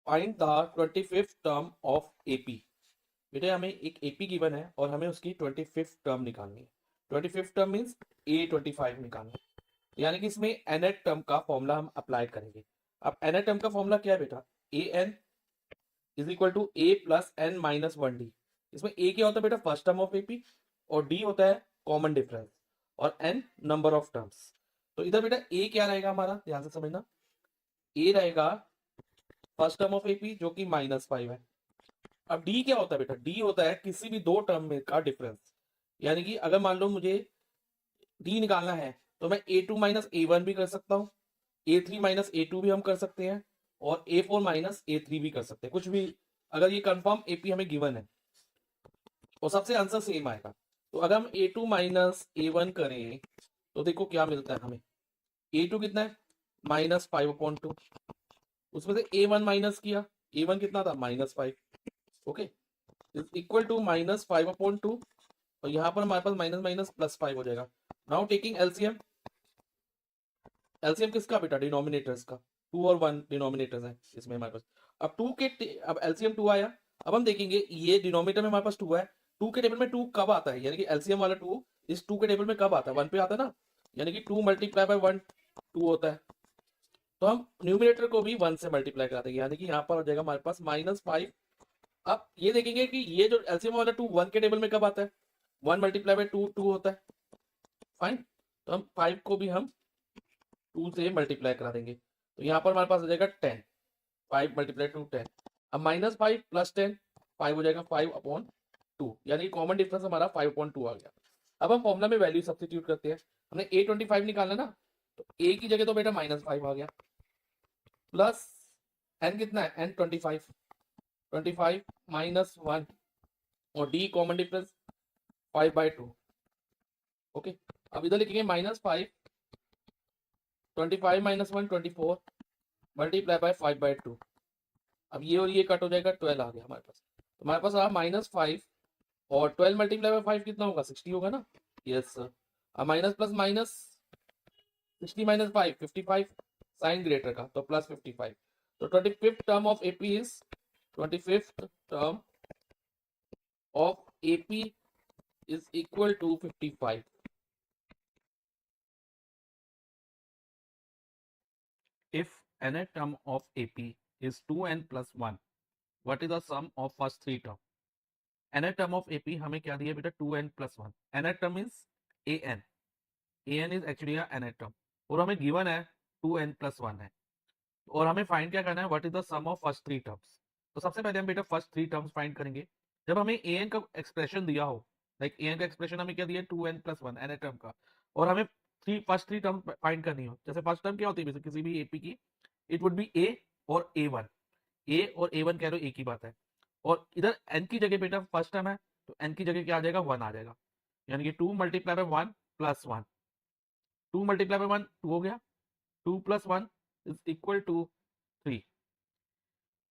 Find the 25th term of AP. बेटे हमें एक एपी गिवन है और हमें उसकी 25th टर्म निकालनी है। 25th टर्म मीन्स A25 निकालना है, यानी कि इसमें nth टर्म का फॉर्मूला हम अप्लाई करेंगे। अब nth टर्म का फॉर्मूला क्या है बेटा? an is equal to a plus n minus 1d। इसमें a क्या होता है बेटा? फर्स्ट टर्म ऑफ एपी, और d होता है कॉमन डिफरेंस, और n नंबर ऑफ टर्म्स। तो इधर बेटा a क्या रहेगा हमारा, ध्यान से समझना। a रहेगा फर्स्ट टर्म ऑफ एपी जो कि -5 है। अब डी क्या होता है बेटा? डी होता है किसी भी दो टर्म में का डिफरेंस। यानी कि अगर मान लो मुझे डी निकालना है तो मैं A2 माइनस A1 भी कर सकता हूँ, A3 माइनस A2 भी हम कर सकते हैं, और A4 माइनस A3 भी कर सकते हैं, कुछ भी। अगर ये कंफर्म एपी हमें गिवन है और सबसे आंसर सेम आएगा। तो अगर हम A2 माइनस A1 करें तो देखो क्या मिलता है हमें। A2 कितना है? -5/2। उसमें से A1 माइनस किया, A1 कितना था? -5। ओके, इक्वल टू -5/2, और यहां पर हमारे पास माइनस माइनस +5 हो जाएगा। Now taking LCM. एलसीएम किसका बेटा? डिनोमिनेटर्स का। 2 और 1 डिनोमिनेटर्स हैं इसमें हमारे पास। अब अब एलसीएम 2 आया। अब हम देखेंगे ये डिनोमिनेटर में हमारे पास 2 है, 2 के टेबल में 2 कब आता है, यानी कि एलसीएम वाला 2 इस 2 के टेबल में कब आता है? 1 पे आता है ना, यानी कि 2 मल्टीप्लाई बाय 1 2 होता है। तो हम न्यूमिनेटर को भी 1 से मल्टीप्लाई करा देंगे, यानी कि यहाँ पर हो जाएगा हमारे पास -5। अब ये देखेंगे कि ये जो एलसीएम वाला 2 1 के टेबल में कब आता है? 1 मल्टीप्लाई बाय 2 2 होता है। फाइन, तो हम 5 को भी हम 2 से मल्टीप्लाई करा देंगे, तो यहाँ पर हमारे पास आ जाएगा 10। 5 मल्टीप्लाई 2 10। अब -5 प्लस 10 5 हो जाएगा 5/2, यानी कॉमन डिफरेंस हमारा 5/2 आ गया। अब हम फॉर्मुला में वैल्यू सब्स्टिट्यूट करते हैं। हमने A25 निकालना ना, तो A की जगह तो बेटा -5 आ गया, प्लस n कितना है? n 25, 25 -1, और d कॉमन डिफरेंस 5/2। ओके, अब इधर लिखेंगे -5, 25 -1 24 मल्टीप्लाई बाय 5/2। अब ये और ये कट हो जाएगा, 12 आ गया हमारे पास। तो हमारे पास रहा -5, और 12 मल्टीप्लाई बाय 5 कितना होगा? 60 होगा ना। Yes sir. अब minus plus minus, 60 minus 5 55, sign greater का तो +55। तो 25th term of AP is 25th term of AP is equal to 55। If nth term of AP is 2n plus 1, what is the sum of first three term? nth term of AP हमें क्या दिया बेटा? 2n plus 1। nth term is an। an is actually a nth term, और हमें given है 2n plus 1 है, और हमें फाइंड क्या करना है? What is the sum of first three terms. तो सबसे पहले हम बेटा फर्स्ट थ्री टर्म्स फाइंड करेंगे। जब हमें an का एक्सप्रेशन दिया हो, लाइक an का एक्सप्रेशन हमें क्या दिया? 2n plus 1 nth टर्म का, और हमें फर्स्ट थ्री टर्म फाइंड करनी हो। जैसे फर्स्ट टर्म क्या होती है किसी भी एपी की? इट वुड बी a और a1। a और a1 कह रहे हो एक ही बात है, और इधर n की जगह बेटा फर्स्ट टर्म है, तो n की जगह क्या आ जाएगा? 1 आ जाएगा, यानी कि 2 multiply by 1 plus 1। 2 multiply by 1 2 हो गया, 2 प्लस 1 इज इक्वल टू 3।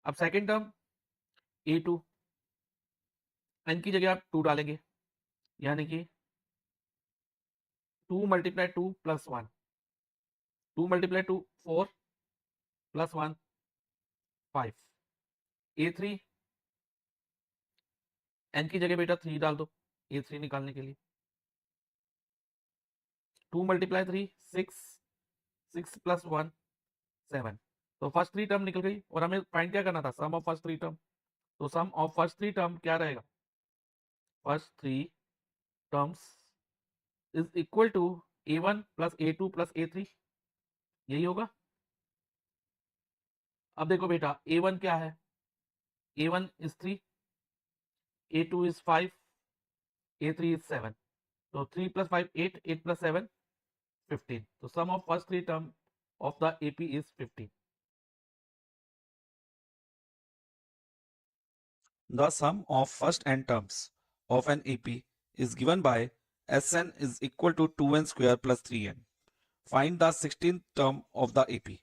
अब सेकेंड टर्म a2, n की जगह आप 2 डालेंगे, यानी कि 2 multiply 2 plus 1, 2 multiply 2 4 plus 1 5। a3, n की जगह बेटा 3 डाल दो a3 निकालने के लिए। 2 मल्टीप्लाई 3 6, 6 प्लस 1 7। तो फर्स्ट थ्री टर्म निकल गई, और हमें फाइंड क्या करना था? Sum of first three term. तो sum of first three term क्या रहेगा? First three terms is equal to a1 plus a2 plus a3, यही होगा। अब देखो बेटा a1 क्या है? a1 is 3, a2 is 5, a3 is 7। तो 3 प्लस 5 8, 8 प्लस 7 15। तो sum of first three term of the AP is 15। The sum of first n terms of an AP is given by Sn is equal to 2n square plus 3n. Find the 16th term of the AP.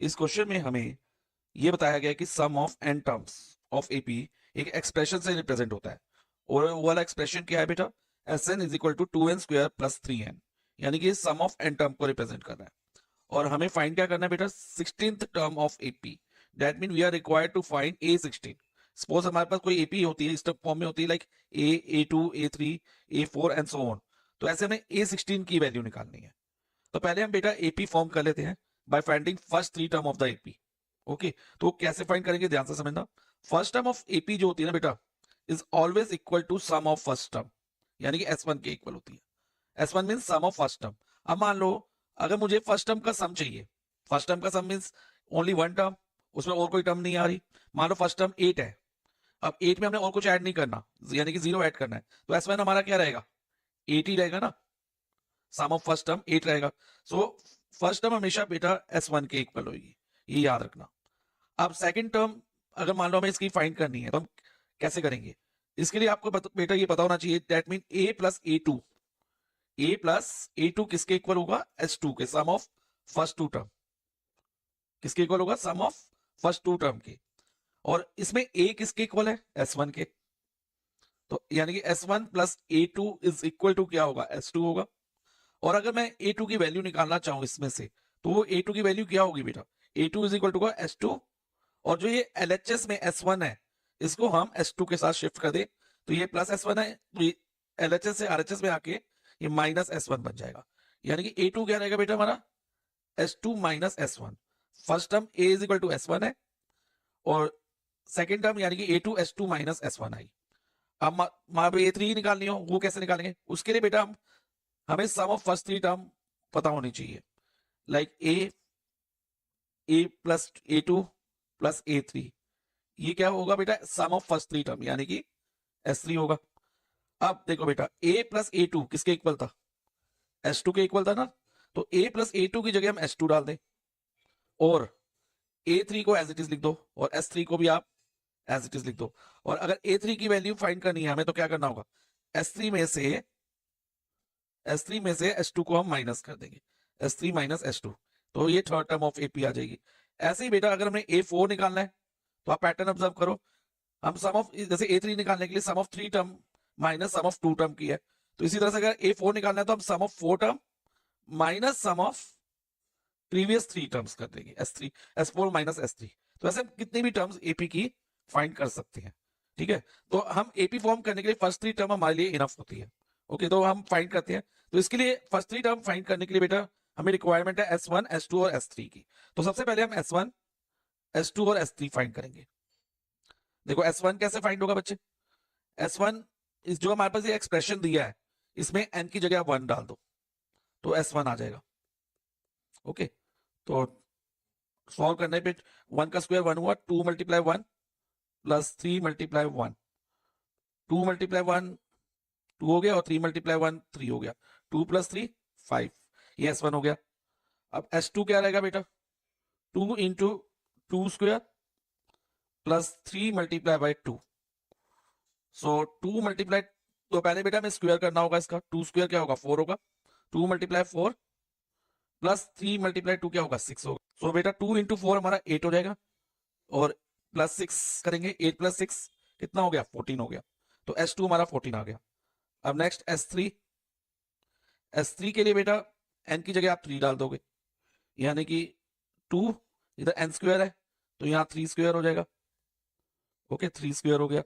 इस question में हमें यह बताया गया कि sum of n terms of AP एक expression से represent होता है, और वो वाला एक्सप्रेशन क्या है बेटा? Sn is equal to 2n square plus 3n, यानी कि सम ऑफ n टर्म को रिप्रेजेंट कर रहा है। और हमें फाइंड क्या करना है बेटा? 16th term of AP, that mean we are required to find A16. Suppose हमारे पास कोई एपी होती है, इस फॉर्म में होती है, like A2, A3, A4 and so on. तो ऐसे हमें A16 की वैल्यू निकालनी है. तो पहले हम बेटा एपी फॉर्म कर लेते हैं by finding first 3 term of the AP. Okay, तो कैसे फाइंड करेंगे ध्यान से समझना. फर्स्ट टर्म ऑफ एपी जो होती है ना बेटा, is always equal to sum of first term, यानी कि S1 के इक्वल होती है. S1 mean sum of first term. अब मान लो अगर मुझे फर्स्ट टर्म का सम चाहिए, फर्स्ट टर्म का सम मीन्स ओनली वन टर्म, उसमें और कोई टर्म नहीं आ रही. मान लो फर्स्ट टर्म 8 है. अब 8 में हमने और कुछ ऐड नहीं करना, यानी कि 0 ऐड करना है, तो S1 हमारा क्या रहेगा, 8 ही रहेगा ना. सम ऑफ फर्स्ट टर्म 8 रहेगा. सो फर्स्ट टर्म हमेशा बेटा S1 के इक्वल होगी, ये याद रखना. अब सेकंड टर्म अगर मान लो हमें इसकी फाइंड करनी है, तो हम कैसे करेंगे. इसके लिए आपको बेटा ये पता होना चाहिए, that mean A plus A2. A plus A2 किसके इक्वल होगा, S2 के, सम ऑफ फर्स्ट टू टर्म. किसके इक्वल होगा, सम ऑफ फर्स्ट टू टर्म के. और इसमें A किसके इक्वल है, S1 के. तो यानी कि S1 plus A2 is equal to क्या होगा, S2 होगा. और अगर मैं A2 की वैल्यू निकालना चाहूं इसमें से, तो वो A2 की वैल्यू क्या होगी बेटा, A2 is equal to S2. और जो ये LHS में S1 है, इसको हम S2 के साथ शिफ्ट कर दे, तो ये प्लस S1 है, तो ये LHS से RHS में आके ये माइनस S1 बन जाएगा. यानी कि A2 क्या रहेगा बेटा हमारा, S2 minus S1. First term A is equal to S1 है, और सेकेंड टर्म यानी कि A2 S2 माइनस S1 आई. अब वहां पे A3 निकालनी हो, वो कैसे निकालेंगे, उसके लिए बेटा हमें सम ऑफ फर्स्ट 3 टर्म पता होनी चाहिए, like A plus A2 plus A3. ये क्या होगा बेटा, सम ऑफ फर्स्ट 3 टर्म, यानी कि S3 होगा. अब देखो बेटा A प्लस A2 किसके इक्वल था, S2 के इक्वल था ना. तो A प्लस A2 की जगह हम S2 डाल दें, और A3 को एज इट इज लिख दो, और S3 को भी आप एज इट इज लिख दो. और अगर A3 की वैल्यू फाइंड करनी है हमें, तो क्या करना होगा, S3 में से S2 को हम माइनस कर देंगे, S3 माइनस S2. तो ये थर्ड टर्म ऑफ एपी आ जाएगी. ऐसे ही बेटा अगर हमें A4 निकालना है, तो आप पैटर्न ऑब्जर्व करो. हम सम ऑफ, जैसे A3 निकालने के लिए sum of 3 term minus sum of 2 term की है, तो इसी तरह से अगर A4 निकालना है, तो हम sum of 4 term minus sum of previous 3 terms कर देंगे, S3 S4 माइनस S3. तो ऐसे हम कितनी भी टर्म्स एपी की फाइंड कर सकते हैं. ठीक है, तो हम एपी फॉर्म करने के लिए फर्स्ट 3 टर्म हमारे लिए इनफ होती है. ओके, तो हम फाइंड करते हैं. तो इसके लिए फर्स्ट 3 टर्म फाइंड करने के लिए बेटा हमें रिक्वायरमेंट है S1 S2 और S3 की. तो सबसे पहले हम S1 S2 और S3 फाइंड करेंगे. देखो S1 कैसे फाइंड होगा बच्चे, S1 इस जो हमारे पास ये एक्सप्रेशन दिया है, इसमें n की जगह आप 1 डाल दो, तो S1 आ जाएगा. ओके, तो सॉल्व करने पे 1 का स्क्वायर 1 हुआ, 2 मल्टीप्लाई 1 प्लस 3 मल्टीप्लाई 1, 2 मल्टीप्लाई 1 2 हो गया, और 3 मल्टीप्लाई 1 3 हो गया, 2 प्लस 3 5. ये S1 हो गया. अब S2 क्या रहेगा बेटा, 2 into 2 square plus 3 multiply by 2. So 2 multiply, तो पहले बेटा हमें स्क्वायर करना होगा इसका. 2 स्क्वायर क्या होगा, 4 होगा. 2 मल्टीप्लाई 4 प्लस 3 मल्टीप्लाई 2 क्या होगा, 6 होगा. सो बेटा 2 इंटू 4 हमारा 8 हो जाएगा, और प्लस 6 करेंगे, 8 प्लस 6 कितना हो गया, 14 हो गया. तो S2 हमारा 14 आ गया. अब नेक्स्ट S3 के लिए बेटा n की जगह आप 3 डाल दोगे, यानी कि 2, इधर n स्क्वायर है, तो यहाँ 3 स्क्वायर हो जाएगा. ओके, 3 स्क्वायर हो गया,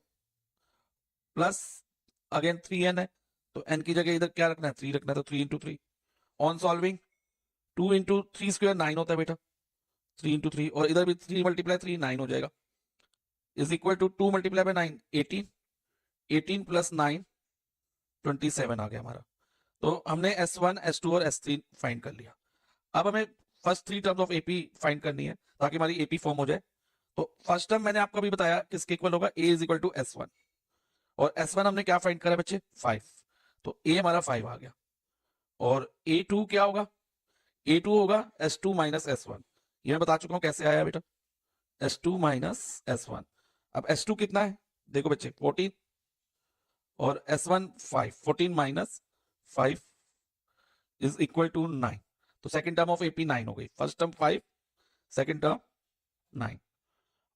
प्लस अगेन 3n है, तो n की जगह इधर क्या रखना है, 3 रखना है, तो 3 into 3. On solving 2 into 3 square 9 होता है बेटा, 3 इंटू 3, और इधर भी 3 मल्टीप्लाई 3 9 हो जाएगा, is equal to 2 multiply by 9 18, 18 plus 9 27 आ गया हमारा. तो हमने S1 S2 और S3 फाइंड कर लिया. अब हमें first 3 terms of AP find करनी है, ताकि हमारी एपी फॉर्म हो जाए. तो फर्स्ट टर्म मैंने आपको अभी बताया किसके इक्वल होगा, A is equal to S1, और S1 हमने क्या फाइंड करा बच्चे, 5. तो A हमारा 5 आ गया. और A2 क्या होगा, A2 होगा S2 माइनस S1. ये मैं बता चुका हूं कैसे आया बेटा, S2 माइनस S1. अब S2 कितना है, देखो बच्चे 14, और S1 5, 14 minus 5 is equal to 9. तो सेकंड टर्म ऑफ एपी 9 हो गई. फर्स्ट टर्म 5, सेकंड टर्म 9,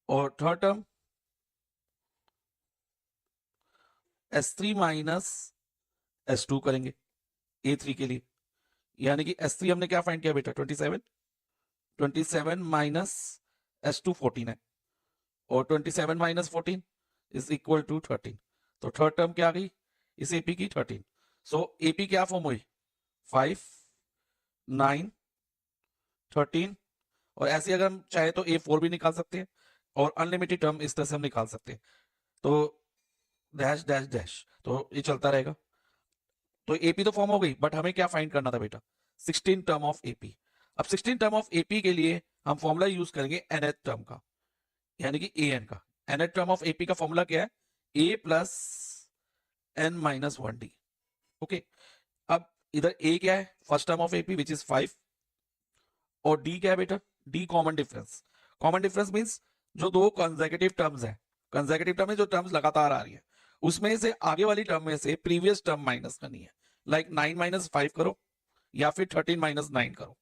और third term S3 minus S2 करेंगे A3 के लिए, यानी कि S3 हमने क्या फाइंड किया बेटा, 27 माइनस S2 14 है, और 27 माइनस 14 इज इक्वल टू 13। तो थर्ड टर्म क्या आ गई इस एपी की 13। सो एपी क्या फॉर्म हुई 5 9 13। और ऐसे अगर हम चाहे तो A4 भी निकाल सकते हैं और अनलिमिटेड टर्म इस तरह से हम निकाल सकते हैं। तो डैश डैश डैश तो ये चलता रहेगा। तो एपी तो फॉर्म हो गई बट हमें क्या फाइंड करना था बेटा 16 टर्म ऑफ एपी। अब 16 टर्म ऑफ एपी के लिए हम फॉर्मूला यूज करेंगे nth टर्म का यानी कि an का। nth टर्म ऑफ एपी का फॉर्मूला क्या है a plus n minus 1d। Okay अब इधर a क्या है first term of AP which is 5 और d क्या है बेटा d common difference. Common difference means जो दो कंसेक्यूटिव टर्म्स है कंसेक्यूटिव टर्म में जो टर्म्स लगातार आ रही है उसमें से आगे वाली टर्म में से प्रीवियस टर्म माइनस करनी है। लाइक 9 माइनस 5 करो या फिर 13 माइनस 9 करो।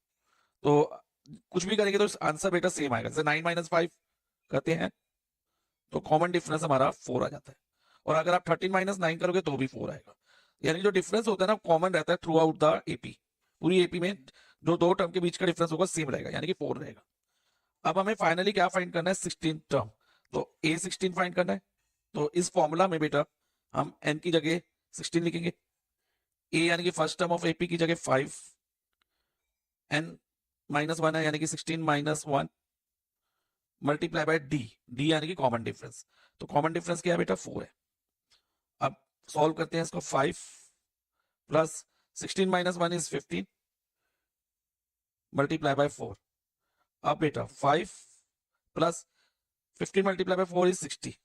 तो कुछ भी करेंगे तो आंसर बेटा सेम आएगा। जैसे 9 माइनस 5 करते हैं तो कॉमन डिफरेंस हमारा 4 आ जाता है और अगर आप 13 माइनस 9 करोगे तो भी 4 आएगा। यानी जो डिफरेंस होता है ना कॉमन रहता है थ्रू आउट द एपी। पूरी एपी में जो दो टर्म के बीच का डिफरेंस होगा सेम रहेगा यानी कि 4 रहेगा। अब हमें फाइनली क्या फाइंड करना है 16 टर्म। तो A16 फाइंड करना है। तो इस फॉर्मूला में बेटा हम n की जगह 16 लिखेंगे। a यानी कि फर्स्ट टर्म ऑफ एपी की जगह 5 n माइनस 1 है यानी कि 16 minus 1 multiply by d। d यानी कि कॉमन डिफरेंस। तो कॉमन डिफरेंस क्या है बेटा 4 है। अब सॉल्व करते हैं इसको 5 plus 16 minus 1 is 15 multiply by 4। अब बेटा 5 plus 15 multiply by 4 is 60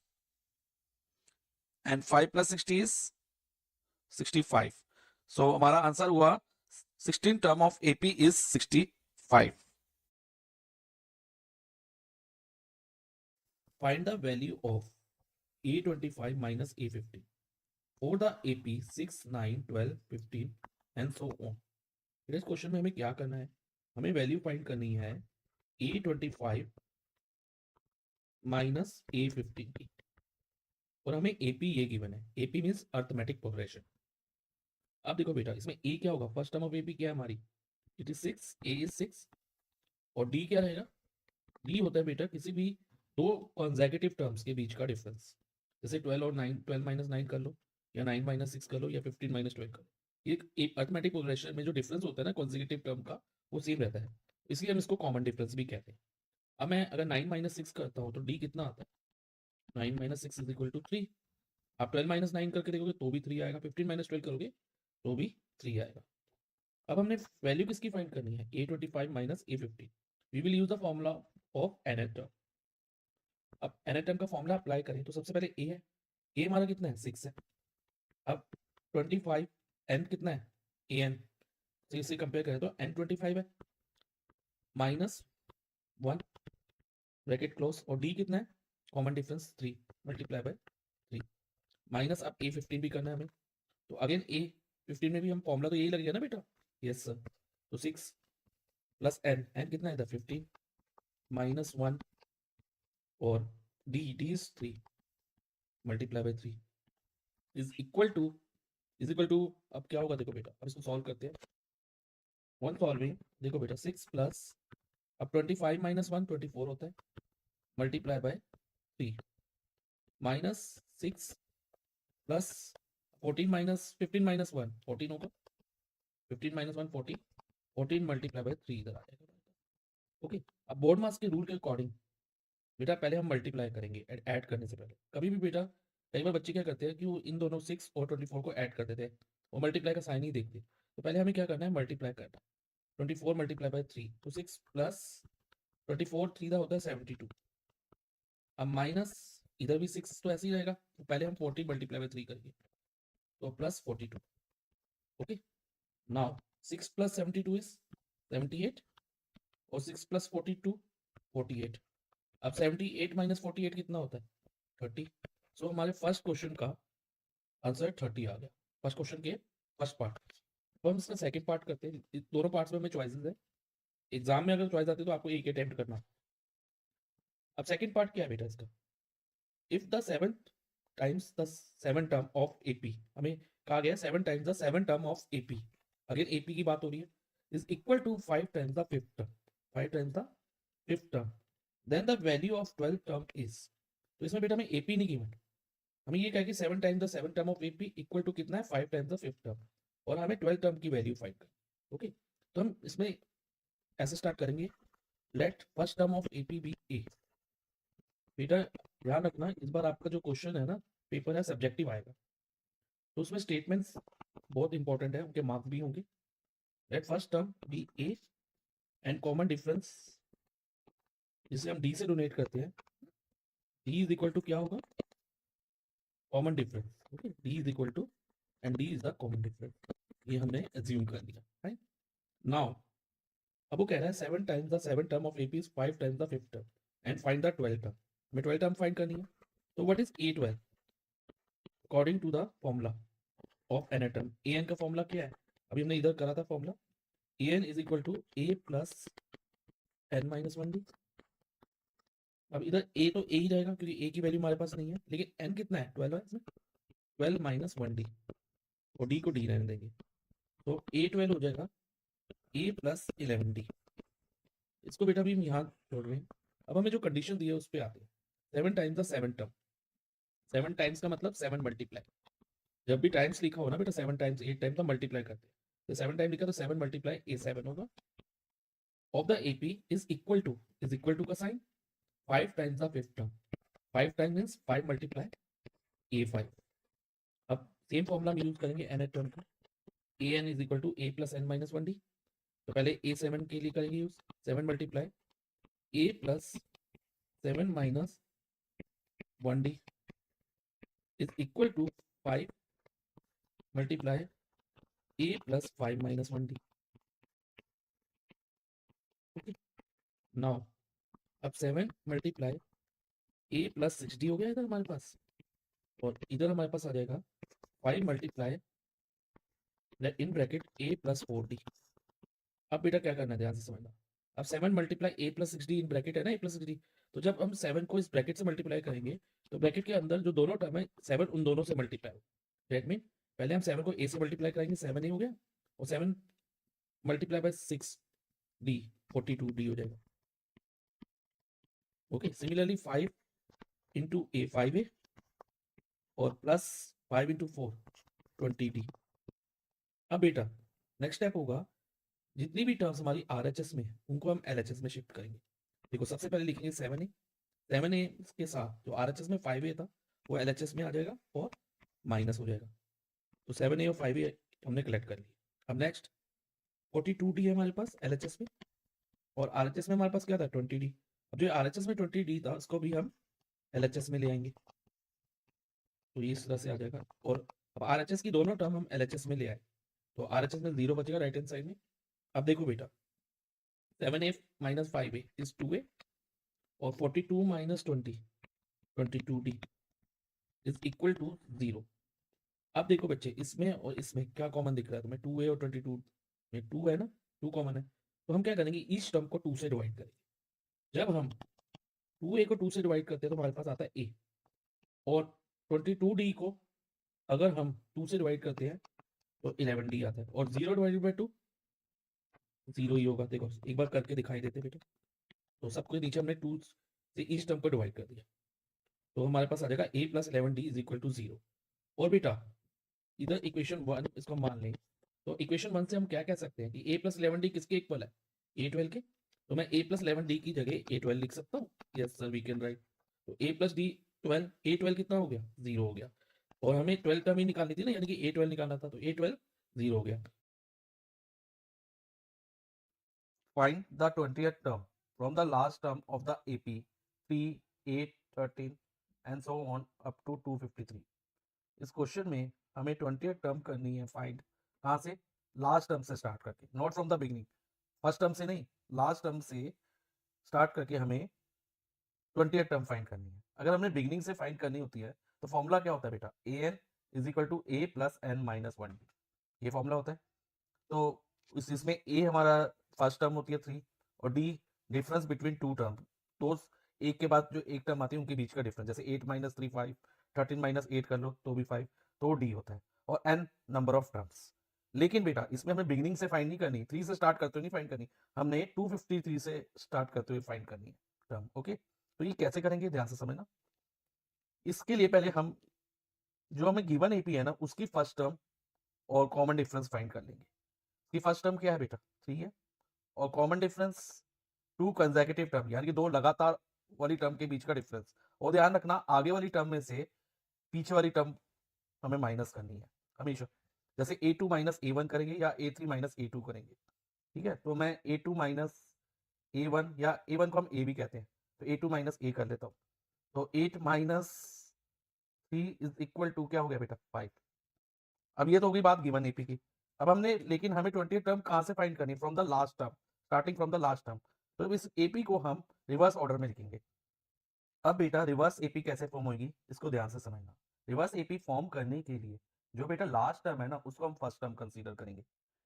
and 5 plus 60 is 65। सो हमारा आंसर हुआ 16 term of AP is 65। Find the value of A25 minus A50 for the AP 6, 9, 12, 15 and so on। इस question में हमें क्या करना है हमें वैल्यू फाइंड करनी है A25 माइनस A15 की और हमें AP ये गिवन है। AP means arithmetic progression. अब देखो बेटा इसमें A क्या होगा फर्स्ट टर्म ऑफ AP क्या है हमारी इट इज 6 A इज 6 और D क्या रहेगा D होता है बेटा किसी भी दो कॉन्जेक्यूटिव टर्म्स के बीच का डिफरेंस। जैसे 12 और 9 12 माइनस 9 कर लो या 9 माइनस 6 कर लो या 15 माइनस 12 कर लो। ये एक अर्थमेटिक प्रोग्रेशन में जो डिफरेंस होता है ना कॉन्जेक्यूटिव टर्म का वो सेम रहता है इसलिए हम इसको कॉमन डिफरेंस भी कहते हैं। अब मैं अगर 9 माइनस 6 करता हूँ तो D कितना आता है 9 माइनस 6 इज इक्वल टू 3। आप 12 माइनस 9 करके देखोगे तो भी 3 आएगा 15 माइनस 12 करोगे तो भी 3 आएगा। अब हमने वैल्यू किसकी फाइंड करनी है A25 minus A15। We will use the formula of nth term. अब nth टर्म का फॉर्मूला अप्लाई करें तो सबसे पहले a है a हमारा कितना है 6 है। अब 25 n कितना है an तो इसे कंपेयर करें तो n 25 है माइनस 1 ब्रैकेट क्लोज और d कितना है common difference 3 multiply bye 3 minus अब A15 भी करना है हमें। तो अगेन A15 में भी हम फॉर्मूला तो यही लगेगा ना बेटा यस सर। तो 6 प्लस n कितना है 15 माइनस 1 और d is 3 multiply bye 3 is equal to अब क्या होगा देखो बेटा अब इसको सॉल्व करते हैं। वन सॉल्विंग देखो बेटा 6 प्लस अब 25 माइनस 1 24 होता है multiply by 3 minus 6 plus 14 minus 15 minus 1 14 होगा 15 माइनस 1 14 14 मल्टीप्लाई बाय 3 इधर आ जाएगा। ओके अब बोर्ड मास के रूल के अकॉर्डिंग बेटा पहले हम मल्टीप्लाई करेंगे ऐड करने से पहले। कभी भी बेटा कई बार बच्चे क्या करते हैं कि वो इन दोनों 6 और 24 को ऐड कर देते हैं वो मल्टीप्लाई का साइन ही देखते। तो पहले हमें क्या करना है मल्टीप्लाई करना 24 मल्टीप्लाई बाय 3 तो 6 प्लस 24 3 का होता है 72। अब माइनस इधर भी 6 तो ऐसे ही रहेगा तो पहले हम 14 मल्टीप्लाई बाय 3 करेंगे तो plus 42। Okay now 6 plus 72 is 78 और 6 प्लस 42 48। अब 78 माइनस 48 कितना होता है 30। सो हमारे फर्स्ट क्वेश्चन का आंसर 30 आ गया फर्स्ट क्वेश्चन के फर्स्ट पार्ट। अब हम इसका सेकंड पार्ट करते हैं। दोनों पार्ट्स में हमें चॉइसेस है एग्जाम में अगर चॉइस आती है तो आपको एक अटेम्प्ट करना। अब सेकंड पार्ट क्या है बेटा इसका if the 7 times the 7 term of AP हमें कहा गया 7 times the 7 term of AP again AP की बात हो रही है is equal to 5 times the fifth term 5 times the fifth term then the value of 12th term is तो इसमें बेटा हमें एपी नहीं गिवन, हमें ये कहा कि 7 times the 7 term of AP equal to कितना है 5 टाइम्स द 5th टर्म, और हमें 12 टर्म की वैल्यू फाइंड करनी। ओके, तो हम इसमें ऐसे स्टार्ट करेंगे, let first term of AP be a. बेटा ध्यान रखना, इस बार आपका जो क्वेश्चन है ना पेपर है सब्जेक्टिव आएगा, तो उसमें स्टेटमेंट्स बहुत इंपॉर्टेंट है, उनके मार्क्स भी होंगे। Let first term be a and common difference जिसे हम डी से डोनेट करते हैं, डी इज इक्वल टू क्या होगा, common difference. Okay, d is equal to and d is the common difference, ये हमने एज्यूम कर लिया है। नाउ अब वो कह रहा है 7 times the 7 term of AP is 5 times the 5th term and find the 12 term. हमें 12 टर्म फाइंड करनी है, तो what is A12 according to the formula of N term. N का फॉर्मूला क्या है, अभी हमने इधर करा था formula, n is equal to a plus N minus 1 d. अब इधर ए तो ए ही रहेगा क्योंकि ए की वैल्यू हमारे पास नहीं है, लेकिन एन कितना है 12 है इसमें, 12 माइनस 1 डी, और डी को डी रहने देंगे, तो A12 हो जाएगा ए प्लस 11 डी। इसको बेटा भी हम यहाँ छोड़ रहे हैं। अब हमें जो कंडीशन दी है उस पर आते हैं, 7 टाइम्स द 7 टर्म, 7 टाइम्स का मतलब 7 मल्टीप्लाई, जब भी टाइम्स लिखा हो ना बेटा 7 टाइम्स 8 टाइम्स तो मल्टीप्लाई करते हैं, तो 7 टाइम लिखा तो 7 मल्टीप्लाई A7 होगा, of the AP is equal to का sign 5 times the 5th term, 5 time means 5 multiply A5। अब सेम फॉर्मूला हम यूज करेंगे nth टर्म का, an is equal to a plus N minus 1 d. तो पहले A7 के लिए करेंगे use, 7 multiply a plus 7 minus 1 d is equal to 5 multiply a plus 5 minus 1 d. Okay, now अब 7 multiply a plus 6 D हो गया इधर हमारे पास, और इधर हमारे पास आ जाएगा 5 multiply in bracket a plus 4 D. अब बेटा क्या करना है ध्यान से समझना, अब 7 multiply a plus 6 D in bracket है ना a प्लस 6 डी, तो जब हम 7 को इस ब्रैकेट से मल्टीप्लाई करेंगे तो ब्रैकेट के अंदर जो दोनों टर्म है 7 उन दोनों से मल्टीप्लाई हो, दैट मीन पहले हम 7 को a से मल्टीप्लाई करेंगे 7 ही हो गया, और 7 मल्टीप्लाई बाय 6 डी 42 डी हो जाएगा। ओके, सिमिलरली 5 इंटू ए 5a और प्लस 5 इंटू 4 20 डी। अब बेटा नेक्स्ट स्टेप होगा, जितनी भी टर्म्स हमारी RHS में है उनको हम LHS में शिफ्ट करेंगे। देखो सबसे पहले लिखेंगे 7a के साथ जो RHS में 5a था वो LHS में आ जाएगा और माइनस हो जाएगा, तो 7a और 5a हमने कलेक्ट कर लिया। अब नेक्स्ट 42d है हमारे पास LHS में, और RHS में हमारे पास क्या था 20d। अब जो RHS में 20d था उसको भी हम LHS में ले आएंगे, तो ये इस तरह से आ जाएगा, और अब RHS की दोनों टर्म हम LHS में ले आए, तो RHS में 0 बचेगा राइट हैंड साइड में। अब देखो बेटा 7a minus 5a is 2a, और 42 minus 20 22d is equal to 0। अब देखो बच्चे इसमें और इसमें क्या कॉमन दिख रहा है तुम्हें, 2a और 22 में 2 है ना, 2 कॉमन है, तो हम क्या करेंगे इस टर्म को 2 से डिवाइड करेंगे। जब हम 2a को 2 से डिवाइड करते हैं तो हमारे पास आता है a, और 22d को अगर हम 2 से डिवाइड करते हैं तो 11d आता है, और 0 डिवाइडेड बाई 2 0 ही होगा। देखो एक बार करके दिखाई देते बेटा, तो सबके नीचे हमने 2 से इस टर्म को डिवाइड कर दिया, तो हमारे पास आ जाएगा a plus 11d is equal to 0। और बेटा इधर इक्वेशन 1 इसको मान लें, तो इक्वेशन 1 से हम क्या कह सकते हैं कि a प्लस 11d किसके इक्वल है A12 के, तो मैं a प्लस 11d की जगह A12 लिख सकता हूँ, yes sir we can write. तो a प्लस d 12, A12 कितना हो गया 0 हो गया, और हमें 12 टर्म ही निकालनी थी ना, यानी कि A12 निकालना था, तो A12 0 हो गया। Find the 20th term from the last term of the AP 3, 8, 13 and so on up to 253। इस क्वेश्चन में हमें 20th टर्म करनी है फाइंड, कहाँ से, लास्ट टर्म से स्टार्ट करके, not from the beginning, first term से नहीं, लास्ट टर्म से स्टार्ट करके हमें 20th टर्म फाइंड करनी है। अगर हमने बिगिनिंग से फाइंड करनी होती है तो फॉर्मूला क्या होता है बेटा, an is equal to a plus N minus 1, ये फॉर्मूला होता है। तो इसमें a हमारा फर्स्ट टर्म होती है 3, और d difference between two term, तो एक के बाद जो एक टर्म आती है उनके बीच का डिफरेंस, जैसे 8 माइनस 3 5, 13 माइनस 8 कर लो तो भी 5, तो d होता है, और n नंबर ऑफ टर्म्स। लेकिन बेटा इसमें हमें बिगिनिंग से फाइंड नहीं करनी, 3 से स्टार्ट करते हुए नहीं फाइंड करनी, हमने 253 से स्टार्ट करते हुए फाइंड करनी है टर्म। ओके, तो ये कैसे करेंगे ध्यान से समझना। इसके लिए पहले हम जो हमें गिवन एपी है ना उसकी फर्स्ट टर्म और कॉमन डिफरेंस फाइंड कर लेंगे। इसकी फर्स्ट टर्म क्या है बेटा 3 है, और कॉमन डिफरेंस 2 कंसेक्यूटिव टर्म यानी कि 2 लगातार वाली टर्म के बीच का डिफरेंस। और ध्यान रखना आगे वाली टर्म में से पीछे वाली टर्म हमें माइनस करनी है हमेशा। जैसे a2 माइनस a1 करेंगे या a3 माइनस a2 करेंगे, ठीक है। तो मैं a2 माइनस a1 या a1 को हम a भी कहते हैं, तो a2 माइनस a कर लेता हूँ। तो 8 माइनस 3 इज इक्वल टू क्या हो गया बेटा 5। अब ये तो होगी बात गिवन एपी की। अब हमने लेकिन हमें 20 टर्म कहाँ से फाइंड करनी है, from the last term, starting from the last term. तो इस एपी को हम रिवर्स ऑर्डर में लिखेंगे। अब बेटा रिवर्स एपी कैसे फॉर्म होगी इसको ध्यान से समझना। रिवर्स एपी फॉर्म करने के लिए जो बेटा लास्ट टर्म है ना उसको हम फर्स्ट टर्म कंसीडर करेंगे।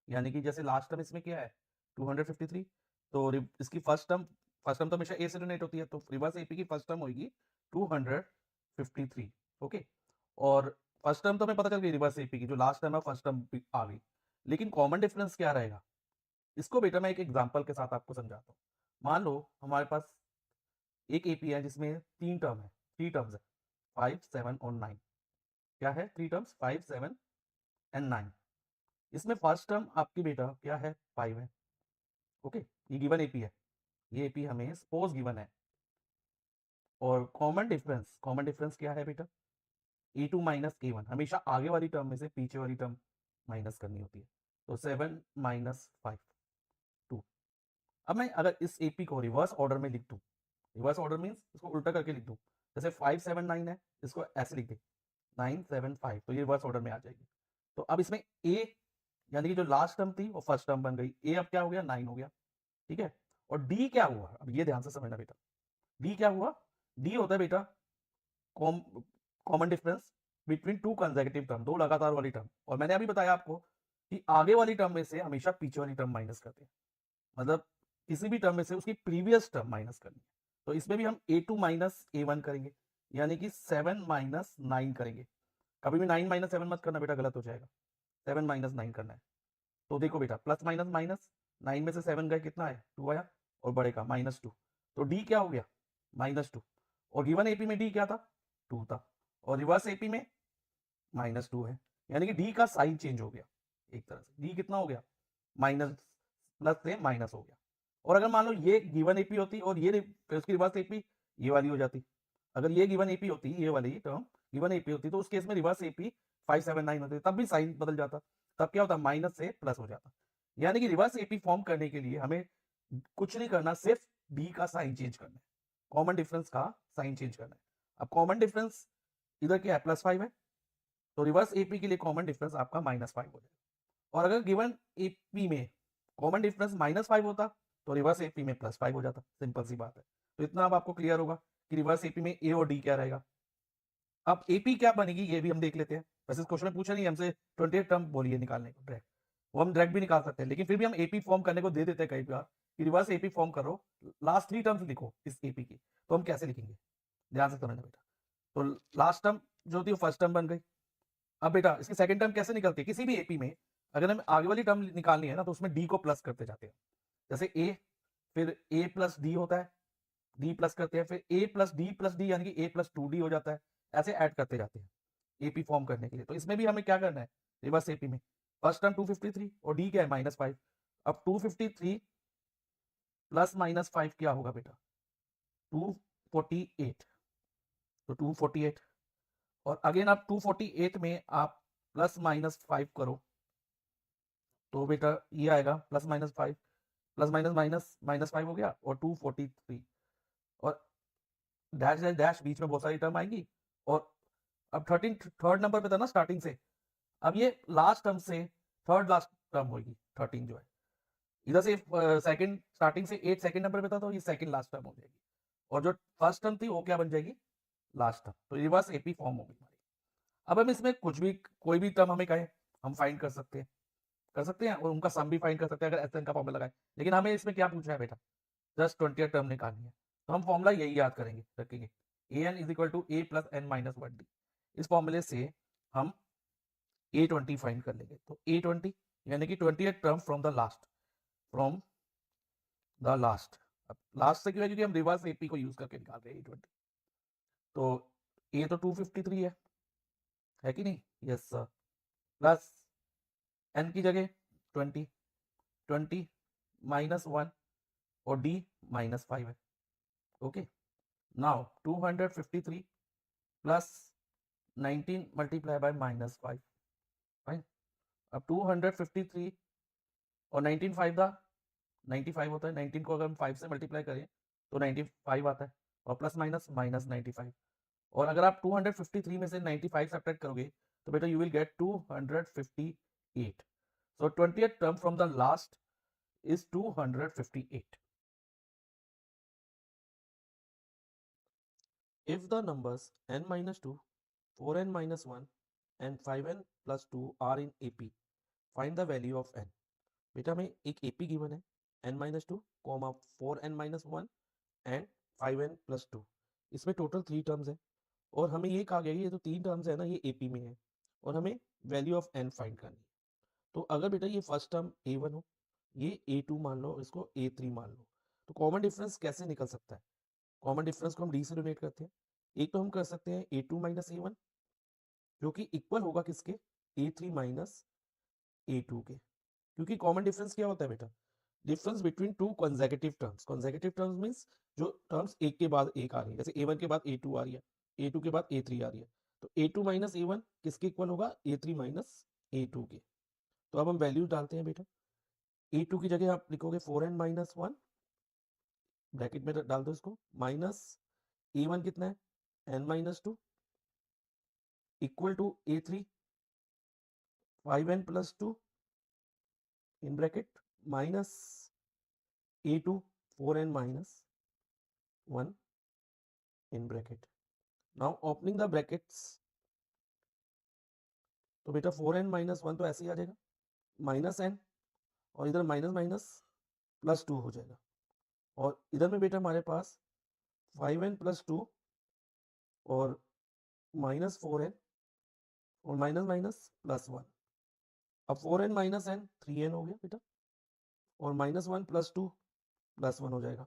यानी कि जैसे लास्ट टर्म इसमें क्या है 253, तो इसकी फर्स्ट टर्म तो हमेशा ए से डोनेट होती है, तो रिवर्स एपी की फर्स्ट टर्म होगी 253। ओके, और फर्स्ट टर्म तो हमें पता चल गई रिवर्स एपी की, जो लास्ट टर्म है फर्स्ट टर्म आ गई। लेकिन कॉमन डिफरेंस क्या रहेगा, इसको बेटा मैं एक एग्जांपल के साथ आपको समझाता हूँ। मान लो हमारे पास एक एपी है जिसमें 3 टर्म है, 3 टर्म्स है 5, 7 और 9। क्या है 3 टर्म्स 5, 7 एंड 9। इसमें फर्स्ट टर्म आपकी बेटा क्या है 5 है। ओके, ये गिवन एपी है, ये एपी हमें सपोज गिवन है। और कॉमन डिफरेंस क्या है बेटा ए2 माइनस ए1, हमेशा आगे वाली टर्म में से पीछे वाली टर्म माइनस करनी होती है। तो 7 माइनस 5 2। अब मैं अगर इस एपी को रिवर्स ऑर्डर में लिख दूं, रिवर्स ऑर्डर मीन्स इसको उल्टा करके लिख दूं, जैसे 5 7 9 है, इसको ऐसे लिख दे 9 7 5, तो ये रिवर्स ऑर्डर में आ जाएगी। तो अब इसमें ए यानी कि जो लास्ट टर्म थी वो फर्स्ट टर्म बन गई, ए अब क्या हो गया 9 हो गया, ठीक है। और डी क्या हुआ, अब ये ध्यान से समझना बेटा, डी क्या हुआ, डी होता है बेटा common difference between 2 consecutive term, 2 लगातार वाली टर्म। और मैंने अभी बताया आपको कि आगे वाली टर्म में से हमेशा पीछे वाली टर्म माइनस करते हैं, मतलब किसी भी टर्म में से उसकी प्रीवियस टर्म माइनस करनी है। तो इसमें भी हम a2 माइनस a1 करेंगे, यानी कि 7 माइनस 9 करेंगे। कभी भी 9 माइनस 7 मत करना बेटा, गलत हो जाएगा, 7 माइनस 9 करना है। तो देखो बेटा प्लस माइनस माइनस, 9 में से 7 गए कितना है 2 आया, और बड़े का -2, तो डी क्या हो गया -2। और गिवन एपी में डी क्या था 2 था, और रिवर्स एपी में -2 है, यानी कि डी का साइन चेंज हो गया एक तरह से, डी कितना हो गया माइनस, प्लस से माइनस हो गया। और अगर मान लो ये गिवन एपी होती और ये फिर उसकी रिवर्स एपी ये वाली हो जाती, अगर ये गिवन एपी होती, ये वाली टर्म गिवन एपी होती, तो उस केस में रिवर्स एपी 5 7 9 होती, तब भी साइन बदल जाता, तब क्या होता माइनस से प्लस हो जाता। यानी कि रिवर्स एपी फॉर्म करने के लिए हमें कुछ नहीं करना, सिर्फ डी का साइन चेंज करना है, कॉमन डिफरेंस का साइन चेंज करना है। अब कॉमन डिफरेंस इधर क्या है +5 है, तो रिवर्स एपी के लिए कॉमन डिफरेंस आपका -5 हो जाएगा। और अगर गिवन एपी में कॉमन डिफरेंस -5 होता तो रिवर्स एपी में +5 हो जाता, सिंपल सी बात है। तो इतना अब आपको क्लियर होगा कि रिवर्स एपी में ए और डी क्या रहेगा। अब एपी क्या बनेगी ये भी हम देख लेते हैं। वैसे इस क्वेश्चन में पूछा नहीं हमसे 28 टर्म बोलिए निकालने को डायरेक्ट, वो हम डायरेक्ट भी निकाल सकते हैं, लेकिन फिर भी हम एपी फॉर्म करने को दे देते हैं कई बार कि रिवर्स एपी फॉर्म करो, लास्ट 3 टर्म्स लिखो इस एपी की। तो हम कैसे लिखेंगे ध्यान से समझना बेटा। तो लास्ट टर्म जो थी वो फर्स्ट टर्म बन गई। अब बेटा इसकी सेकंड टर्म कैसे निकलती है, किसी भी एपी में अगर हमें आगे वाली टर्म निकालनी है ना तो उसमें डी को प्लस करते जाते हैं। जैसे ए, फिर ए प्लस डी होता है, डी प्लस करते हैं, फिर ए प्लस डी यानी कि ए प्लस 2 डी हो जाता है, ऐसे ऐड करते जाते हैं एपी फॉर्म करने के लिए। तो इसमें भी हमें क्या करना है रिवर्स एपी में, फर्स्ट टर्म 253 और डी क्या है -5। अब 253 प्लस -5 क्या होगा बेटा 248, तो 248। और अगेन आप 248 में आप +-5 करो तो बेटा ये आएगा +-5, प्लस माइनस माइनस -5 हो गया, और 243, और डैश डैश डैश बीच में बहुत सारी टर्म आएंगी। और अब 3rd नंबर पे था ना स्टार्टिंग से, अब ये लास्ट टर्म से थर्ड लास्ट टर्म होगी 13 जो है, इधर से सेकंड स्टार्टिंग से 8 सेकंड नंबर पे था, तो ये सेकंड लास्ट टर्म हो जाएगी, और जो फर्स्ट टर्म थी वो क्या बन जाएगी लास्ट टर्म। तो रिवर्स एपी फॉर्म होगी हमारी। अब हम इसमें कुछ भी कोई भी टर्म हमें कहे हम फाइंड कर सकते हैं, और उनका सम भी फाइंड कर सकते हैं अगर एसएन का फॉर्मूला लगाए। लेकिन हमें इसमें क्या पूछना है बेटा जस्ट 20 टर्म निकालनी है, तो हम फॉर्मूला यही याद करेंगे रखेंगे an is equal to a plus n minus 1d। इस फॉर्मूले से हम a20 फाइंड कर लेंगे। तो a20 यानी कि 28 टर्म फ्रॉम द लास्ट। अब लास्ट से क्यों है, क्योंकि हम रिवर्स एपी को यूज करके निकाल रहे हैं a20। तो ए तो 253 है कि नहीं? Yes sir. प्लस एन की जगह 20, 20 -1 और डी -5 है। Okay, now 253 plus 19 multiply by -5, fine. अब 253 और 19 5 था, 95 होता है। 19 को अगर हम 5 से मल्टीप्लाई करें तो 95 आता है, और प्लस माइनस माइनस 95। और अगर आप 253 में से 95 सब्ट्रैक्ट करोगे तो बेटा you will get 258। So 20th term from the last is 258. If the numbers n minus 2, 4n minus 1 and 5n plus 2 are in AP, find the value of n. बेटा हमें एक AP गिवन है n minus 2, 4n minus 1 and 5n plus 2। इसमें total 3 terms है और हमें ये कहा गया है ये जो 3 टर्म्स है ना ये AP में है और हमें वैल्यू ऑफ n फाइंड करनी है। तो अगर बेटा ये फर्स्ट टर्म A1 हो, ये A2 मान लो, इसको A3 मान लो, तो कॉमन डिफरेंस कैसे निकल सकता है? कॉमन डिफरेंस को हम डी से डोनेट करते हैं। एक तो हम कर सकते हैं A2 माइनस A1 जो कि इक्वल होगा किसके? A3 माइनस A2 के। क्योंकि कॉमन डिफरेंस क्या होता है बेटा? Difference between two consecutive terms. Consecutive terms means जो टर्म्स एक के बाद एक आ रही है, जैसे A1 के बाद A2 आ रही है, A2 के बाद A3 आ रही है, तो A2 माइनस A1 किसके इक्वल होगा? A3 माइनस A2 के। तो अब हम वैल्यू डालते हैं बेटा। A2 की जगह आप लिखोगे 4n माइनस 1, ब्रैकेट में डाल दो इसको, माइनस A1 कितना है? n minus 2 equal to A3 5n plus 2 in bracket minus A2 4n minus 1 in bracket. Now opening the brackets, तो बेटा 4n माइनस 1 तो ऐसे ही आ जाएगा, माइनस n और इधर माइनस माइनस प्लस 2 हो जाएगा, और इधर में बेटा हमारे पास 5n प्लस 2 और माइनस 4n और माइनस माइनस प्लस 1। अब 4n माइनस n 3n हो गया बेटा, और माइनस 1 प्लस 2 प्लस 1 हो जाएगा,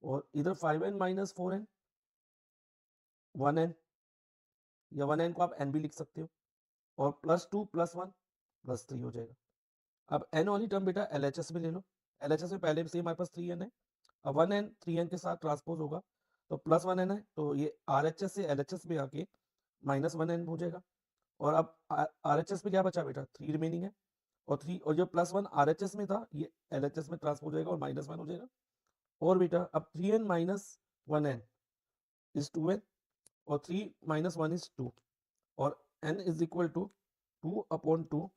और इधर 5n माइनस 4n 1n, या 1n को आप n भी लिख सकते हो, और प्लस 2 प्लस 1 प्लस 3 हो जाएगा। अब n वाली टर्म बेटा LHS में ले लो। LHS में पहले से हमारे पास 3n है, अब 1n 3n के साथ ट्रांसपोज होगा तो प्लस 1n है, तो ये RHS से LHS में आके माइनस 1n हो जाएगा। और अब RHS में क्या बचा बेटा? 3 रिमेनिंग है, और 3 और जो प्लस 1 RHS में था ये LHS में ट्रांसपोज हो जाएगा और माइनस 1 हो जाएगा। और बेटा अब 3n minus 1n is 2n, और 3 माइनस 1 इज 2, और n इज इक्वल टू 2/2,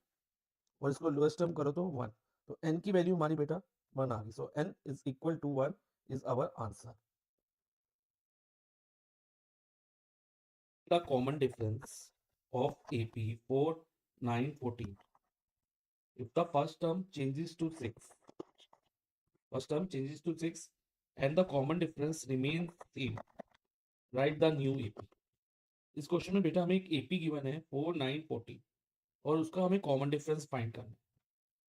और इसको लोएस्ट टर्म करो तो 1, तो n की वैल्यू हमारी बेटा 1 आ गई। So n is equal to 1 is our answer. The common difference of AP 4 9 14 if the first term changes to 6, first term changes to 6 and the common difference remains same, write the new AP। इस question में बेटा हमें एक AP given है 4 9 14 और उसका हमें common difference find करना है,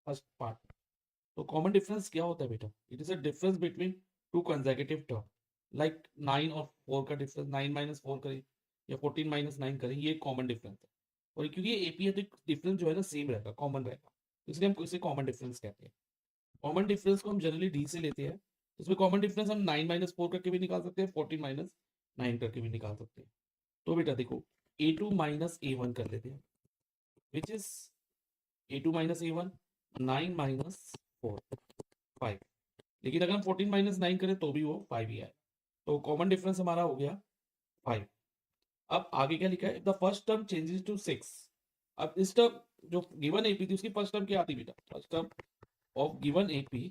फर्स्ट पार्ट। तो कॉमन डिफरेंस क्या होता है बेटा? It is a difference between two consecutive term, like 9 और 4 का डिफरेंस, 9 माइनस 4 करें या 14 माइनस 9 करें, ये कॉमन डिफरेंस है। और क्योंकि ये AP है तो डिफरेंस जो है ना सेम रहेगा, कॉमन रहेगा, इसलिए हम इसे कॉमन डिफरेंस कहते हैं। कॉमन डिफरेंस को हम जनरली डी से लेते हैं, इसमें कॉमन डिफरेंस हम 9 माइनस 4 करके भी निकाल सकते हैं, 14 माइनस 9 करके भी निकाल सकते हैं। तो बेटा देखो A2 माइनस A1 कर लेते हैं, which is A2 minus A1 9 minus 4 5, लेकिन अगर हम 14 माइनस 9 करें तो भी वो 5 ही आए, तो कॉमन डिफरेंस हमारा हो गया 5। अब आगे क्या लिखा है? The first term changes to 6। अब इस टर्म जो गिवन AP थी उसकी फर्स्ट टर्म क्या आती बेटा? First term of given AP,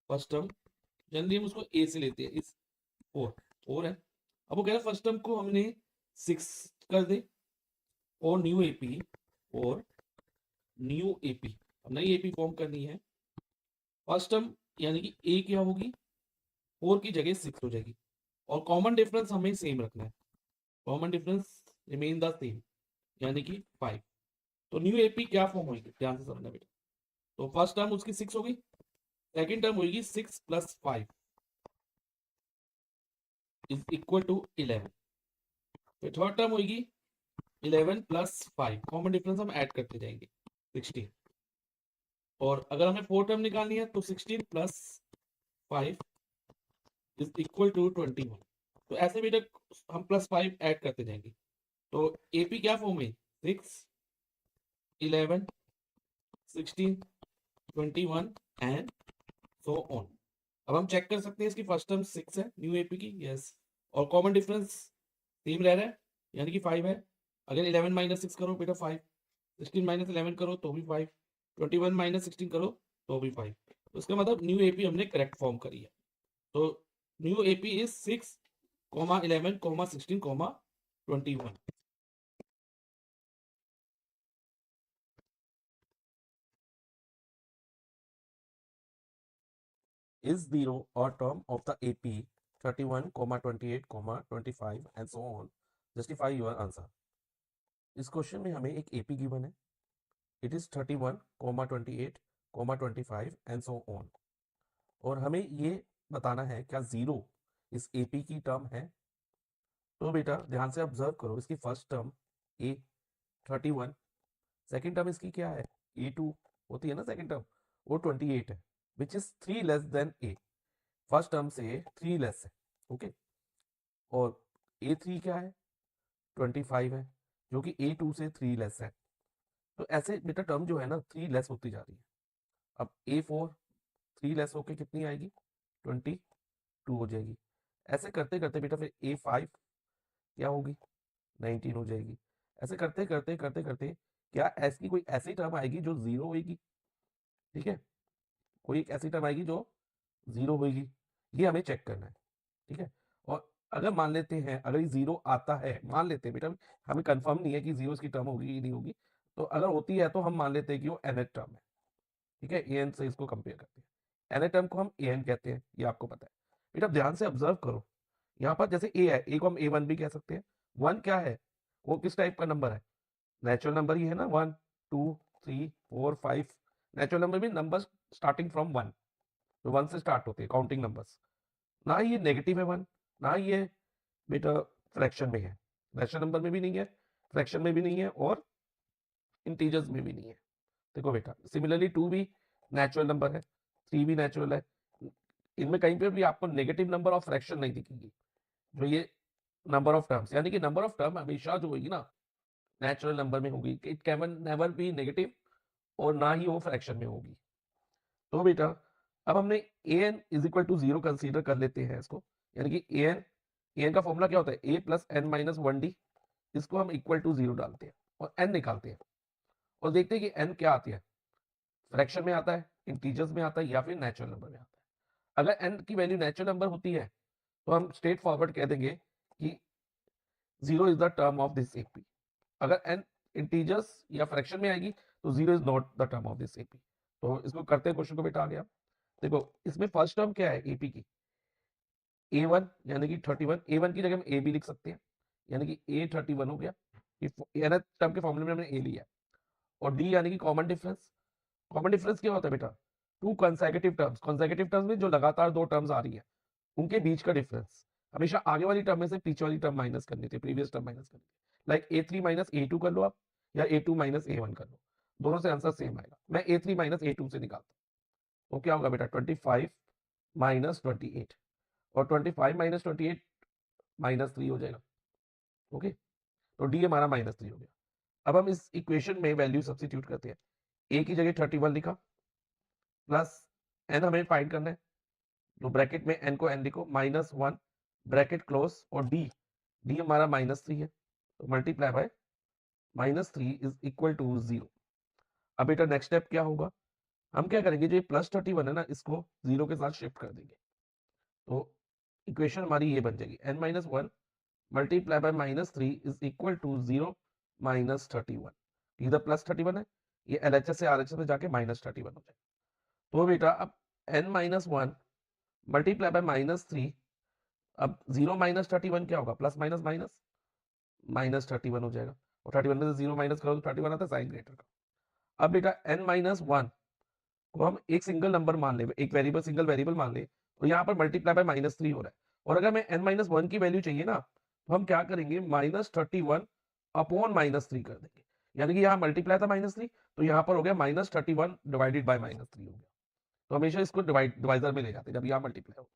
first term generally हम उसको A से लेते हैं, इस 4 है। अब वो कह रहा है फर्स्ट टर्म को हमने 6 कर दे, और न्यू AP, और न्यू AP, अब नई AP फॉर्म करनी है। फर्स्ट टर्म यानी कि A क्या होगी? 4 की जगह 6 हो जाएगी, और कॉमन डिफरेंस हमें सेम रखना है, common difference remain the same यानी कि 5। तो न्यू AP क्या फॉर्म होगी? ध्यान से समझना बेटा। तो फर्स्ट टर्म उसकी 6 होगी, सेकंड टर्म होगी 6 प्लस 5 इज इक्वल टू 11, फिर थर्ड टर्म होगी 11 प्लस 5, कॉमन डिफरेंस हम ऐड करते जाएंगे 16, और अगर हमें फोर्थ टर्म निकालनी है तो 16 प्लस 5 इज इक्वल टू 21। तो ऐसे बेटा हम प्लस 5 ऐड करते जाएंगे। तो एपी क्या फॉर्म में 6 11 16 21 एंड सो ऑन। अब हम चेक कर सकते हैं इसकी फर्स्ट टर्म 6 है न्यू एपी की, यस, और कॉमन डिफरेंस सेम रह रहा है यानी कि 5 है। अगर 11 माइनस 6 करो बेटा 5, 16 माइनस 11 करो तो भी 5, 21 माइनस 16 करो तो भी 5। तो इसका मतलब न्यू एपी हमने करेक्ट फॉर्म करी है। तो new AP is 6 11 16 21। Is zero or term of the AP 31, 28, 25 and so on? Justify your answer. इस क्वेश्चन में हमें एक एपी गिवन है, it is 31, 28, 25 and so on, और हमें ये बताना है क्या जीरो इस एपी की टर्म है। तो बेटा ध्यान से ऑब्जर्व करो, इसकी फर्स्ट टर्म ए 31, सेकेंड टर्म इसकी क्या है A2 होती है ना, सेकेंड टर्म वो 28 है, which is 3 less than A, first term से 3 लेस है, ओके। और A3 क्या है 25 है, जो कि A2 से 3 लेस है। तो ऐसे बेटा टर्म जो है ना 3 लेस होती जा रही है। अब A4 3 लेस होके कितनी आएगी 22 हो जाएगी। ऐसे करते करते बेटा फिर A5 क्या होगी 19 हो जाएगी। ऐसे करते करते करते करते क्या ऐसी कोई ऐसी टर्म आएगी जो जीरो होगी, ठीक है, कोई एक ऐसी टर्म आएगी जो जीरो होगी, ये हमें चेक करना है, ठीक है। और अगर मान लेते हैं अगर ये जीरो आता है, मान लेते हैं बेटा, हमें कंफर्म नहीं है कि जीरो की टर्म होगी कि नहीं होगी, तो अगर होती है तो हम मान लेते हैं कि वो nth टर्म है, ठीक है। an से इसको कंपेयर करते हैं, nth टर्म को हम an कहते हैं, ये आपको पता है। बेटा ध्यान से ऑब्जर्व करो, यहाँ पर जैसे a है, a को हम a1 भी कह सकते हैं। 1 क्या है, वो किस टाइप का नंबर है, नेचुरल नंबर ही है ना, 1 2 3 4 5। नेचुरल नंबर भी नंबर स्टार्टिंग फ्रॉम 1, जो 1 से स्टार्ट होते हैं काउंटिंग नंबर्स। ना ये नेगेटिव है 1, ना ये बेटा फ्रैक्शन में है, रैशनल नंबर में भी नहीं है, फ्रैक्शन में भी नहीं है, और इंटीजर्स में भी नहीं है। देखो बेटा सिमिलरली 2 भी नेचुरल नंबर है, 3 भी नेचुरल है, इनमें कहीं पे भी आपको नेगेटिव नंबर ऑफ फ्रैक्शन नहीं दिखेगी। जो ये नंबर ऑफ टर्म्स, यानी कि नंबर ऑफ टर्म हमेशा जो होगी ना नेचुरल नंबर में होगी, it can never be negative, और ना ही वो फ्रैक्शन में होगी। तो बेटा अब हमने an is equal to 0 consider कर लेते हैं इसको, यानी कि an का फॉर्मूला क्या होता है a plus N minus 1d, इसको हम इक्वल टू 0 डालते हैं और n निकालते हैं, और देखते हैं कि n क्या आती है, फ्रैक्शन में आता है, इंटीजर्स में आता है, या फिर नेचुरल नंबर में आता है। अगर n की वैल्यू नेचुरल नंबर होती है तो हम स्ट्रेट फॉरवर्ड कह देंगे कि 0 is the term of this AP. अगर n इंटीजर्स या फ्रैक्शन में आएगी तो 0 is not the term of this AP. तो इसको करते हैं क्वेश्चन को बेटा, आ गया। देखो इसमें फर्स्ट टर्म क्या है एपी की, a1 यानी कि 31, a1 की जगह हम a भी लिख सकते हैं, यानी कि a31 हो गया, ये टर्म के फॉर्मूले में हमने a लिया। और d यानी कि कॉमन डिफरेंस, कॉमन डिफरेंस क्या होता है बेटा, to consecutive terms, consecutive terms में जो लगातार दो टर्म्स आ रही है उनके बीच का डिफरेंस, हमेशा आगे वाली टर्म में से पीछे वाली टर्म माइनस करनी थी, प्रीवियस टर्म माइनस करनी थी। लाइक a3 माइनस a2 कर लो आप, या a2 माइनस a1 कर लो, दोनों से आंसर सेम आएगा। मैं a3 माइनस a2 से निकालता हूँ, तो क्या होगा बेटा 25 माइनस 28, और 25 माइनस 28 माइनस 3 हो जाएगा, ओके। तो डी हमारा माइनस 3 हो गया। अब हम इस इक्वेशन में वैल्यू सब्स्टिट्यूट करते हैं, ए की जगह 31 लिखा, प्लस एन हमें फाइंड करना है, तो ब्रैकेट में एन को एन लिखो, -1 ब्रैकेट क्लोज, और डी, डी हमारा -3 है, तो multiply bye -3 is equal to 0। अब बेटा नेक्स्ट स्टेप क्या होगा, हम क्या करेंगे, जो +31 है ना, इसको 0 के साथ शिफ्ट कर देंगे, तो इक्वेशन हमारी ये बन जाएगी n-1 multiply bye -3 is equal to 0 -31। इधर +31 है, ये LHS से RHS में जाके -31 हो जाए। तो बेटा अब n-1 मल्टीप्लाई बाय -3, अब 0 -31 क्या होगा, प्लस माइनस माइनस -31 हो जाएगा, और 31 में से 0 माइनस करो तो 31 आता है साइन ग्रेटर का। अब बेटा n-1 को हम एक सिंगल नंबर मान ले, एक वेरिएबल सिंगल वेरिएबल मान ले, तो यहाँ पर मल्टीप्लाई बाय -3 हो रहा है, और अगर मैं n-1 की वैल्यू चाहिए ना, हम क्या करेंगे, -31 अपॉन -3 कर देंगे, यानी कि यहाँ मल्टीप्लाई था -3, तो यहाँ पर हो गया -31 डिवाइडेड बाय -3 हो गया। तो हमेशा इसको डिवाइजर में ले जाते हैं जब यहाँ मल्टीप्लाई हो।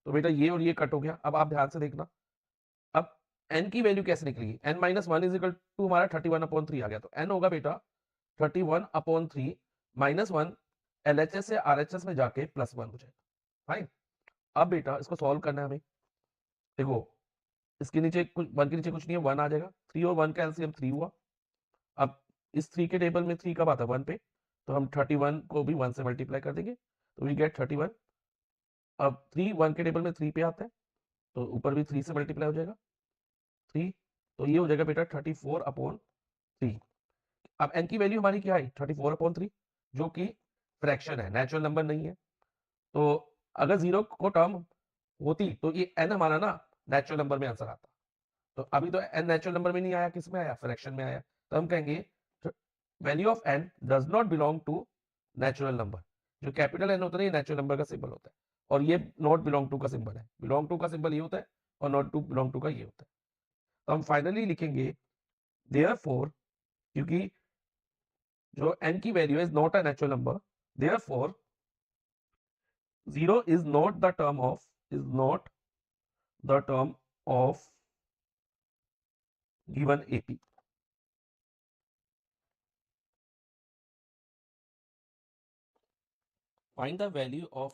तो बेटा ये और ये कट हो गया। अब आप ध्यान से देखना, अब n की वैल्यू कैसे निकलेगी, n-1 इज इक्वल टू हमारा 31/3 आ गया, तो n होगा बेटा 31/3 -1 LHS से RHS में जाके +1 हो जाएगा। फाइन। अब बेटा इसको सॉल्व करना है हमें। देखो इसके नीचे कुछ, 1 के नीचे कुछ नहीं है, 1 आ जाएगा। 3 और 1 का एलसीएम 3 हुआ। अब इस 3 के टेबल में 3 कब आता है, 1 पे, तो हम 31 को भी 1 से मल्टीप्लाई कर देंगे, तो वी गेट 31। अब 3 1 के टेबल में 3 पे आता है, तो ऊपर भी 3 से मल्टीप्लाई हो जाएगा 3, तो ये हो जाएगा बेटा 34/3। अब n की वैल्यू हमारी क्या है, 34/3, जो कि फ्रैक्शन है, नेचुरल नंबर नहीं है। तो अगर जीरो को टर्म होती तो ये n हमारा ना नेचुरल नंबर में आंसर आता। तो अभी तो n नेचुरल नंबर में नहीं आया, किस में आया, फ्रैक्शन में आया। तो हम कहेंगे value of n does not belong to natural number. जो कैपिटल n होता है ये नेचुरल नंबर का सिंबल होता है, और ये नॉट बिलोंग टू का सिंबल है। बिलोंग टू का सिंबल ये होता है और नॉट टू बिलोंग टू का ये होता है। तो हम फाइनली लिखेंगे देयरफॉर, क्योंकि जो n की value is not a natural number, therefore 0 is not the term of given AP. Find the value of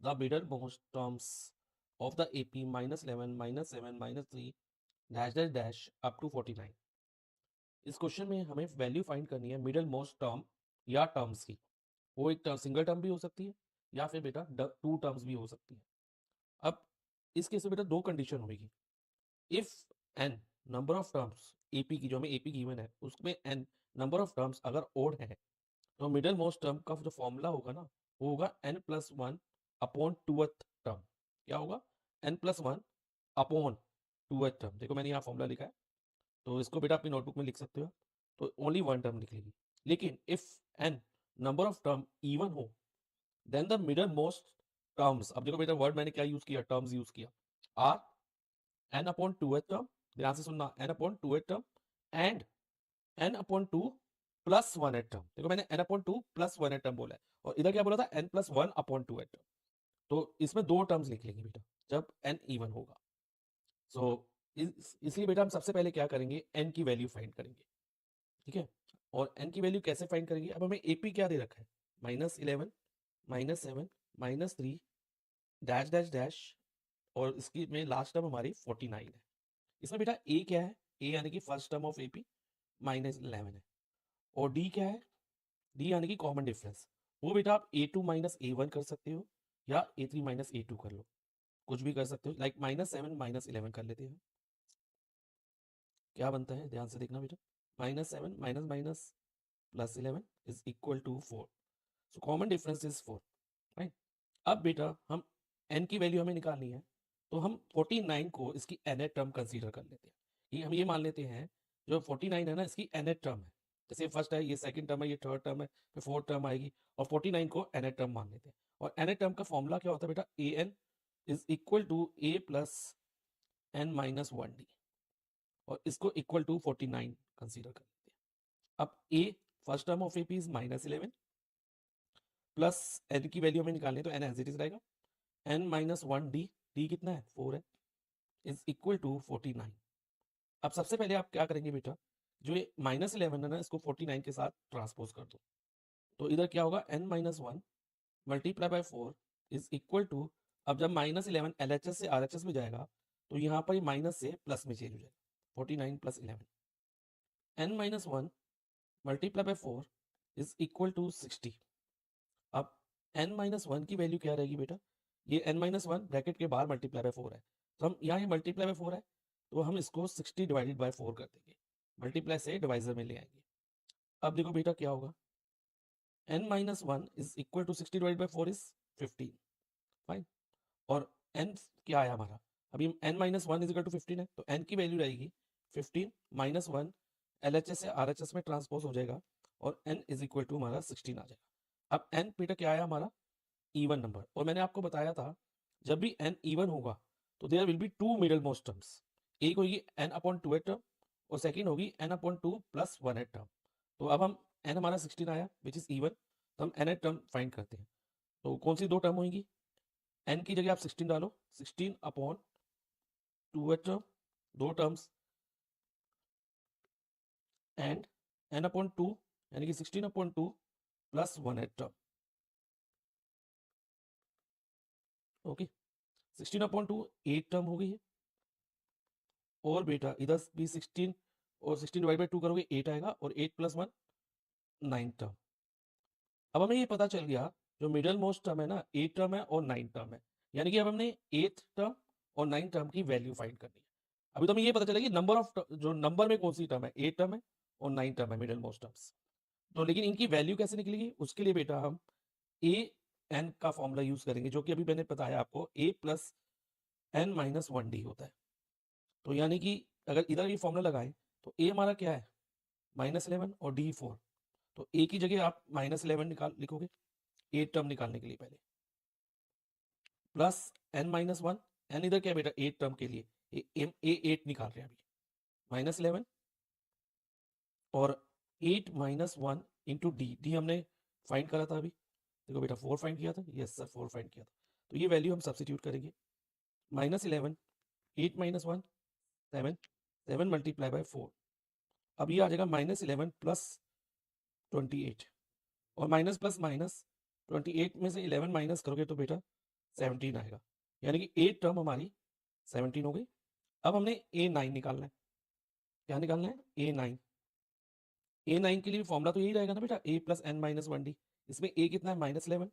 the middlemost terms of the AP -11 -7 -3 dash dash dash up to 49। इस question में हमें value find करनी है middle most term या terms की। वो एक single term भी हो सकती है या फिर बेटा 2 टर्म्स भी हो सकती है। अब इस केस में बेटा 2 कंडीशन होगी। If n number of terms AP की, जो हमें AP गिवन है उसमें n नंबर ऑफ टर्म्स अगर ओड है, तो मिडल मोस्ट टर्म का जो फॉर्मूला होगा ना, वो होगा n+1 अपॉन 2th टर्म। क्या होगा, n+1 अपॉन 2th टर्म। देखो मैंने यहाँ फॉर्मूला लिखा है, तो इसको बेटा अपनी नोटबुक में लिख सकते हो। तो ओनली 1 टर्म निकलेगी। लेकिन if n number of term even हो, then the middle most terms, अब देखो बेटा वर्ड मैंने क्या यूज किया, टर्म्स यूज किया, are n upon 2th term, ध्यान से सुनना, n upon 2th term and n upon 2 plus 1th term. देखो मैंने n upon 2 plus 1th term बोला है, और इधर क्या बोला था, n+1 अपॉन 2th टर्म। तो इसमें 2 टर्म्स लिख लेंगे बेटा जब n इवन होगा। सो इसलिए बेटा हम सबसे पहले क्या करेंगे, n की वैल्यू फाइंड करेंगे। ठीक है, और n की वैल्यू कैसे फाइंड करेंगे, अब हमें AP क्या दे रखा है, -11 -7 -3 डैश डैश डैश, और इसकी में लास्ट टर्म हमारी 49 है। इसमें बेटा a क्या है, a यानी कि फर्स्ट टर्म ऑफ AP -11 है, और d क्या है, d यानी कि कॉमन डिफरेंस। वो बेटा आप A2 -A1 कर सकते हो या A3 -A2 कर लो, कुछ भी कर सकते हो। लाइक -7 -11 कर लेते हैं, क्या बनता है ध्यान से देखना बेटा, -7 minus minus plus 11 is equal to 4। So common difference is 4। Right. अब बेटा हम n की वैल्यू हमें निकालनी है, तो हम 49 को इसकी nth टर्म कंसीडर कर लेते हैं। कि हम ये मान लेते हैं जो 49 है ना, इसकी nth टर्म है। जैसे फर्स्ट है, ये सेकंड टर्म है, ये थर्ड टर्म है, फिर फोर्थ टर्म आएगी, और 49 को nth टर्म मान लेते हैं। और nth टर्म का फॉर्मूला क्या होता है बेटा, an is equal to a plus n-1d, और इसको इक्वल टू 49 कंसीडर कर लेते हैं। अब a first term of AP is -11 plus n की वैल्यू हमें निकालनी है, तो n एज इट इज रहेगा, n-1d, d कितना है, 4 है, इज इक्वल टू 49। अब सबसे पहले आप क्या करेंगे बेटा, जो ये -11 है ना, इसको 49 के साथ ट्रांसपोज कर दो। तो इधर क्या होगा, n-1 multiply by 4 is equal to, अब जब -11 LHS से RHS में जाएगा, तो यहाँ पर माइनस से प्लस में चेंज हो जाएगा, 49 + 11, n-1 multiply by 4 is equal to 60। अब n-1 की वैल्यू क्या रहेगी बेटा, ये n-1 ब्रैकेट के बाहर मल्टीप्लाई बाय 4 है, तो हम यहाँ ये मल्टीप्लाई बाय 4 है, तो हम इसको 60 डिवाइडेड बाय 4 कर देंगे, मल्टीप्लाई से डिवाइजर में ले आएंगे। अब देखो बेटा क्या होगा, n-1 is equal to 60 divided by 4 is 15। Fine. और n क्या आया हमारा, अभी n-1 इज इक्वल टू 15 है, तो n की वैल्यू रहेगी 15 -1 LHS से RHS में ट्रांसपोज हो जाएगा, और n इज इक्वल टू हमारा 16 आ जाएगा। अब n बेटा क्या आया हमारा, इवन नंबर, और मैंने आपको बताया था जब भी n इवन होगा तो there will be 2 middle most terms. एक होगी n अपॉन 2 टर्म और सेकंड होगी n अपॉन 2 प्लस 1 टर्म। तो अब हम n हमारा 16 आया विच इज इवन, तो हम n टर्म फाइंड करते हैं। तो कौन सी दो टर्म होंगी, n की जगह आप 16 डालो, 16 अपॉन 2 टर्म, दो टर्म्स, एंड n अपॉन 2 यानी कि 16 upon 2 plus 1 term. Okay, 16 upon 2 8 term हो गई है, और बेटा इधर भी 16 और 16 डिवाइड बाई 2 करोगे 8 आएगा, और 8 प्लस 1 9 टर्म। अब हमें ये पता चल गया जो मिडल मोस्ट टर्म है ना 8 टर्म है और 9 टर्म है, यानी कि अब हमने 8 टर्म और 9 टर्म की वैल्यू फाइंड करनी है। अभी तो हमें ये पता चला कि नंबर ऑफ जो नंबर में कौन सी टर्म है, 8 टर्म है और 9 टर्म है मिडल मोस्ट टर्म्स। तो लेकिन इनकी वैल्यू कैसे निकलेगी, उसके लिए बेटा हम ए एन का फॉर्मूला यूज करेंगे, जो कि अभी मैंने बताया आपको, ए प्लस एन माइनस 1 डी होता है। तो यानी कि अगर इधर ये फॉर्मूला लगाएं तो ए हमारा क्या है -11 और डी 4। तो ए की जगह आप -11 निकाल लिखोगे 8 टर्म निकालने के लिए पहले, प्लस n माइनस 1, एन इधर क्या है बेटा 8 टर्म के लिए ए 8 निकाल रहे हैं अभी, -11 और 8 माइनस 1 इंटू डी, डी हमने फाइंड करा था अभी, देखो बेटा 4 फाइंड किया था, यस सर 4 फाइंड किया था। तो ये वैल्यू हम सब्सिट्यूट करेंगे, -11 8 माइनस 1 7 7 मल्टीप्लाई बाय 4। अब ये आ जाएगा -11 प्लस 28, और माइनस प्लस माइनस 28 में से 11 माइनस करोगे तो बेटा 17 आएगा, यानी कि 8 टर्म हमारी 17 हो गई। अब हमने A9 निकालना है, क्या निकालना है A9। A9 के लिए फॉर्मूला तो यही रहेगा ना बेटा, A plus N minus 1 d. इसमें A कितना है -11,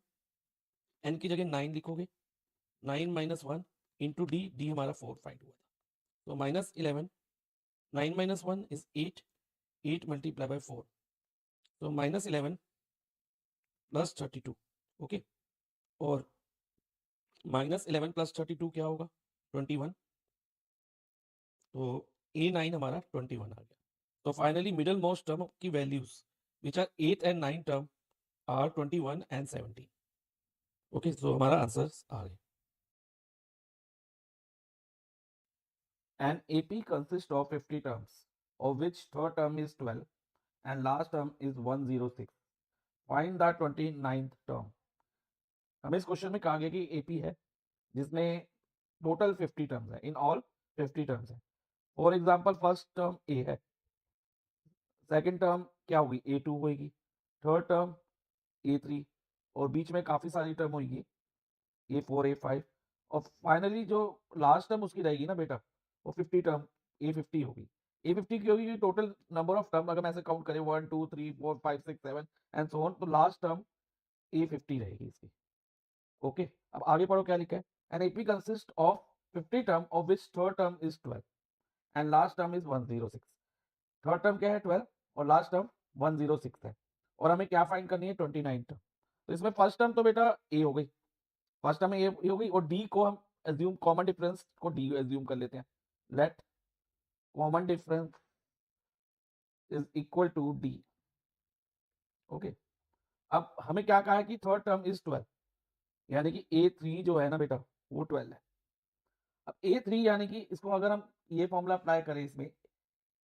n की जगह 9 लिखोगे, 9 माइनस 1 इंटू डी, डी हमारा 4 फाइंड हुआ था। तो -11 9 माइनस 1 इज 8, 8 मल्टीप्लाई बाय 4, तो -11 प्लस 32। ओके, और -11 प्लस 32 क्या होगा 21, तो A9 हमारा 21 आ गया। तो फाइनली मिडल मोस्ट टर्म की values which are 8 and 9 term are 21 and 17। Okay, तो हमारा आंसर आ गए। An AP consists of 50 terms, of which third term is 12 and last term is 106. Find the 29th term. हमें इस question में कहा गया कि AP है जिसमें टोटल 50 टर्म्स है, इन ऑल 50 टर्म्स है। For example first term A है, सेकंड टर्म क्या होगी A2 होगी, थर्ड टर्म A3, और बीच में काफी सारी टर्म होगी A4 A5, और फाइनली जो लास्ट टर्म उसकी रहेगी ना बेटा वो 50 टर्म A50 होगी। A50 की होगी टोटल नंबर ऑफ टर्म, अगर मैं ऐसे काउंट करें 1 2 3 4 5 6 7 एंड सो ऑन, तो लास्ट टर्म A50 रहेगी इसकी। ओके, अब आगे पढ़ो क्या लिखा है, an AP consist of 50 term of which third term is 12 and last term is 106। Third term क्या है 12 और लास्ट टर्म 106 है, और हमें क्या फाइंड करनी है 29 टर्म। तो इसमें फर्स्ट टर्म तो बेटा ए हो गई, फर्स्ट टर्म ए हो गई, और डी को हम एज्यूम कॉमन डिफरेंस को डी एज्यूम कर लेते हैं, let common difference is equal to d. Okay, अब हमें क्या कहा है कि थर्ड टर्म इज 12, यानी कि A3 जो है ना बेटा वो 12 है। अब A3 यानी कि इसको अगर हम ये फॉर्मूला अप्लाई करें इसमें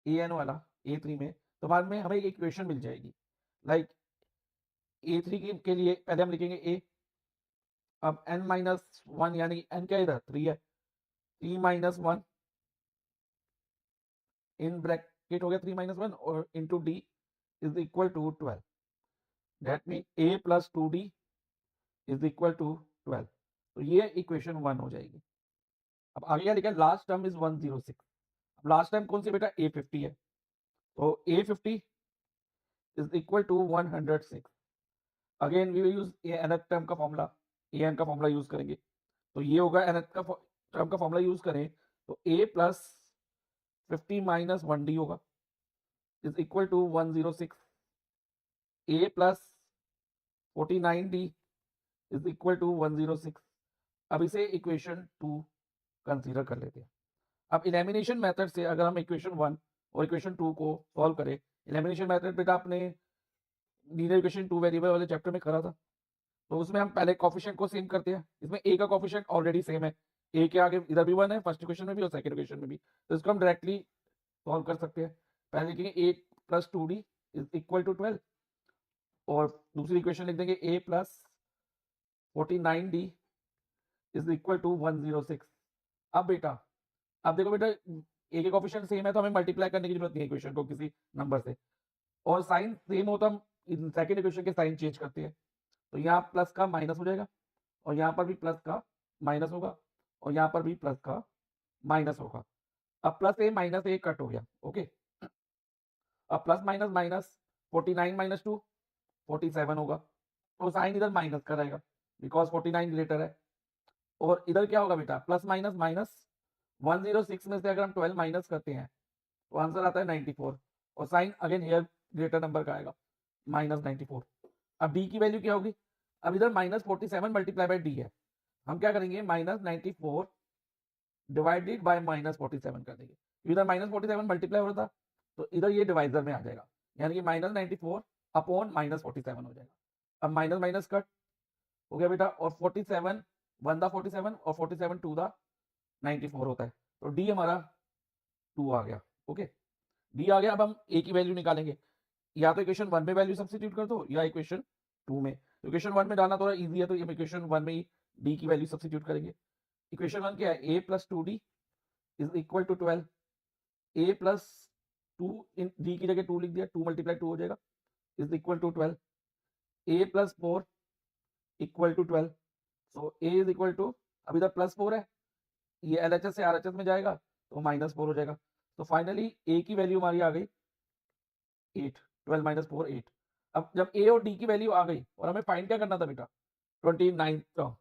AN वाला A3 में, तो बाद में हमें एक इक्वेशन मिल जाएगी, लाइक A3 के लिए पहले हम लिखेंगे A, अब n माइनस 1 यानी कि n क्या इधर 3 है, 3 माइनस 1 इन ब्रैकेट हो गया 3 माइनस 1 और into d is equal to 12, that mean A plus 2D is equal to 12। तो ये इक्वेशन 1 हो जाएगी। अब आगे क्या लिखा है, लास्ट टर्म इज 106। अब लास्ट टर्म कौन सी बेटा A50 है, तो A50 is equal to 106। Again we will use nth term का फॉर्मूला, an का फॉर्मूला यूज करेंगे, तो ये होगा nth का टर्म का फॉर्मूला यूज करें तो A प्लस 50 माइनस 1D होगा is equal to 106, A plus 49D is equal to 106। अब इसे इक्वेशन 2 कंसीडर कर लेते हैं। अब इलेमिनेशन मेथड से अगर हम इक्वेशन 1 और इक्वेशन 2 को सॉल्व करें, इलेमिनेशन मेथड बेटा आपने लीनियर इक्वेशन 2 वेरिएबल वाले चैप्टर में करा था, तो उसमें हम पहले कोफिशिएंट को सेम करते हैं। इसमें a का कोफिशिएंट ऑलरेडी सेम है, ए के आगे इधर भी 1 है, फर्स्ट इक्वेशन में भी और सेकंड इक्वेशन में भी, तो इसको हम डायरेक्टली सॉल्व कर सकते हैं। पहले लिखेंगे a plus 2d is equal to 12 और दूसरी इक्वेशन लिख देंगे a plus 49d is equal to 106। अब बेटा, अब देखो बेटा, ए के कोफिशिएंट सेम है तो हमें मल्टीप्लाई करने की जरूरत नहीं है इक्वेशन को किसी नंबर से, और साइन सेम हो तो हम सेकंड इक्वेशन के साइन चेंज करते हैं। तो यहाँ प्लस का माइनस हो जाएगा और यहाँ पर भी प्लस का माइनस होगा और यहाँ पर भी प्लस का माइनस होगा। अब प्लस ए माइनस ए कट हो गया। ओके, अब प्लस माइनस माइनस 49 माइनस 2 47 होगा, तो साइन इधर माइनस का रहेगा बिकॉज 49 ग्रेटर है। और इधर क्या होगा बेटा, प्लस माइनस माइनस 106 में से अगर हम 12 माइनस करते हैं तो आंसर आता है 94 और sign again here greater number का आएगा -94। अब डी की वैल्यू क्या होगी, अब इधर -47 मल्टीप्लाई बाय डी है, हम क्या करेंगे -94 डिवाइडेड बाय -47 कर देंगे, इधर -47 मल्टीप्लाई हो रहा था तो इधर ये डिवाइजर में आ जाएगा, यानी कि -94 अपॉन -47 हो जाएगा। अब माइनस माइनस कट हो गया बेटा, और 47 1 दा 47 और 47 2 दा 94 होता है, तो डी हमारा 2 आ गया। ओके, डी आ गया। अब हम ए की वैल्यू निकालेंगे, या तो इक्वेशन 1 में वैल्यू सब्स्टिट्यूट कर दो या इक्वेशन 2 में। इक्वेशन 1 में डालना थोड़ा इजी है तो ये इक्वेशन 1 में ही डी की वैल्यू सब्स्टिट्यूट करेंगे। इक्वेशन 1 क्या है, a plus 2d is equal to 12। A plus 2 in d की जगह 2 लिख दिया, 2 मल्टीप्लाई 2 हो जाएगा is equal to 12। A plus 4 equal to 12, so a is equal to, अब इधर प्लस 4 है, ये एलएचएस से आरएचएस में जाएगा तो -4 हो जाएगा। तो फाइनली ए की वैल्यू हमारी आ गई 8, 12 माइनस 4 8। अब जब ए और डी की वैल्यू आ गई और हमें फाइंड क्या करना था बेटा, 29 टर्म,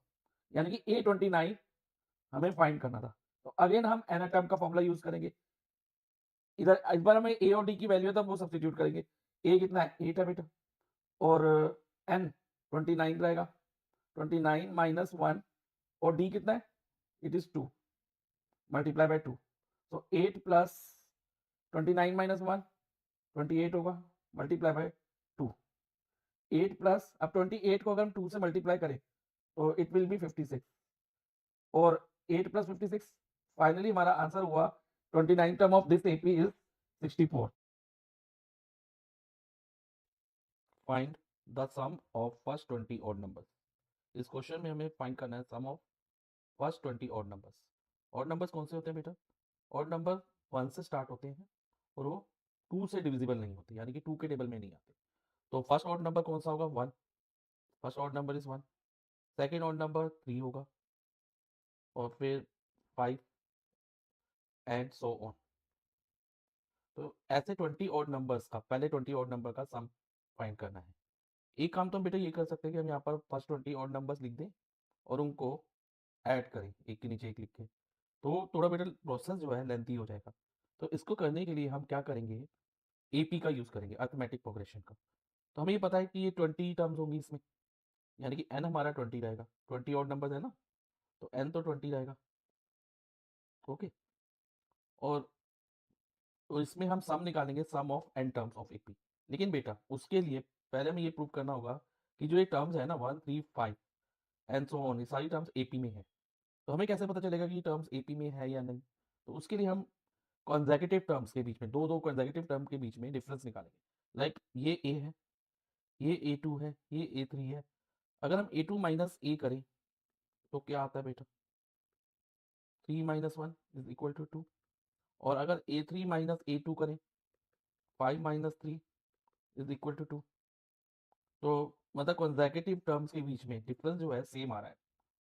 यानी कि ए 29 हमें फाइंड करना था। तो अगेन हम एन टर्म का फॉर्मूला यूज करेंगे, इधर इस बार हमें ए और डी की वैल्यू था वो सब्स्टिट्यूट करेंगे। ए कितना है, 8 है बेटा, और एन 29 रहेगा, 29 माइनस 1, और डी कितना है, इट इज 2 मल्टीप्लाई बाय 2, तो 8 प्लस 29 माइनस 1 28 होगा मल्टीप्लाई बाय 2। 8 प्लस, अब 28 को अगर हम 2 से मल्टीप्लाई करें तो इट विल बी 56, और 8 प्लस 56, फाइनली हमारा आंसर हुआ 29 term of this AP is 64। Find the sum of first 20 odd numbers. इस क्वेश्चन में हमें फाइंड करना है sum of first 20 odd numbers. Odd numbers कौन से होते हैं बेटा, ऑड नंबर 1 से स्टार्ट होते हैं और वो 2 से डिविजिबल नहीं होते, यानी कि 2 के टेबल में नहीं आते। तो फर्स्ट ऑड नंबर कौन सा होगा, 1, first odd number is 1। Second odd number 3 होगा और फिर 5 एंड सो ऑन। तो ऐसे 20 ऑड नंबर्स का, पहले 20 ऑड नंबर का सम फाइंड करना है। एक काम तो हम बेटा ये कर सकते हैं कि हम यहाँ पर फर्स्ट 20 ऑड नंबर्स लिख दें और उनको ऐड करें एक के नीचे एक लिख के, तो थोड़ा बेटा प्रोसेस जो है लेंथी हो जाएगा। तो इसको करने के लिए हम क्या करेंगे, एपी का यूज़ करेंगे, अर्थमेटिक प्रोग्रेशन का। तो हमें ये पता है कि ये 20 टर्म्स होंगी इसमें, यानी कि एन हमारा 20 रहेगा, 20 ऑड नंबर है ना, तो एन तो 20 रहेगा। ओके, और तो इसमें हम सम निकालेंगे, sum of n terms of AP. लेकिन बेटा उसके लिए पहले हमें ये प्रूव करना होगा कि जो ये टर्म्स है ना 1 3 5 एंड सो ऑन, ये सारी टर्म्स एपी में है। तो हमें कैसे पता चलेगा कि ये टर्म्स एपी में है या नहीं, तो उसके लिए हम कॉन्जेक्यूटिव टर्म्स के बीच में, दो दो कॉन्जेक्यूटिव टर्म के बीच में डिफरेंस निकालेंगे। लाइक ये ए है, ये ए2 है, ये ए3 है। अगर हम ए2 माइनस ए करें तो क्या आता है बेटा, 3 माइनस 1 इज इक्वल टू 2। और अगर ए3 माइनस ए2 करें, 5 माइनस 3 इज इक्वल टू 2। तो मतलब कंसेक्यूटिव टर्म्स के बीच में डिफरेंस जो है सेम आ रहा है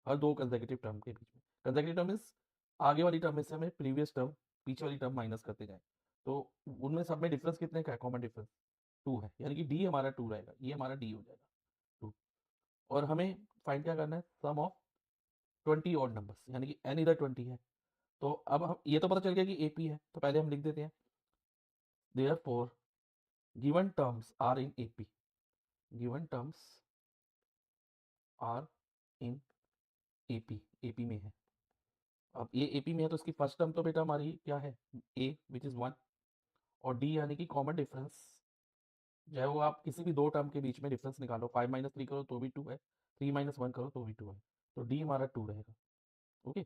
हर दो कंसेक्यूटिव टर्म के बीच में। कंसेक्यूटिव टर्म मींस आगे वाली टर्म में से हमें प्रीवियस टर्म, पीछे वाली टर्म माइनस करते जाए, तो उनमें सब में डिफरेंस कितने का है, कॉमन डिफरेंस 2 है, यानी कि डी हमारा 2 रहेगा, ये हमारा डी हो जाएगा 2। और हमें फाइंड क्या करना है, सम ऑफ 20 ऑड नंबर्स, यानी कि एन इधर 20 है। तो अब हम ये तो पता चल गया कि एपी है, तो पहले हम लिख देते हैं therefore given terms are in AP, given terms are in AP, AP में है। अब ये एपी में है तो इसकी फर्स्ट टर्म तो बेटा हमारी क्या है, ए विच इज 1, और डी यानी कि कॉमन डिफरेंस, चाहे वो आप किसी भी दो टर्म के बीच में डिफरेंस निकालो, 5 माइनस 3 करो तो भी 2 है, 3 माइनस 1 करो तो भी 2 है, तो डी हमारा 2 रहेगा। ओके,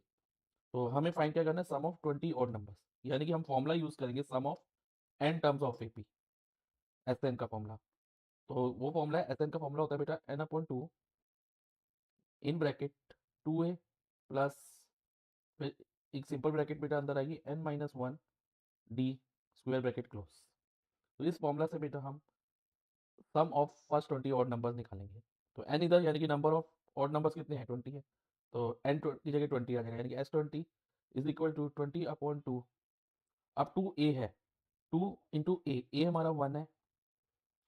तो हमें फाइंड क्या करना है, सम ऑफ 20 ऑड नंबर्स, यानी कि हम फॉर्मूला यूज करेंगे sum of n terms of AP, S N का फॉर्मूला। तो वो फॉर्मूला है, एस एन का फॉर्मूला होता है बेटा n अपॉन टू इन ब्रैकेट 2a प्लस, फिर एक सिंपल ब्रैकेट बेटा अंदर आएगी n minus one D square bracket close. तो इस फॉर्मूला से बेटा हम sum of first 20 odd numbers निकालेंगे। तो n इधर यानी कि नंबर ऑफ ऑड नंबर्स कितने हैं, 20 है, तो n की जगह 20 आ जाएगा, यानी कि s20 is equal to 20 upon two. अब 2a है, 2 इंटू ए हमारा 1 है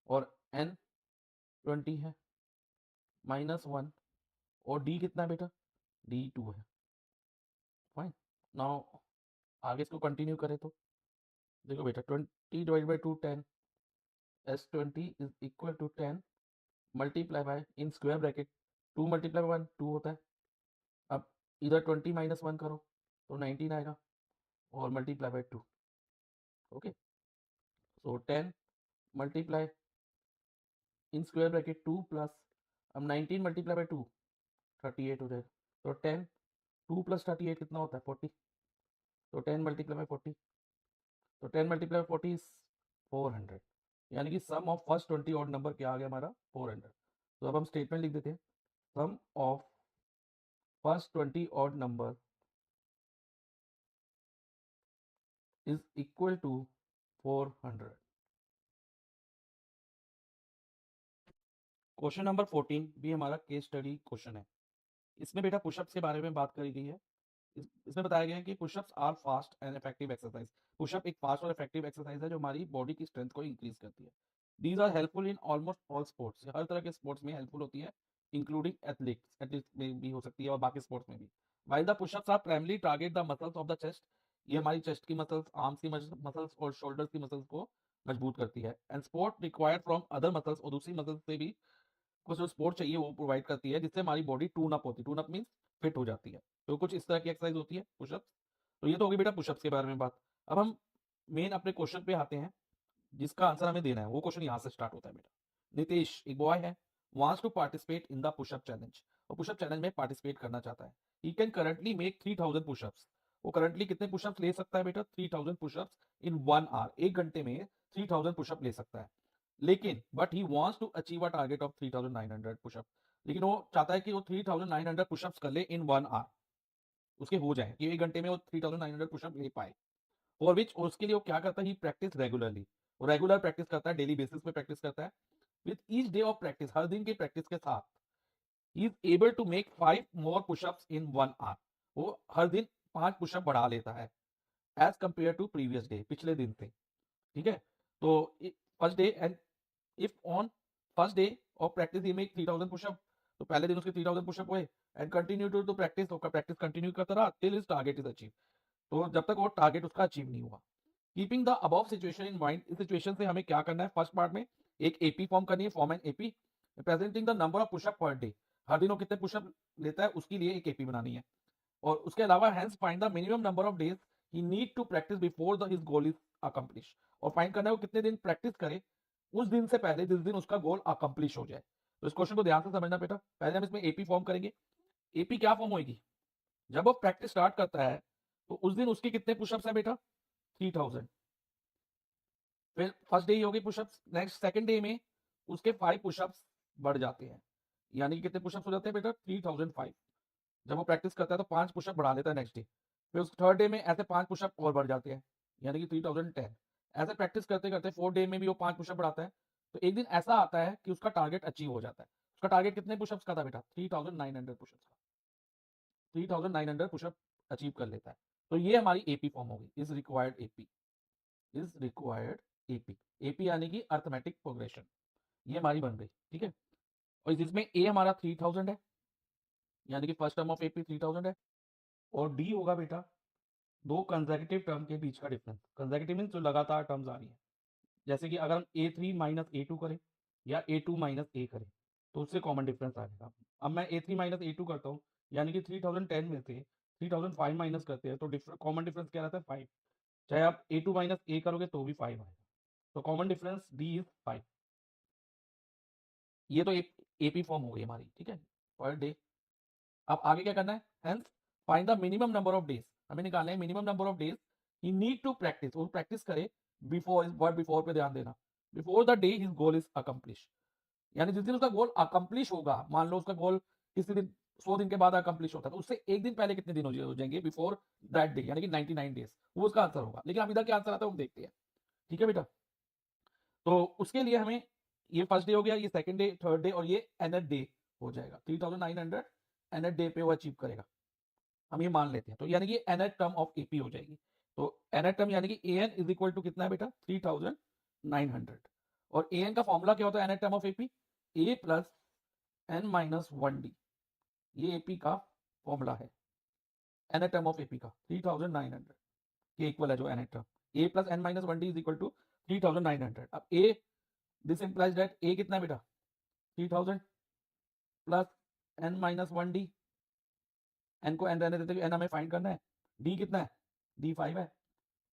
और n 20 है माइनस 1, और d कितना है बेटा, d 2 है। फाइन, नाउ आगे इसको कंटिन्यू करें तो देखो बेटा 20 divide by 2 10, s20 is equal to 10 multiply by in square bracket 2 multiply by 1 2 होता है। अब इधर 20 माइनस 1 करो तो 19 आएगा और multiply by 2। Okay, so 10 multiply in square bracket 2 plus, अब 19 मल्टीप्लाई बाय 2 38 हो जाएगा। तो 10 2 प्लस 38 कितना होता है 40, तो 10 मल्टीप्लाई बाय 40, तो 10 मल्टीप्लाई बाय 40 इज 400, यानी कि sum of first 20 odd number क्या आ गया हमारा 400। तो अब हम स्टेटमेंट लिख देते हैं, sum of first 20 odd number is equal to 400। Question number 14 भी हमारा केस स्टडी क्वेश्चन है। इसमें बेटा पुशअप्स के बारे में बात करी गई है। इसमें बताया गया है कि push ups are fast and effective exercise. Push up एक फास्ट और इफेक्टिव एक्सरसाइज है जो हमारी बॉडी की स्ट्रेंथ को इंक्रीज करती है। These are helpful in almost all sports, हर तरह के स्पोर्ट्स में हेल्पफुल होती है, इंक्लूडिंग एथलीट्स, एथलीट्स में भी हो सकती है और बाकी स्पोर्ट्स में भी। While the push ups are primarily target the muscles of the chest, ये हमारी चेस्ट की मसल्स, आर्म्स की मसल्स और शोल्डर्स की मसल्स को मजबूत करती है। And sport required from other muscles, और दूसरी मसल्स से भी कुछ जो सपोर्ट चाहिए वो प्रोवाइड करती है, जिससे हमारी बॉडी टून अप होती है। टून अप मीन्स फिट हो जाती है। तो कुछ इस तरह की एक्सरसाइज होती है पुशअप्स। तो ये तो होगी बेटा पुशअप्स के बारे में बात। अब हम मेन अपने क्वेश्चन पे आते हैं, जिसका आंसर हमें देना है। वो क्वेश्चन यहाँ से स्टार्ट होता है बेटा। नितेश एक बॉय है, wants to participate in the push up challenge, और पुशअप चैलेंज में पार्टिसिपेट करना चाहता है। He can currently make 3000 push ups, वो करंटली कितने पुशअप्स ले सकता है बेटा, 3000 पुशअप्स इन 1 आवर, 1 घंटे में 3000 पुशअप ले सकता है। लेकिन but he wants to achieve a target of 3900 push up, लेकिन वो चाहता है कि वो 3900 पुशअप्स कर ले इन 1 आवर, उसके हो जाए कि 1 घंटे में वो 3900 पुशअप ले पाए। फॉर विच, उसके लिए वो क्या करता है, ही प्रैक्टिस रेगुलरली, वो रेगुलर प्रैक्टिस करता है, डेली बेसिस पे प्रैक्टिस करता है। With each day of practice, हर दिन की प्रैक्टिस के साथ, he is able to make 5 more pushups in 1 hour, वो हर दिन 5 पुशअप बढ़ा लेता है as compare to previous day, पिछले दिन से। ठीक है, तो first day and if on first day of practice he make 3000 pushup, तो पहले दिन उसके 3000 पुशअप हुए, एंड कंटिन्यू टू प्रैक्टिस, तो प्रैक्टिस कंटिन्यू करता रहा till his target is achieve, तो जब तक वो टारगेट उसका अचीव नहीं हुआ। Keeping the above situation in mind, इस सिचुएशन से हमें क्या करना है, फर्स्ट पार्ट में एक एपी फॉर्म करनी है, form an AP representing the number of pushup per day, हर दिन वो कितने पुशअप लेता है उसके लिए एक एपी बनानी है। और उसके अलावा hence find the minimum number of days he need to practice before the his goal is accomplish, और फाइंड करना है वो कितने दिन प्रैक्टिस करे उस दिन से पहले जिस दिन उसका गोल अकम्प्लिश हो जाए। तो इस क्वेश्चन को ध्यान से समझना बेटा। पहले हम इसमें एपी फॉर्म करेंगे। एपी क्या फॉर्म होगी, जब वो प्रैक्टिस स्टार्ट करता है तो उस दिन उसके कितने पुशअप्स है बेटा, 3000। फिर फर्स्ट डे ही होगी पुशअप्स, नेक्स्ट सेकंड डे में उसके 5 पुशअप्स बढ़ जाते हैं, यानी कि कितने पुशअप्स हो जाते हैं बेटा 3005। जब वो प्रैक्टिस करता है तो 5 पुशअप बढ़ा लेता है नेक्स्ट डे, फिर उस थर्ड डे में ऐसे 5 पुशअप और बढ़ जाते हैं, यानी कि 3010। ऐसे प्रैक्टिस करते करते फोर्थ डे में भी वो 5 पुशअप बढ़ाता है, तो एक दिन ऐसा आता है कि उसका टारगेट अचीव हो जाता है। उसका टारगेट कितने पुशअप्स का था बेटा, 3900 पुशअप्स का, 3900 पुशअप अचीव कर लेता है। तो ये हमारी एपी फॉर्म होगी, is required AP, is required AP. AP यानी कि अर्थमेटिक प्रोग्रेशन, ये हमारी बन गई। ठीक है, और जिसमें ए हमारा 3000 है, यानी कि फर्स्ट टर्म ऑफ एपी 3000 है, और डी होगा बेटा दो कंसेक्यूटिव टर्म के बीच का डिफरेंस। कंसेक्यूटिव मीन्स जो लगातार टर्म्स आ रही है, जैसे कि अगर हम a3 माइनस a2 करें या a2 माइनस a करें, तो उससे कॉमन डिफरेंस आ जाएगा। अब मैं a3 माइनस a2 करता हूँ, यानी कि 3010 में से 3005 माइनस करते हैं, तो कॉमन डिफरेंस क्या रहता है 5। चाहे आप a2 माइनस a करोगे तो भी 5 आएगा, तो कॉमन डिफरेंस d इज 5। ये तो एक एपी फॉर्म हो गई हमारी। ठीक है, पर डे। अब आगे क्या करना है, hence find the minimum number of days, हमें निकालना है minimum number of days he need to practice, वो प्रैक्टिस करे बिफोर, इस वर्ड बिफोर पे ध्यान देना, before the day his goal is accomplish, यानी जिस दिन उसका गोल अकम्प्लिश होगा, मान लो उसका गोल किसी दिन 100 दिन के बाद अकम्प्लिश होता है, तो उससे एक दिन पहले कितने दिन हो जाएंगे बिफोर दैट डे, यानी कि 99 डेज, वो उसका आंसर होगा। लेकिन अब इधर क्या आंसर आता है वो देखते हैं, ठीक है बेटा। तो उसके लिए हमें ये फर्स्ट डे हो गया, ये सेकंड डे, थर्ड डे, और ये एनएथ डे हो जाएगा। 3900 एनएथ डे पे वो अचीव करेगा, हम ये मान लेते हैं। तो यानी कि एनएथ टर्म ऑफ एपी हो जाएगी। तो एनएथ टर्म यानी कि एन इज इक्वल टू कितना है बेटा, 3900। और एन का फॉर्मूला क्या होता है nth term of AP, a plus N minus 1 d, ये एपी का फॉर्मूला है एनएथ टर्म ऑफ एपी का, 3900 के इक्वल है जो nth term, a plus N minus 1 d is equal to 3900। अब a, this implies that a कितना है बेटा, 3000 plus N minus 1 d, n को एन रहने देते, एन हमें फाइंड करना है, डी कितना है, डी 5 है,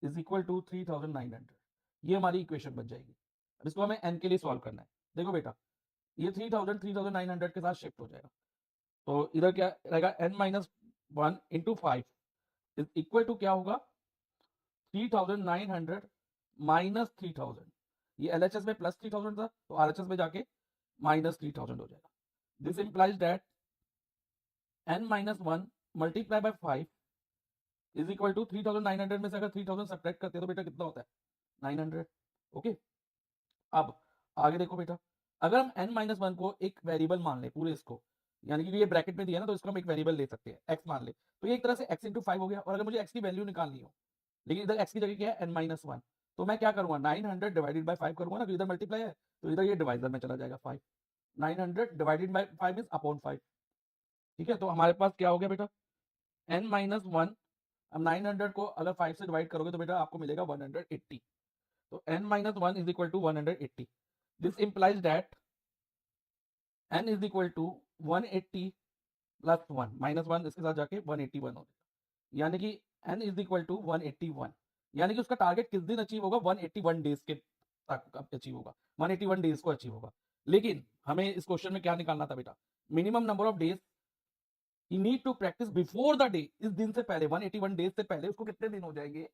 इज इक्वल टू 3900। ये हमारी इक्वेशन बन जाएगी। अब इसको हमें एन के लिए सॉल्व करना है। देखो बेटा, ये 3900 के साथ शिफ्ट हो जाएगा, तो इधर क्या रहेगा, n minus 1 into 5 is equal to क्या होगा, 3900 माइनस 3000। ये एलएचएस में प्लस 3000 था, तो आरएचएस में जाके माइनस 3000 हो जाएगा। This implies that n minus 1 multiply by 5 is equal to 3900 में से अगर 3000 सब्ट्रैक्ट करते हैं तो बेटा कितना होता है, 900। ओके, अब आगे देखो बेटा, अगर हम n माइनस 1 को एक वेरिएबल मान ले पूरे इसको, यानी कि ये ब्रैकेट में दिया ना, तो इसको हम एक वेरिएबल ले सकते हैं, x मान ले, तो ये एक तरह से x इंटू 5 हो गया। और अगर मुझे x की वैल्यू निकालनी हो, लेकिन इधर x की जगह क्या है, n माइनस 1, तो मैं क्या करूंगा, 900 डिवाइडेड बाय 5 करूंगा ना, तो इधर मल्टीप्लाई है तो इधर ये डिवाइजर में चला जाएगा 5, 900 डिवाइडेड बाय 5 इज अपॉन 5। ठीक है, तो हमारे पास क्या हो गया बेटा, n माइनस 1, अब 900 को अगर 5 से डिवाइड करोगे तो बेटा आपको मिलेगा 180। तो n minus 1 is equal to 180। This implies that n is equal to 180 plus 1 minus 1, इसके साथ जाके 181 हो जाएगा, यानी कि n इज इक्वल टू 181, यानी कि उसका टारगेट किस दिन अचीव होगा, 181 डेज के तक अचीव होगा, 181 डेज को अचीव होगा। लेकिन हमें इस क्वेश्चन में क्या निकालना था बेटा, minimum number of days he need to practice before the day, इस दिन से पहले 181 डेज से पहले उसको कितने दिन हो जाएंगे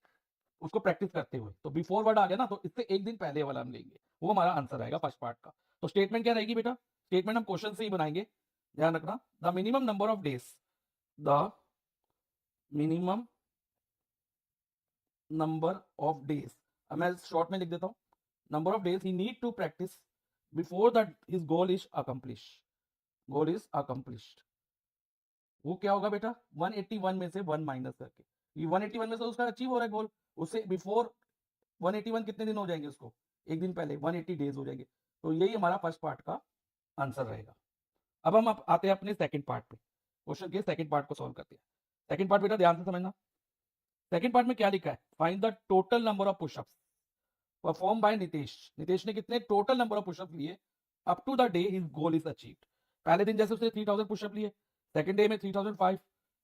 उसको प्रैक्टिस करते हुए। तो बिफोर वर्ड आ गया ना, तो इससे एक दिन पहले वाला हम लेंगे, वो हमारा आंसर आएगा फर्स्ट पार्ट का। तो स्टेटमेंट क्या रहेगी बेटा, स्टेटमेंट हम क्वेश्चन से ही बनाएंगे, ध्यान रखना, the minimum number of days, the minimum number of days, अब मैं शॉर्ट में लिख देता हूं, number of days he need to practice before that his goal is accomplish, goal is accomplished, वो क्या होगा बेटा, 181 में से 1 माइनस करके, ये 181 में से उसका अचीव हो रहा है गोल, उससे बिफोर 181 कितने दिन हो जाएंगे उसको, एक दिन पहले 180 डेज हो जाएंगे। तो यही हमारा फर्स्ट पार्ट का आंसर रहेगा। अब हम आते हैं अपने सेकंड पार्ट पे, क्वेश्चन के सेकंड पार्ट को सॉल्व करते हैं। सेकंड पार्ट बेटा ध्यान से समझना, सेकंड पार्ट में क्या लिखा है, find the total number of push ups perform by Nitesh, Nitesh ने कितने टोटल नंबर ऑफ पुशअप लिए up to the day his goal is achieved. पहले दिन जैसे उसने 3000 पुशअप लिए, सेकंड डे में 3005,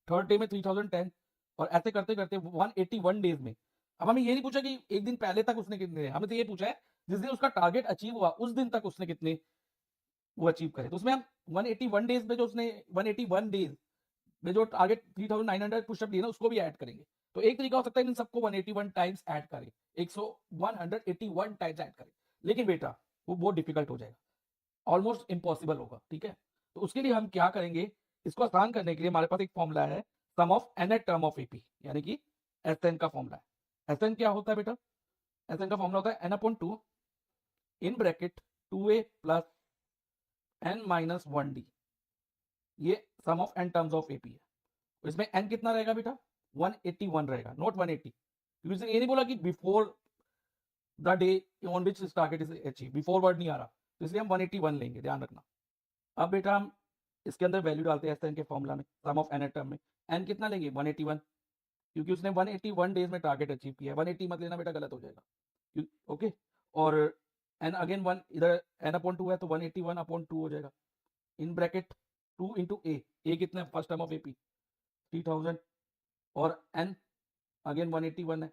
थर्ड डे में 3010, और ऐसे करते करते 181 डेज में। अब हमें ये नहीं पूछा कि एक दिन पहले तक उसने कितने, हमें तो ये पूछा है जिस दिन उसका टारगेट अचीव हुआ उस दिन तक उसने कितने वो अचीव करे। तो उसमें हम 181 डेज में जो उसने 181 डेज में जो टारगेट 3900 पुशअप लिए ना उसको भी ऐड करेंगे। तो एक तरीका हो सकता है इन सबको 181 टाइम्स ऐड करें, 181 टाइम्स ऐड करें, लेकिन बेटा वो बहुत डिफिकल्ट हो जाएगा, ऑलमोस्ट इम्पॉसिबल होगा। ठीक है, तो उसके लिए हम क्या करेंगे, इसको आसान करने के लिए हमारे पास एक फॉर्मूला है, sum of N term of AP, यानी कि एस एन का फॉर्मूला है। एस एन क्या होता है बेटा, एस एन का फॉर्मूला होता है N upon 2 in bracket 2a plus N minus 1d, ये sum of n terms of AP है। इसमें एन कितना रहेगा बेटा, 181 रहेगा, नॉट 180, क्योंकि इसने ये नहीं बोला कि before the day on which target is achieve, before word नहीं आ रहा, तो इसलिए हम 181 लेंगे, ध्यान रखना। अब बेटा हम इसके अंदर वैल्यू डालते हैं एन के फॉर्मूला में, सम ऑफ एन टर्म में, एन कितना लेंगे 181, क्योंकि उसने 181 डेज में टारगेट अचीव किया है, 180 मत लेना बेटा, गलत हो जाएगा। ओके, और एन अगेन 1, इधर एन अपॉन 2 है तो 181 अपॉन 2 हो जाएगा, इन ब्रैकेट 2 इंटू ए कितना है, फर्स्ट टर्म ऑफ एपी 3000, और एन अगेन 181 है,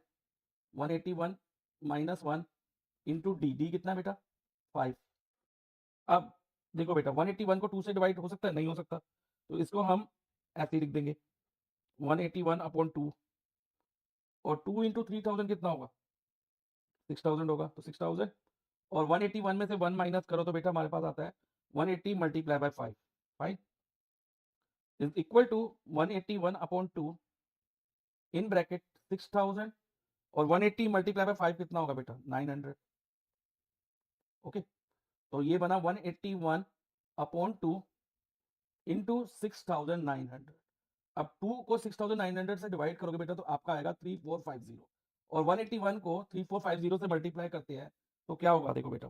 181 माइनस 1 इंटू डी, डी कितना है बेटा 5। अब देखो बेटा 181 को 2 से डिवाइड हो सकता है, नहीं हो सकता, तो इसको हम ऐसे ही लिख देंगे 181 अपॉन 2 और 2 इंटू 3000 कितना होगा, 6000 होगा। तो 6000 और 181 में से 1 माइनस करो तो बेटा हमारे पास आता है 180 multiply by 5, fine, is equal to 181 upon 2 in bracket 6000 और 180 मल्टीप्लाई बाय 5 कितना होगा बेटा, 900। ओके, तो ये बना 181 अपॉन 2 इंटू 6900। अब 2 को 6900 से डिवाइड करोगे बेटा तो आपका आएगा 3450, और 181 को 3450 से मल्टीप्लाई करते हैं तो क्या होगा, देखो बेटा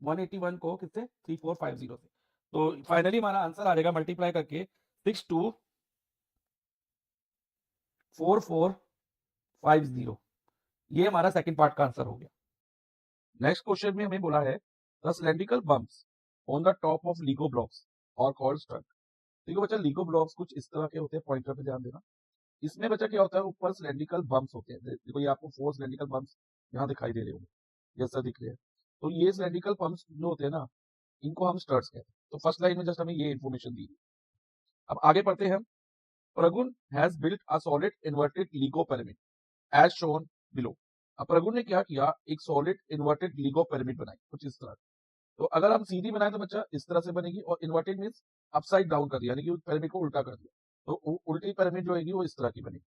181 को किससे, 3450 से, तो फाइनली हमारा आंसर आ जाएगा मल्टीप्लाई करके 624450। ये हमारा सेकंड पार्ट का आंसर हो गया। नेक्स्ट क्वेश्चन में हमें बोला है the cylindrical bumps on the top of LIGO blocks और कॉल्ड स्ट्रट। देखो बच्चा, लीगो ब्लॉक्स कुछ इस तरह के होते हैं, पॉइंटर पे ध्यान देना। इसमें बच्चा क्या होता है, ऊपर सिलेंड्रिकल बम्प्स होते हैं। देखो ये आपको 4 सिलेंड्रिकल बम्प्स यहाँ दिखाई दे रहे होंगे, जैसा दिख रहे हैं। तो ये सिलेंड्रिकल बम्प्स जो होते हैं ना, इनको हम स्टर्ट्स कहते हैं। तो फर्स्ट लाइन में जस्ट हमें ये इन्फॉर्मेशन दी। अब आगे पढ़ते हैं हम। Pragun has built a solid inverted Lego pyramid as shown below. अब प्रगुन ने क्या किया, एक सॉलिड इन्वर्टेड लीगो पिरामिड बनाई कुछ इस तरह। तो अगर हम सीधी बनाए तो बच्चा इस तरह से बनेगी, और इन्वर्टेड मींस अपसाइड डाउन कर दिया, यानी कि उस पिरामिड को उल्टा कर दिया, तो उल्टी पिरामिड जो होगी वो इस तरह की बनेगी।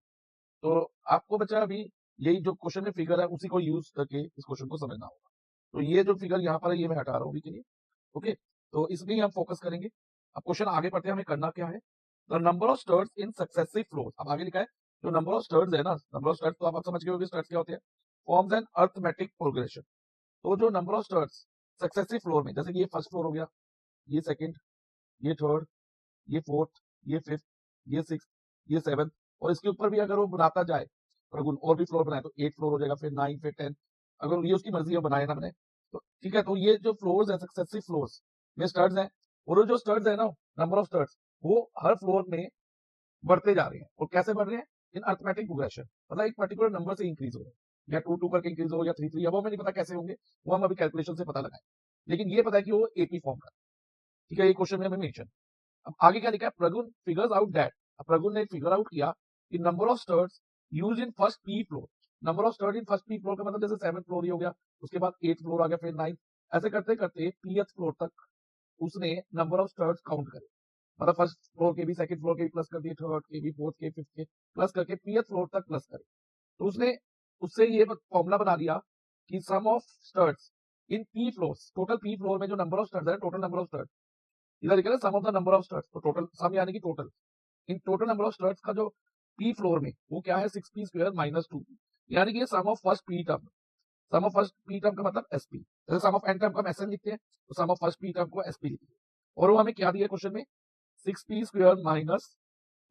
तो आपको बच्चा अभी यही जो क्वेश्चन में फिगर है उसी को यूज करके इस क्वेश्चन को समझना होगा। तो ये जो फिगर यहाँ पर है ये मैं हटा रहा हूँ अभी के लिए। ओके, तो इसमें ही हम फोकस करेंगे। अब क्वेश्चन आगे पढ़ते हैं, हमें करना क्या है, the number of stairs in successive floors. अब आगे लिखा है जो नंबर ऑफ स्टर्स है ना, नंबर ऑफ स्टर्स तो आप समझ गए होंगे स्टर्स क्या होते हैं, फॉर्म्स एन अर्थमेटिक प्रोग्रेशन। तो जो नंबर ऑफ स्टर्स सक्सेसिव फ्लोर में, जैसे कि ये फर्स्ट फ्लोर हो गया, ये सेकंड, ये थर्ड, ये फोर्थ, ये फिफ्थ, ये सिक्स, ये सेवंथ, और इसके ऊपर भी अगर वो बनाता जाए प्रगुण और भी फ्लोर बनाए तो 8 फ्लोर हो जाएगा, फिर 9, फिर 10, अगर ये उसकी मर्जी है बनाए ना बने तो ठीक है। तो ये जो फ्लोर्स है सक्सेसिव फ्लोर्स में स्टर्स है, और जो स्टर्स है ना, नंबर ऑफ स्टर्स वो हर फ्लोर में बढ़ते जा रहे हैं। और कैसे बढ़ रहे हैं, इन अर्थमेटिक प्रोग्रेशन, मतलब एक पर्टिकुलर नंबर से इंक्रीज हो रहे हैं, या 2 2 करके इंक्रीज हो, या 3 3, अब वो हमें नहीं पता कैसे होंगे, वो हम अभी कैलकुलेशन से पता लगाएं, लेकिन ये पता है कि वो एपी फॉर्म कर, ठीक है, ये क्वेश्चन में हमें मेंशन। अब आगे क्या लिखा है, Pragun figures out that, Pragun ने फिगर आउट किया कि number of stairs use in first P floor, number of stairs in first P floor का मतलब जैसे 7th फ्लोर ही हो गया, उसके बाद 8th फ्लोर आ गया, फिर 9th, ऐसे करते करते पीएथ फ्लोर तक उसने नंबर ऑफ स्टर्स काउंट करे, मतलब फर्स्ट फ्लोर के भी, सेकंड फ्लोर के भी प्लस कर दिए, थर्ड के भी, फोर्थ के, फिफ्थ के, प्लस करके पीएथ फ्लोर तक प्लस करे। तो उसने उससे ये फॉर्मूला बना दिया कि sum of stairs in P floors, total P floor में जो नंबर ऑफ स्टर्स है, टोटल नंबर ऑफ स्टर्स, इधर लिखा है sum of the number of stairs, तो टोटल सम यानी कि total, in total number of stairs का जो पी फ्लोर में वो क्या है, 6p स्क्वायर माइनस 2p, यानी कि sum of first P term, sum of first P term का मतलब एसपी, जैसे सम ऑफ एन टर्म का हम एसएन लिखते हैं, तो sum of first P term को एसपी लिखते हैं। और वो हमें क्या दिया क्वेश्चन में, 6p square minus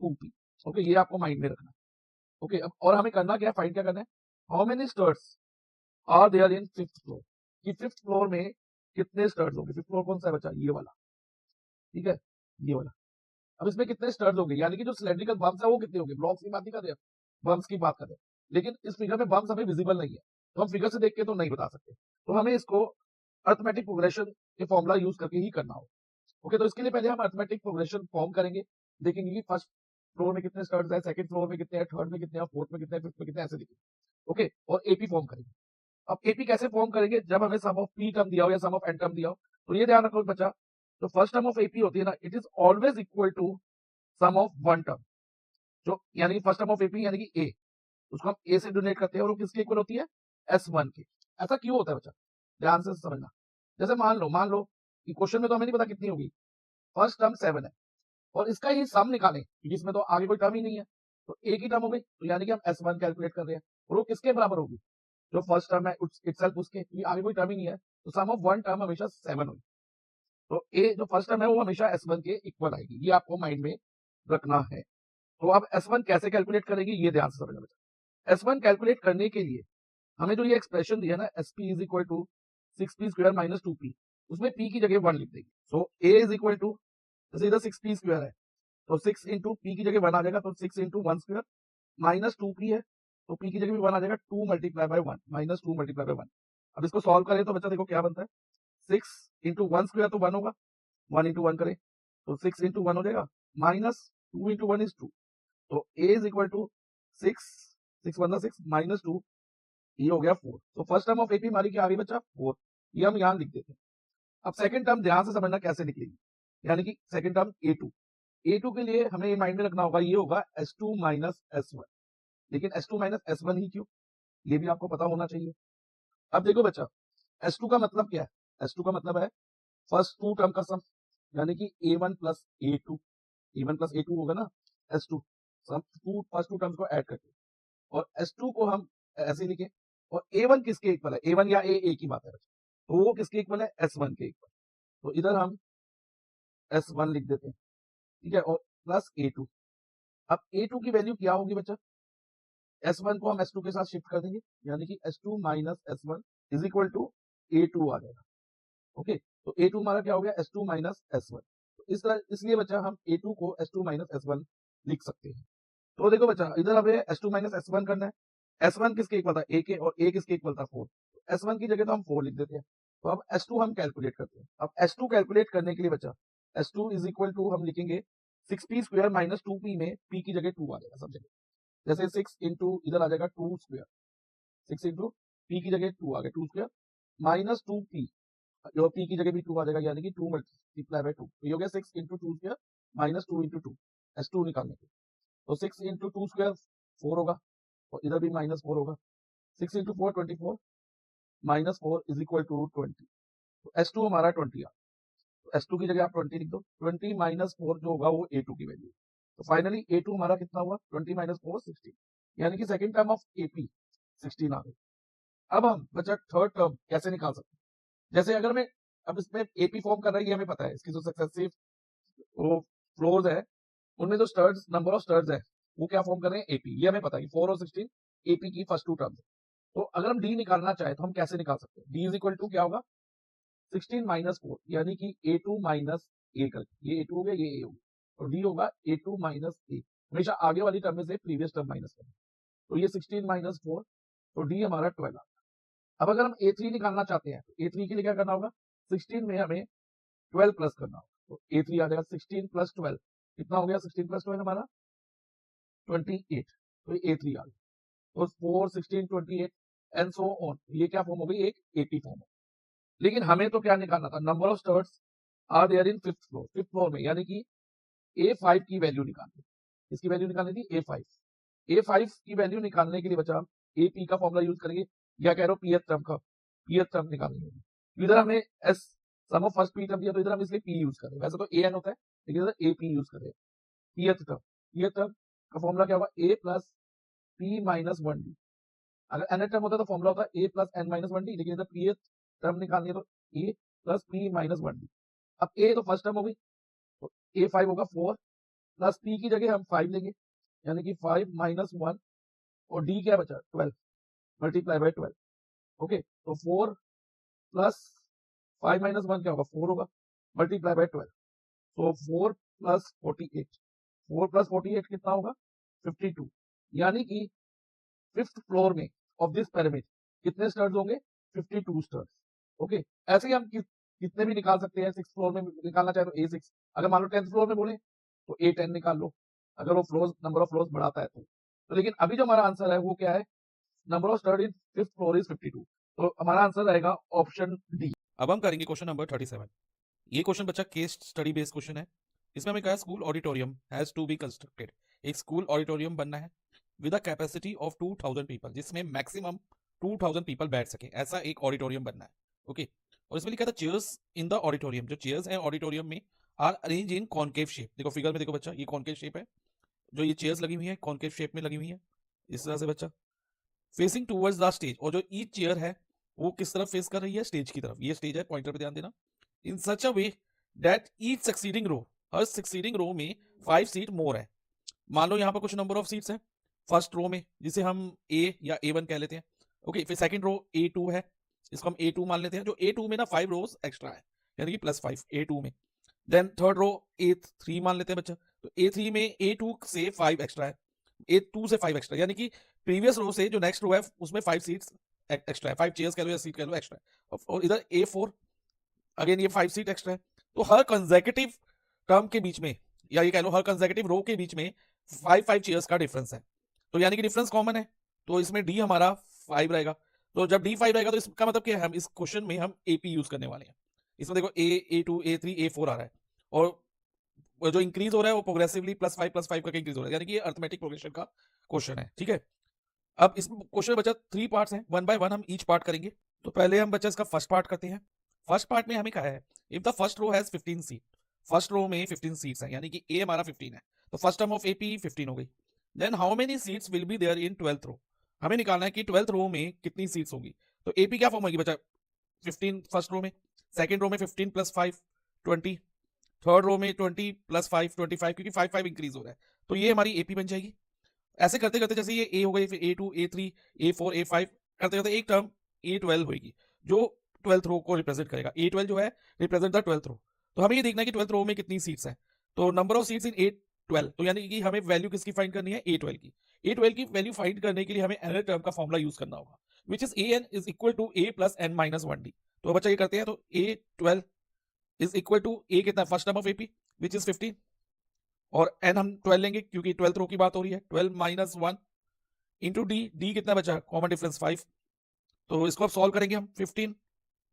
2p। Okay, ये आपको माइंड में रखना है। ओके, अब और हमें करना क्या है, फाइंड क्या करना है, how many stairs are there in fifth floor, कि फिफ्थ फ्लोर में कितने स्टर्स होंगे। फिफ्थ फ्लोर कौन सा है बच्चा, ये वाला, ठीक है, ये वाला। अब इसमें कितने स्टर्स होंगे, यानी कि जो सिलेंड्रिकल बम्प्स है वो कितने होंगे, ब्लॉक्स की बात नहीं कर रहे, बम्प्स की बात कर रहे हैं, लेकिन इस फिगर में बम्प्स हमें विजिबल नहीं है, तो हम फिगर से देख के तो नहीं बता सकते, तो हमें इसको अर्थमेटिक प्रोग्रेशन के फॉर्मूला यूज करके ही करना होगा। ओके, तो इसके लिए पहले हम अर्थमेटिक प्रोग्रेशन फॉर्म करेंगे, देखेंगे कि फर्स्ट फ्लोर में कितने स्टर्स है, सेकंड फ्लोर में कितने हैं, थर्ड में कितने हैं, फोर्थ में कितने हैं, फिफ्थ में कितने, ऐसे देखेंगे। ओके, और एपी फॉर्म करेंगे। अब एपी कैसे फॉर्म करेंगे, जब हमें सम ऑफ पी टर्म दिया हो या सम ऑफ एन टर्म दिया हो, तो ये ध्यान रखो बच्चा, तो फर्स्ट टर्म ऑफ एपी होती है ना, it is always equal to sum of one term, जो यानी कि फर्स्ट टर्म ऑफ एपी यानी कि ए, उसको हम ए से डोनेट करते हैं, और वो किसके इक्वल होती है, S1 के। ऐसा क्यों होता है बच्चा, ध्यान से समझना। जैसे मान लो कि क्वेश्चन में तो हमें नहीं पता कितनी होगी, फर्स्ट टर्म 7 है, और इसका ही सम निकालें क्योंकि इसमें तो आगे कोई टर्म ही नहीं है, तो एक ही टर्म हो गई, तो यानी कि हम S1 कैलकुलेट कर रहे हैं, और वो किसके बराबर होगी, जो फर्स्ट टर्म है इटसेल्फ उसके, क्योंकि आगे कोई टर्म ही नहीं है, तो सम ऑफ वन टर्म हमेशा 7 होगी, तो ए जो फर्स्ट टर्म है वो हमेशा S1 के इक्वल आएगी, ये आपको माइंड में रखना है। तो अब S1 कैसे कैलकुलेट करेंगे, ये ध्यान से समझना बेटा। S1 कैलकुलेट करने के लिए हमें जो ये एक्सप्रेशन दिया ना, SP is equal to 6p square minus 2p, उसमें p की जगह 1 लिख देंगे। So a is equal to, जैसे इधर 6p स्क्वायर है तो 6 इंटू p की जगह 1 आ जाएगा, तो 6 इंटू 1 स्क्वायर माइनस 2p है, तो p की जगह भी 1 आ जाएगा, 2 multiply by 1 minus 2 multiply by 1। अब इसको सॉल्व करें तो बच्चा देखो क्या बनता है, 6 इंटू 1 स्क्वायर तो 1 होगा, 1 इंटू 1 करें तो 6 इंटू 1 हो जाएगा, माइनस 2 इंटू 1 इज 2, तो a is equal to 6 6 one 6 minus 2, ये हो गया 4। तो फर्स्ट टर्म ऑफ एपी हमारी क्या आ रही बच्चा 4, ये हम यहाँ लिख देते हैं। अब सेकंड टर्म ध्यान से समझना कैसे निकलेगी, यानी कि सेकंड टर्म A2 के लिए हमें ये माइंड में रखना होगा, ये होगा S2 माइनस S1। लेकिन S2 माइनस S1 ही क्यों, ये भी आपको पता होना चाहिए। अब देखो बच्चा, S2 का मतलब क्या है, S2 का मतलब है फर्स्ट टू टर्म का सम, यानी कि A1 plus A2, A1 plus A2 होगा ना S2, sum first two terms को ऐड करके, और S2 को हम ऐसे लिखे, और A1 किसके इक्वल है, A1 या A की बात है बच्चा, तो वो किसके इक्वल है, S1 के इक्वल। तो इधर हम S1 लिख देते हैं, ठीक है, और प्लस A2। अब A2 की वैल्यू क्या होगी बच्चा, S1 को हम S2 के साथ शिफ्ट कर देंगे, यानी कि S2 minus S1 is equal to A2 आ जाएगा। ओके, तो A2 हमारा क्या हो गया, S2 माइनस S1। तो इस तरह, इसलिए बच्चा हम A2 को S2 माइनस S1 लिख सकते हैं। तो देखो बच्चा, इधर हमें S2 माइनस S1 करना है। S1 किसके इक्वल था, A के, और A किसके इक्वल था 4। तो S1 की जगह तो हम 4 लिख देते हैं। तो अब S2 हम कैलकुलेट करते हैं। अब S2 कैलकुलेट करने के लिए बच्चा, S2 इज इक्वल टू हम लिखेंगे 6p स्क्वायर माइनस 2p में p की जगह 2 आ जाएगा सब जगह। जैसे 6 इंटू इधर आ जाएगा 2 स्क्वायर, 6 इंटू p की जगह 2 आ गया 2 स्क्वायर माइनस 2p, जो p की जगह भी 2 आ जाएगा, यानी कि 2 मल्टीप्लाई बाय 2। तो ये हो गया 6 into 2 square minus 2 into 2, S2 निकालने के। तो 6 इंटू 2 स्क्वायर 4 होगा, और इधर भी माइनस 4 होगा। 6 into 4 24 minus 4 is equal to 20। तो S2 हमारा 20 आ, तो S2 की जगह आप 20 लिख दो। 20 माइनस 4 जो होगा वो A2 की वैल्यू। तो फाइनली A2 हमारा कितना हुआ, 20 माइनस 4 16, यानी कि सेकंड टर्म ऑफ AP 16 आ गई। अब हम बच्चा थर्ड टर्म कैसे निकाल सकते हैं, जैसे अगर मैं, अब इसमें AP फॉर्म कर रही है, हमें पता है इसकी जो सक्सेसिव वो फ्लोर्स है, उनमें जो स्टर्स, नंबर ऑफ स्टर्स है, वो क्या फॉर्म कर रहे हैं, AP, ये हमें पता है 4 और 16 AP की फर्स्ट टू टर्म्स है। तो अगर हम D निकालना चाहे तो हम कैसे निकाल सकते हैं, D इज इक्वल टू क्या होगा, 16 माइनस 4, यानी कि A2 माइनस A कर, ये A2 हो गया, ये A हो गया, और D होगा A2 माइनस A। हमेशा आगे वाली टर्म में से प्रीवियस टर्म माइनस करना। तो ये 16 माइनस 4, तो D हमारा 12 आ। अब अगर हम A3 निकालना चाहते हैं, तो A3 के लिए क्या करना होगा, 16 में हमें 12 प्लस करना होगा। तो A3 आ जाएगा 16 प्लस 12, कितना हो गया, 16 प्लस 12 हमारा 28। तो ये A3 आ गया। तो 4 16 28 एंड सो ऑन, ये क्या फॉर्म हो गई, एक AP फॉर्म हो। लेकिन हमें तो क्या निकालना था, number of stairs are there in fifth floor, fifth floor में, यानी कि A5 की वैल्यू निकालनी, इसकी वैल्यू निकालनी थी A5। A5 की वैल्यू निकालने के लिए बच्चा हम AP का फॉर्मूला यूज करेंगे, या कह रहे हो पीएथ टर्म का, पीएथ टर्म निकालनी होगी। तो इधर हमें S sum of first P term दिया, तो इधर हम इसलिए P यूज कर रहे हैं, वैसे तो AN होता है, लेकिन इधर AP यूज कर रहे हैं। पीएथ टर्म का फॉर्मूला क्या होगा, A plus P minus 1D। अगर nth टर्म होता तो फॉर्मूला होता A plus N minus 1D, लेकिन इधर पीएथ टर्म निकालनी है तो A plus P minus 1D। अब A तो फर्स्ट टर्म हो गई, तो A5 होगा 4 प्लस P की जगह हम 5 लेंगे, यानी कि 5 माइनस 1, और D क्या बचा 12 मल्टीप्लाई बाय 12। ओके, तो 4 प्लस 5 माइनस 1 क्या होगा, 4 होगा, मल्टीप्लाई बाय 12। तो 4 प्लस 48, 4 प्लस 48 कितना होगा, 52। यानी कि फिफ्थ फ्लोर में ऑफ दिस पिरामिड कितने स्टर्स होंगे, 52 स्टर्स। ओके, ऐसे ही हम कितने भी निकाल सकते हैं, सिक्स फ्लोर में निकालना चाहे तो A6, अगर मान लो 10th फ्लोर में बोले तो A10 निकाल लो, अगर वो फ्लोर्स, नंबर ऑफ फ्लोर्स बढ़ाता है तो लेकिन अभी जो हमारा आंसर है वो क्या है, number of stairs in fifth floor is 52। तो हमारा आंसर रहेगा ऑप्शन डी। अब हम करेंगे क्वेश्चन नंबर 37। ये क्वेश्चन बच्चा केस स्टडी बेस्ड क्वेश्चन है। इसमें हमें कहा school auditorium has to be constructed, एक स्कूल ऑडिटोरियम बनना है with a capacity of 2000 people, जिसमें मैक्सिमम 2000 पीपल बैठ सके, ऐसा एक ऑडिटोरियम बनना है। ओके, और इसमें लिखा था चेयर्स इन द ऑडिटोरियम, जो चेयर्स हैं ऑडिटोरियम में are arrange in concave shape. देखो फिगर में देखो बच्चा, ये कॉन्केव शेप है, जो ये चेयर्स लगी हुई है कॉन्केव शेप में लगी हुई है, इस तरह से बच्चा, फेसिंग टूवर्ड्स द स्टेज, और जो ईच चेयर है वो किस तरफ फेस कर रही है, स्टेज की तरफ। ये स्टेज है, पॉइंटर पे ध्यान देना। In such a way that each succeeding row, हर सक्सीडिंग रो में 5 सीट मोर है। मान लो यहाँ पर कुछ नंबर ऑफ सीट्स हैं फर्स्ट रो में, जिसे हम A या A1 कह लेते हैं। ओके, फिर सेकंड रो A2 है, इसको हम A2 मान लेते हैं, जो A2 में ना 5 रोज एक्स्ट्रा है, यानी कि +5 A2 में। देन थर्ड रो A3 मान लेते हैं बच्चा, तो A3 में A2 से 5 एक्स्ट्रा है, A2 से 5 एक्स्ट्रा, यानी कि प्रीवियस रो से जो नेक्स्ट रो है उसमें 5 सीट्स एक्स्ट्रा है, 5 चेयर्स कह लो या सीट कह लो एक्स्ट्रा है। और इधर A4 अगेन ये 5 सीट एक्स्ट्रा है। तो हर कंसेक्यूटिव टर्म के बीच में, या ये कह लो हर कंसेक्यूटिव रो के बीच में 5 चेयर्स का डिफरेंस है। तो यानी कि डिफरेंस कॉमन है, तो इसमें डी हमारा 5 रहेगा। तो जब डी 5 रहेगा तो इसका मतलब कि हम इस क्वेश्चन में हम एपी यूज करने वाले हैं। इसमें देखो A2 A3 A4 आ रहा है और वो जो इंक्रीज हो रहा है वो प्रोग्रेसिवली +5 करके इंक्रीज हो रहा है, यानी कि ये अर्थमेटिक प्रोग्रेशन का क्वेश्चन है। ठीक है, अब इस क्वेश्चन में बचा 3 पार्ट्स हैं, 1 बाय 1 हम ईच पार्ट करेंगे। तो पहले हम बच्चा इसका फर्स्ट पार्ट करते हैं। फर्स्ट पार्ट में हमें कहा है if the first row has 15 seat, first row में 15 सीट्स हैं, यानी कि ए हमारा 15 है, तो फर्स्ट टर्म ऑफ एपी 15 हो गई। Then how many seats will be there in 12th row, हमें निकालना है कि 12th रो में कितनी सीट्स होंगी। तो एपी क्या फॉर्म होगी बच्चा, 15 फर्स्ट रो में, सेकंड रो में 15 + 5 20, थर्ड रो में 20 + 5 25, क्योंकि 5 इंक्रीज हो रहा है, तो ये हमारी एपी बन जाएगी। ऐसे करते करते जैसे ये ए हो गई, फिर A2 A3 A4 A5 करते करते एक टर्म A12 होगी जो 12th रो को रिप्रेजेंट करेगा। A12 जो है रिप्रेजेंट द 12th रो। तो हमें ये देखना है कि 12th रो में कितनी सीट्स हैं। तो number of seats in A12, तो यानी कि हमें वैल्यू किसकी फाइंड करनी है, A12 की। A12 की वैल्यू फाइंड करने के लिए हमें एनर टर्म का फॉर्मूला यूज करना होगा, which is AN is equal to A + N - 1D। तो बच्चा ये करते हैं, तो A12 is equal to A कितना, first term of AP which is 15, और n हम 12 लेंगे क्योंकि 12th रो की बात हो रही है, 12 - 1 इंटू डी कितना बचा, कॉमन डिफरेंस 5। तो इसको अब सॉल्व करेंगे हम, 15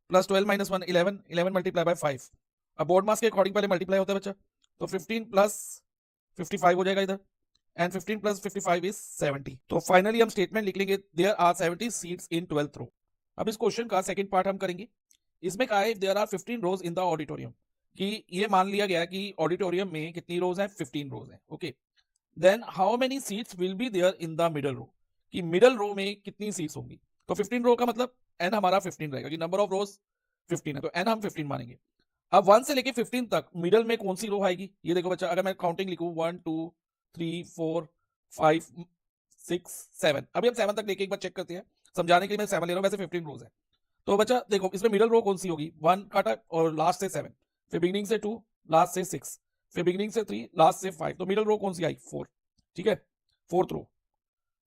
+ 12 - 1 11, 11 मल्टीप्लाई बाय 5। अब बोर्ड मास के अकॉर्डिंग पहले मल्टीप्लाई होता है बच्चा, तो 15 + 55 हो जाएगा इधर, एंड 15 + 55 इज 70। तो फाइनली हम स्टेटमेंट लिख लेंगे there are 70 seats in 12th row. अब इस क्वेश्चन का सेकंड पार्ट हम करेंगे। इसमें कहा है there are 15 rows in the auditorium, कि ये मान लिया गया कि ऑडिटोरियम में कितनी रोज हैं, 15 रोज हैं। Okay, then how many seats will be there in the middle row, कि मिडल रो में कितनी सीट्स होंगी। तो 15 रो का मतलब n हमारा 15 रहेगा, कि नंबर ऑफ रोज 15 है, तो n हम 15 मानेंगे। अब 1 से लेके 15 तक मिडल में कौन सी रो आएगी, ये देखो बच्चा, अगर मैं काउंटिंग लिखूं 1 2 3 4 5 6 7, अभी हम 7 तक लेके एक बार चेक करते हैं, समझाने के लिए मैं 7 ले रहा हूं, वैसे 15 रोज है। तो बच्चा देखो इसमें मिडल रो कौन सी होगी, 1 काटा और लास्ट से 7, फिर बिगिनिंग से 2 लास्ट से 6, फिर बिगिनिंग से 3 लास्ट से 5, तो मिडल रो कौन सी आई, 4। ठीक है, 4th रो।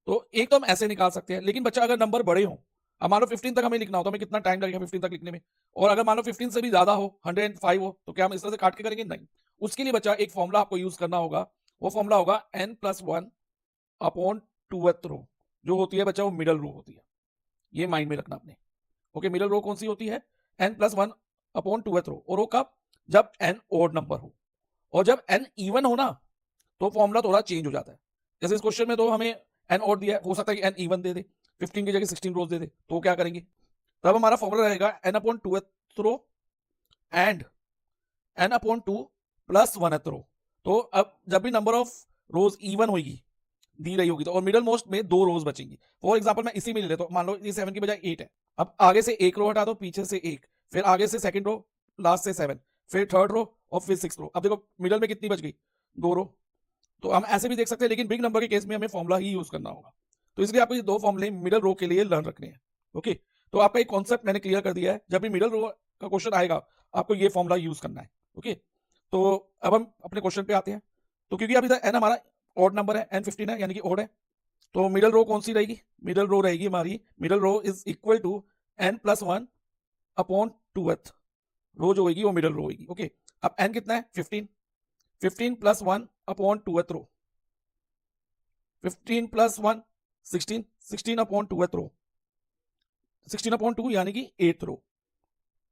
तो एक तो हम ऐसे निकाल सकते हैं, लेकिन बच्चा अगर नंबर बड़े हो, अब मान लो 15 तक हमें लिखना हो तो हमें कितना टाइम लगेगा 15 तक लिखने में, और अगर मान लो 15 से भी ज्यादा हो, 105 हो, तो क्या हम इस तरह से काट के करेंगे, नहीं। उसके लिए बच्चा एक फॉर्मूला आपको यूज करना होगा, वो फॉर्मूला होगा n+1 अपॉन 2th रो, जो होती है बच्चा वो मिडल रो होती है, ये माइंड में रखना आपने। ओके, मिडल रो कौन सी होती है, n+1 अपॉन 2th रो, और वो कब, जब n ओड नंबर हो, और जब n इवन हो ना, तो फॉर्मूला थोड़ा चेंज हो जाता है। जैसे इस क्वेश्चन में तो हमें n ओड दिया है, हो सकता है कि n इवन दे दे, 15 की जगह 16 रोज दे दे, तो क्या करेंगे, तब हमारा फॉर्मूला रहेगा n/2th row and n/2 + 1th रो। तो अब जब भी नंबर ऑफ रोज इवन होगी दी रही होगी, तो और मिडल मोस्ट में 2 रोज बचेंगी। फॉर एग्जांपल मैं इसी में ले लेता हूं, मान लो ये 7 की बजाय 8 है, अब आगे से एक रो हटा दो, पीछे से एक, फिर आगे से सेकंड रो, लास्ट से 7, फिर थर्ड रो और फिर 6th रो। अब देखो मिडल में कितनी बच गई, 2 रो। तो हम ऐसे भी देख सकते हैं, लेकिन बिग नंबर के केस में हमें फॉर्मूला ही यूज करना होगा, तो इसलिए आपको ये 2 फॉर्मूले मिडल रो के लिए लर्न रखने हैं। ओके, तो आपका एक कॉन्सेप्ट मैंने क्लियर कर दिया है, जब भी मिडल रो का क्वेश्चन आएगा आपको ये फॉर्मूला यूज करना है। ओके, तो अब हम अपने क्वेश्चन पे आते हैं। तो क्योंकि अभी तक n हमारा ऑड नंबर है, n 15 है, यानी कि ऑड है, तो मिडल रो कौन सी रहेगी, मिडल रो रहेगी हमारी, middle row is equal to n+1 upon 2th row, जो होगी वो मिडल रो होगी। ओके, अब n कितना है, 15, 15 + 1 अपॉन 2th रो, 15 + 1 16, 16 अपॉन 2th रो, 16 अपॉन 2 यानी कि 8th रो।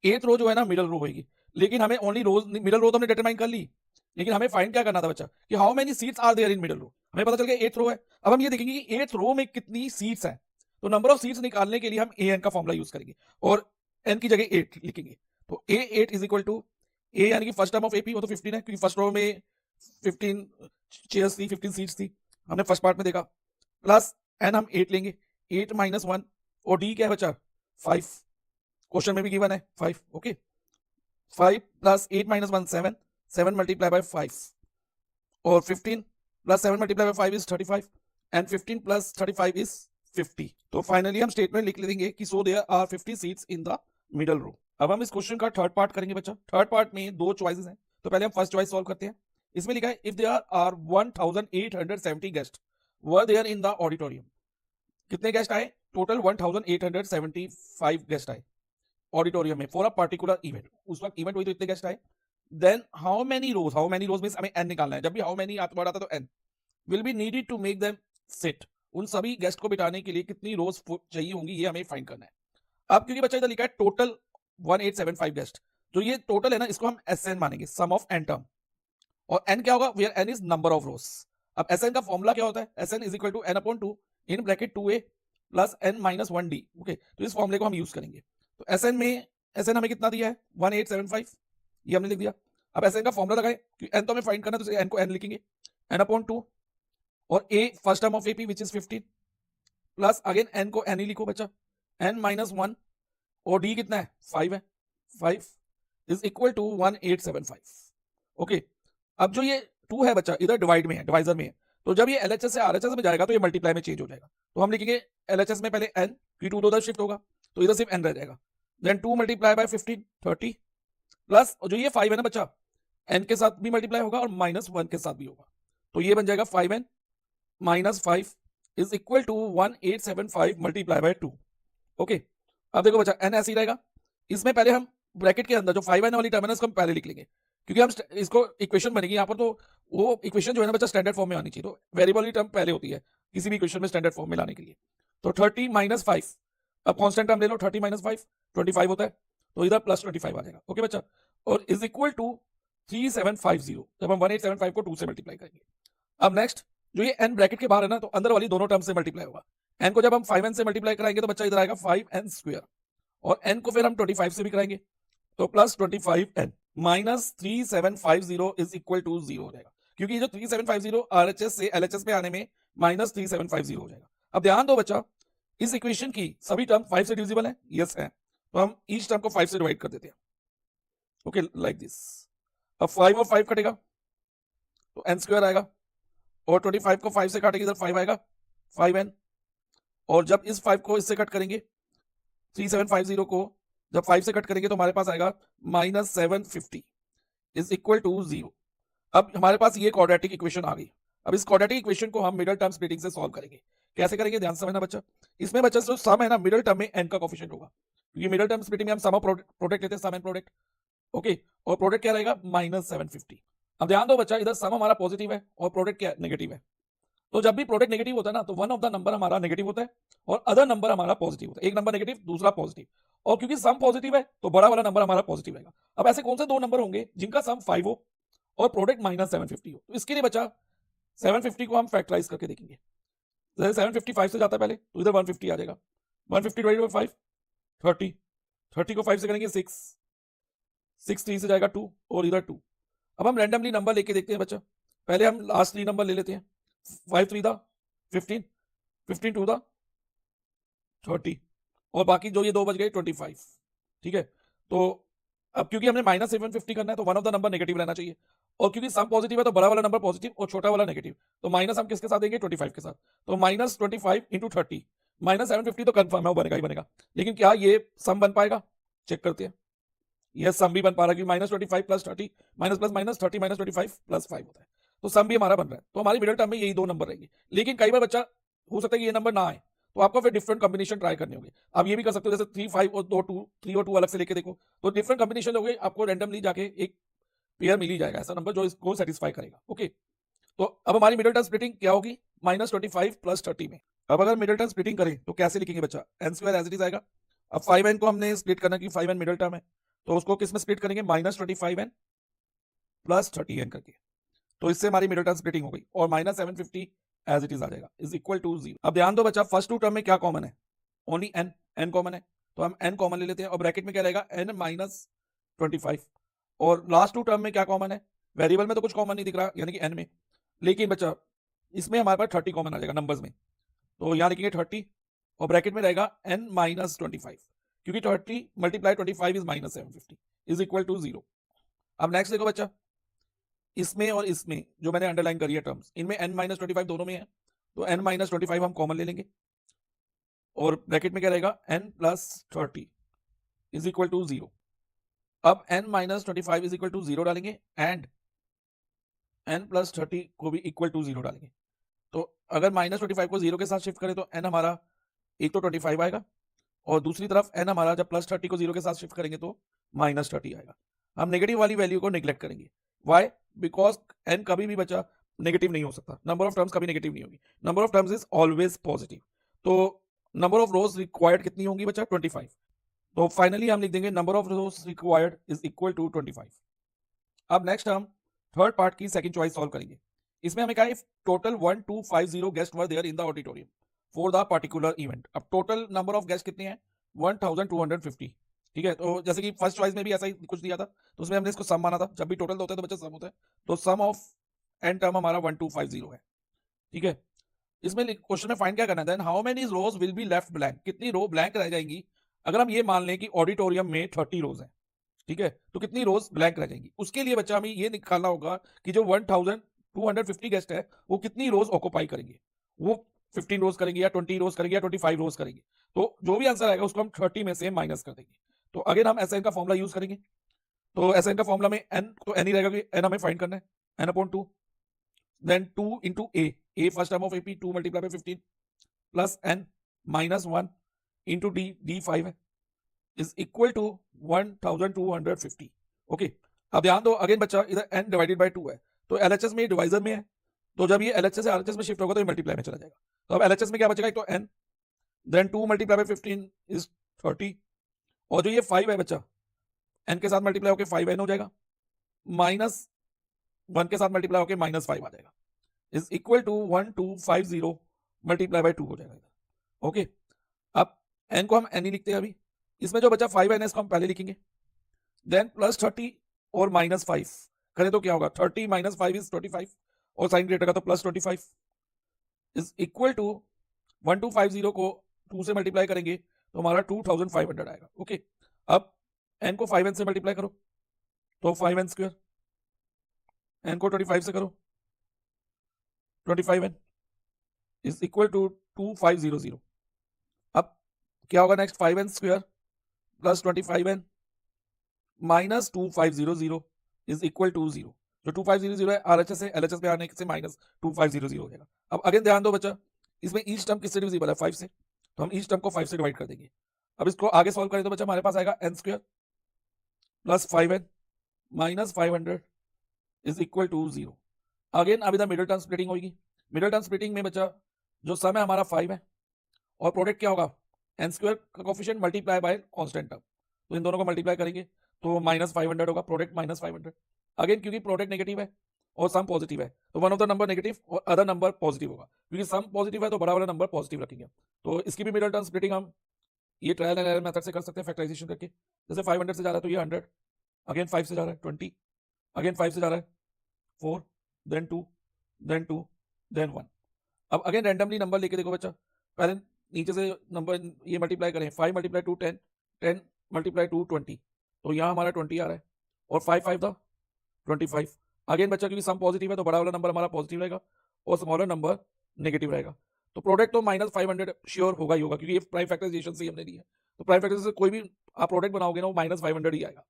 8th रो जो है ना मिडल रो होगी, लेकिन हमें ओनली रोज, मिडल रो तो हमने डिटरमाइन कर ली, लेकिन हमें फाइंड क्या करना था बच्चा, कि how many seats are there in middle row. हमें पता चल गया 8th रो है, अब हम ये देखेंगे कि 8th रो में कितनी सीट्स हैं। तो नंबर ऑफ सीट्स निकालने के लिए हम an का फॉर्मूला यूज करेंगे और n की जगह 8 लिखेंगे। तो a8 is equal to a, यानी कि फर्स्ट टर्म ऑफ AP वो तो 15 है, क्योंकि फर्स्ट रो में 15 चेयर्स थी, 15 सीट्स थी, हमने फर्स्ट पार्ट में देखा, प्लस n हम 8 लेंगे, 8 - 1, और d क्या है बच्चा, 5, क्वेश्चन में भी गिवन है 5। ओके, 5 + 8 - 1 7, 7 मल्टीप्लाई बाय 5, और 15 + 7 multiply by 5 is 35, and 15 + 35 is 50। तो फाइनली हम स्टेटमेंट लिख लेंगे कि so there are 50 seats in the middle row. अब हम इस क्वेश्चन का थर्ड पार्ट करेंगे बच्चा। थर्ड पार्ट में 2 चॉइसेस हैं, तो पहले हम फर्स्ट चॉइस सॉल्व करते हैं। इसमें लिखा है if there are 1870 guest were there in the auditorium, कितने गेस्ट आए, टोटल 1875 गेस्ट आए ऑडिटोरियम में फॉर अ पर्टिकुलर इवेंट, उस वक्त इवेंट हुई तो इतने गेस्ट आए। Then how many rows, how many rows means हमें n निकालना है, जब भी हाउ मेनी वर्ड आता है तो n will be needed to make them sit, उन सभी गेस्ट को बिठाने के लिए कितनी रोज चाहिए होंगी, ये हमें फाइंड करना है। अब क्योंकि बच्चा इधर लिखा है टोटल 1875 गेस्ट, तो ये टोटल है ना, इसको हम SN मानेंगे, सम ऑफ n टर्म। और n क्या होगा, where n is number of rows. अब SN का फॉर्मूला क्या होता है, SN is equal to n/2 in bracket 2a plus n minus 1d। Okay, तो इस फॉर्मूले को हम यूज करेंगे। तो SN हमें कितना दिया है, 1875, ये हमने लिख दिया। अब SN का फॉर्मूला लगाए, क्योंकि n तो हमें फाइंड करना है, तो n को n लिखेंगे, n/2 और a first term of AP which is 15 plus again n को n ही लिखो बच्चा, n माइनस 1 और d कितना है, 5 है, 5 इज इक्वल टू 1875। ओके, अब जो ये 2 है बच्चा इधर डिवाइड में है, डिवाइजर में है, तो जब ये LHS से RHS में जाएगा तो ये मल्टीप्लाई में चेंज हो जाएगा। तो हम लिखेंगे LHS में पहले n, क्योंकि 2 तो उधर शिफ्ट होगा, तो इधर सिर्फ n रह जाएगा। देन 2 मल्टीप्लाई बाय 15 30 प्लस जो ये 5 है ना बच्चा, n के साथ भी मल्टीप्लाई होगा और माइनस 1 के साथ भी होगा, तो ये बन जाएगा 5n minus 5 is equal to 1875 multiply by 2। Okay, अब देखो बच्चा n ऐसे ही रहेगा, इसमें पहले हम ब्रैकेट के अंदर जो 5n वाली टर्म है ना, इसको हम पहले लिख लेंगे, क्योंकि हम इसको इक्वेशन बनेगी यहाँ पर, तो वो इक्वेशन जो है ना बच्चा स्टैंडर्ड फॉर्म में आनी चाहिए, तो वेरिएबल वाली टर्म पहले होती है किसी भी इक्वेशन में स्टैंडर्ड फॉर्म में लाने के लिए। तो 30 माइनस 5, अब कांस्टेंट टर्म ले लो, 30 माइनस 5 25 होता है, तो इधर प्लस 25 आ जाएगा। ओके बच्चा, और इज इक्वल टू 3750, जब हम 1875 को 2 से मल्टीप्लाई करेंगे। अब नेक्स्ट जो ये n ब्रैकेट के बाहर है ना, तो अंदर वाली दोनों टर्म से मल्टीप्लाई होगा। n को जब हम 5n से मल्टीप्लाई कराएंगे तो बच्चा इधर आएगा 5n स्क्वायर, और n को फिर हम 25 से भी कराएंगे तो plus 25n minus 3750 is equal to 0 हो जाएगा, क्योंकि जो 3750 RHS से LHS में आने में माइनस 3750 हो जाएगा। अब ध्यान दो बच्चा, इस इक्वेशन की सभी टर्म 5 से डिविजिबल है, यस है, तो हम ईच टर्म को 5 से डिवाइड कर देते हैं। Okay, like this. अब 5 और 5 कटेगा तो n स्क्वायर आएगा, और 25 को 5 से काटेंगे इधर 5 आएगा, 5n, और जब इस 5 को इससे कट करेंगे, 3750 को जब 5 से कट करेंगे तो हमारे पास आएगा माइनस 750 इज इक्वल टू 0। अब हमारे पास ये क्वाड्रेटिक इक्वेशन आ गई। अब इस क्वाड्रेटिक इक्वेशन को हम मिडिल टर्म स्प्लिटिंग से सॉल्व करेंगे। कैसे करेंगे, ध्यान से समझना बच्चा। इसमें बच्चा जो सम है ना, मिडिल टर्म में n का कोफिशिएंट होगा, क्योंकि मिडिल टर्म स्प्लिटिंग में हम सम ऑफ प्रोडक्ट लेते हैं, सम एंड प्रोडक्ट। ओके, और प्रोडक्ट क्या रहेगा, माइनस 750। अब ध्यान दो बच्चा, इधर सम हमारा पॉजिटिव है और प्रोडक्ट क्या नेगेटिव है, तो जब भी प्रोडक्ट नेगेटिव होता है ना, तो वन ऑफ द नंबर हमारा नेगेटिव होता है और अदर नंबर हमारा पॉजिटिव होता है। एक नंबर नेगेटिव, दूसरा पॉजिटिव, और क्योंकि सम पॉजिटिव है तो बड़ा वाला नंबर हमारा पॉजिटिव रहेगा। अब ऐसे कौन से दो नंबर होंगे जिनका सम 5 हो और प्रोडक्ट माइनस 750 हो, तो इसके लिए बच्चा 750 को हम फैक्टराइज करके देखेंगे। जैसे 755 से जाता है पहले, तो इधर 150 आ जाएगा, 150 डिवाइडेड बाय 5 30, 30 को 5 से करेंगे 6, 6 3 से जाएगा 2 और इधर 2। अब हम रैंडमली नंबर लेके देखते हैं बच्चा, पहले हम लास्ट 3 नंबर ले लेते हैं, 5 3 दा 15, 15 2 दा 30, और बाकी जो ये दो बच गए 25। ठीक है, तो अब क्योंकि हमने माइनस 750 करना है तो one of the number negative रहना चाहिए, और क्योंकि सम पॉजिटिव है तो बड़ा वाला नंबर पॉजिटिव और छोटा वाला नेगेटिव, तो माइनस हम किसके साथ देंगे, 25 के साथ, तो माइनस 25 इंटू 30, माइनस 750 तो कंफर्म है वो बनेगा ही बनेगा। लेकिन क्या ये सम बन पाएगा, चेक करते हैं। यह सम भी बन पा रहा है, क्योंकि minus 25 plus 30 minus plus minus 30 minus 25 plus 5 होता है, तो सम भी हमारा बन रहा है। तो हमारी मिडिल टर्म में यही दो नंबर रहेंगे। लेकिन कई बार बच्चा हो सकता है कि ये नंबर ना आए, तो आपको फिर डिफरेंट कॉम्बिनेशन ट्राई करने होंगे। आप ये भी कर सकते हो, जैसे 3 5 और 2 2, 3 और 2 अलग से लेके देखो, तो डिफरेंट कॉम्बिनेशन होंगे, आपको रैंडमली जाके एक पेयर मिल ही जाएगा ऐसा नंबर जो इसको सेटिस्फाई करेगा। ओके, तो अब हमारी मिडिल टर्म स्प्लिटिंग क्या होगी, माइनस 25 प्लस 30 में। अब अगर मिडिल टर्म स्प्लिटिंग करें तो कैसे लिखेंगे बच्चा, n square as it is आएगा। अब 5n को हमने स्प्लिट करना कि 5n मिडिल टर्म है, तो उसको किस में स्प्लिट करेंगे, माइनस 25n प्लस 30n करके, तो इससे हमारी मिडिल टर्म स्प्लिटिंग हो गई, और माइनस 750 एज इट इज आ जाएगा, इज इक्वल टू 0। अब ध्यान दो बच्चा, फर्स्ट टू टर्म में क्या कॉमन है, ओनली n कॉमन है, तो हम n कॉमन ले लेते हैं, और ब्रैकेट में क्या रहेगा, n माइनस 25, और लास्ट टू टर्म में क्या कॉमन है, वेरिएबल में तो कुछ कॉमन नहीं दिख रहा, यानी कि n में, लेकिन बच्चा इसमें हमारे पास 30 कॉमन आ जाएगा नंबर्स में, तो यहाँ लिखेंगे 30 और ब्रैकेट में रहेगा n माइनस 25, क्योंकि 30 multiply 25 is minus 750 is equal to 0। अब नेक्स्ट देखो बच्चा, इसमें और इसमें जो मैंने अंडरलाइन करी है टर्म्स, इनमें n माइनस 25 दोनों में है, तो n माइनस 25 हम कॉमन ले लेंगे, और ब्रैकेट में क्या रहेगा, n plus 30 is equal to 0। अब n minus 25 is equal to 0 डालेंगे, एंड n प्लस 30 को भी इक्वल टू 0 डालेंगे। तो अगर माइनस 25 को 0 के साथ शिफ्ट करें तो n हमारा एक तो 25 आएगा, और दूसरी तरफ n हमारा जब प्लस 30 को 0 के साथ शिफ्ट करेंगे तो माइनस 30 आएगा। हम नेगेटिव वाली वैल्यू को निगलेक्ट करेंगे, वाई, बिकॉज n कभी भी बचा नेगेटिव नहीं हो सकता, नंबर ऑफ टर्म्स कभी नेगेटिव नहीं होगी, number of terms is always positive. तो नंबर ऑफ रोज रिक्वायर्ड कितनी होंगी बच्चा 25। तो फाइनली हम लिख देंगे number of rows required is equal to 25। अब नेक्स्ट हम थर्ड पार्ट की सेकंड चॉइस सॉल्व करेंगे। इसमें हमें कहा है total 1250 guest were there in the auditorium for the particular event. अब टोटल नंबर ऑफ गेस्ट कितने हैं 1250। ठीक है, तो जैसे कि फर्स्ट चॉइस में भी ऐसा ही कुछ दिया था, तो उसमें हमने इसको सम माना था, जब भी टोटल होता है तो बच्चा सम होता है, तो सम ऑफ एन टर्म हमारा 1250 है। ठीक है, इसमें क्वेश्चन में फाइंड क्या करना है, then how many rows will be left blank, कितनी रो ब्लैंक रह जाएंगी अगर हम ये मान लें कि ऑडिटोरियम में 30 रोज हैं। ठीक है, तो कितनी रोज ब्लैंक रह जाएंगी, उसके लिए बच्चा हमें ये निकालना होगा कि जो 1250 गेस्ट है वो कितनी रोज ऑक्यूपाई करेंगे, वो 15 रोज करेंगे या 20 रोज करेंगे या 25 रोज करेंगे। तो जो भी आंसर आएगा उसको हम 30 में से माइनस कर देंगे। तो अगेन हम एसएन का फॉर्मूला यूज करेंगे। तो एसएन का फॉर्मूला में एन तो एन ही रहेगा, एन हमें फाइंड करना है, N upon 2, then 2 into A first term of AP 2 multiply by 15 plus N minus 1 into D 5 है इज इक्वल टू 1250। ओके, अब ध्यान दो अगेन बच्चा, इधर n डिवाइडेड बाय 2 है, तो एलएचएस में डिवाइजर में है, तो जब ये एलएचएस से आरएचएस में शिफ्ट होगा तो ये मल्टीप्लाई में चला जाएगा। तो अब एलएचएस में क्या बचेगा, एक तो n, then 2 multiply by 15 is 30, और जो ये 5 है बच्चा n के साथ मल्टीप्लाई होकर 5n हो जाएगा, माइनस 1 के साथ मल्टीप्लाई होकर माइनस 5 आ जाएगा, is equal to 1250 multiply by 2 हो जाएगा। ओके, अब n को हम n ही लिखते हैं अभी, इसमें जो बचा 5 है इसको हम पहले लिखेंगे, देन प्लस 30 और माइनस 5 करें तो क्या होगा, 30 माइनस 5 इज 25, और साइन ग्रेटर का तो प्लस 25 इज इक्वल टू 1250 को 2 से मल्टीप्लाई करेंगे तो हमारा 2500 आएगा। ओके, अब n को 5n से मल्टीप्लाई करो तो 5n स्क्वायर, n को 25 से करो 25n इज इक्वल टू 2500। अब क्या होगा next, 5n square plus 25n minus 2500 is equal to 0। जो 2500 है आरएचएस से एलएचएस में आने से माइनस 2500 हो जाएगा। अब अगेन ध्यान दो बच्चा, इसमें ईच टर्म किससे डिविजिबल है 5 से, तो हम ईच टर्म को 5 से डिवाइड कर देंगे। अब इसको आगे सॉल्व करें तो बच्चा हमारे पास आएगा n square plus 5n minus 500 is equal to 0। Again अब इधर मिडिल टर्म स्प्लिटिंग होगी, मिडिल टर्म स्प्लिटिंग में बच्चा जो सम है हमारा 5 है, और प्रोडक्ट क्या होगा n स्क्वायर का coefficient multiply by constant term, तो इन दोनों को मल्टीप्लाई करेंगे तो माइनस 500 होगा, प्रोडक्ट माइनस 500। अगेन क्योंकि प्रोडक्ट नेगेटिव है और सम पॉजिटिव है तो one of the number negative और अदर नंबर पॉजिटिव होगा, क्योंकि सम पॉजिटिव है तो बड़ा वाला नंबर पॉजिटिव रखेंगे। तो इसकी भी मिडिल टर्म स्प्लिटिंग हम ये ट्रायल एंड एरर मेथड से कर सकते हैं, फैक्टराइजेशन करके। जैसे 500 से जा रहा है तो ये 100, अगेन 5 से जा रहा है 20, अगेन 5 से जा रहा है 4, देन 2, देन 2, देन 1। अब अगेन रैंडमली नंबर लेके देखो बच्चा, पहले नीचे से नंबर ये मल्टीप्लाई करें, 5 मल्टीप्लाई टू 10, 10 मल्टीप्लाई टू 20, तो यहाँ हमारा 20 आ रहा है, और 5 5 था 25। अगेन बच्चा क्योंकि सम पॉजिटिव है तो बड़ा वाला नंबर हमारा पॉजिटिव रहेगा और स्मॉलर नंबर नेगेटिव रहेगा, तो प्रोडक्ट तो माइनस 500 श्योर होगा ही होगा, क्योंकि ये प्राइम फैक्टराइजेशन से ही हमने दी है, तो प्राइम फैक्टराइजेशन से कोई भी आप प्रोडक्ट बनाओगे ना वो माइनस 500 ही आएगा।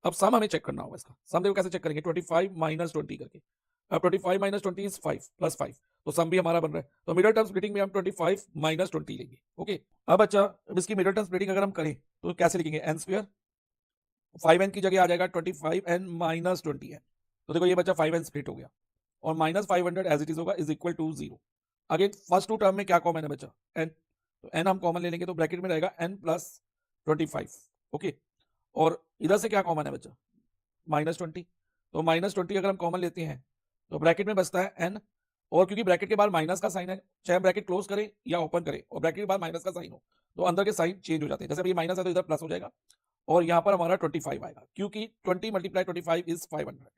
अब सम हमें चेक करना होगा, इसका सम देखो कैसे चेक करेंगे, 25 माइनस 20 करके। अब 25 माइनस 20 इज 5 प्लस 5, तो सम भी हमारा बन रहा है, तो मिडिल टर्म स्प्लिटिंग में हम 25 माइनस 20 लेंगे। ओके, अब अच्छा अब इसकी मिडिल टर्म स्प्लिटिंग अगर हम करें तो कैसे लिखेंगे, n स्क्वायर 5n की जगह आ जाएगा 25n माइनस 20n, तो देखो ये बच्चा 5n स्प्लिट हो गया और माइनस 500 एज इट इज होगा is equal to 0। Again first two term में क्या कॉमन है बच्चा n, तो n हम कॉमन ले लेंगे तो ब्रैकेट में रहेगा n प्लस 25। ओके, और इधर से क्या कॉमन है बच्चा माइनस 20, तो माइनस 20 अगर हम कॉमन लेते हैं तो ब्रैकेट में बचता है n, और क्योंकि ब्रैकेट के बाद माइनस का साइन है, चाहे हम ब्रैकेट क्लोज करें या ओपन करें और ब्रैकेट के बाद माइनस का साइन हो तो अंदर के साइन चेंज हो जाते हैं, जैसे अभी माइनस है तो इधर प्लस हो जाएगा और यहाँ पर हमारा 25 आएगा, क्योंकि 20 मल्टीप्लाई 25 इज 500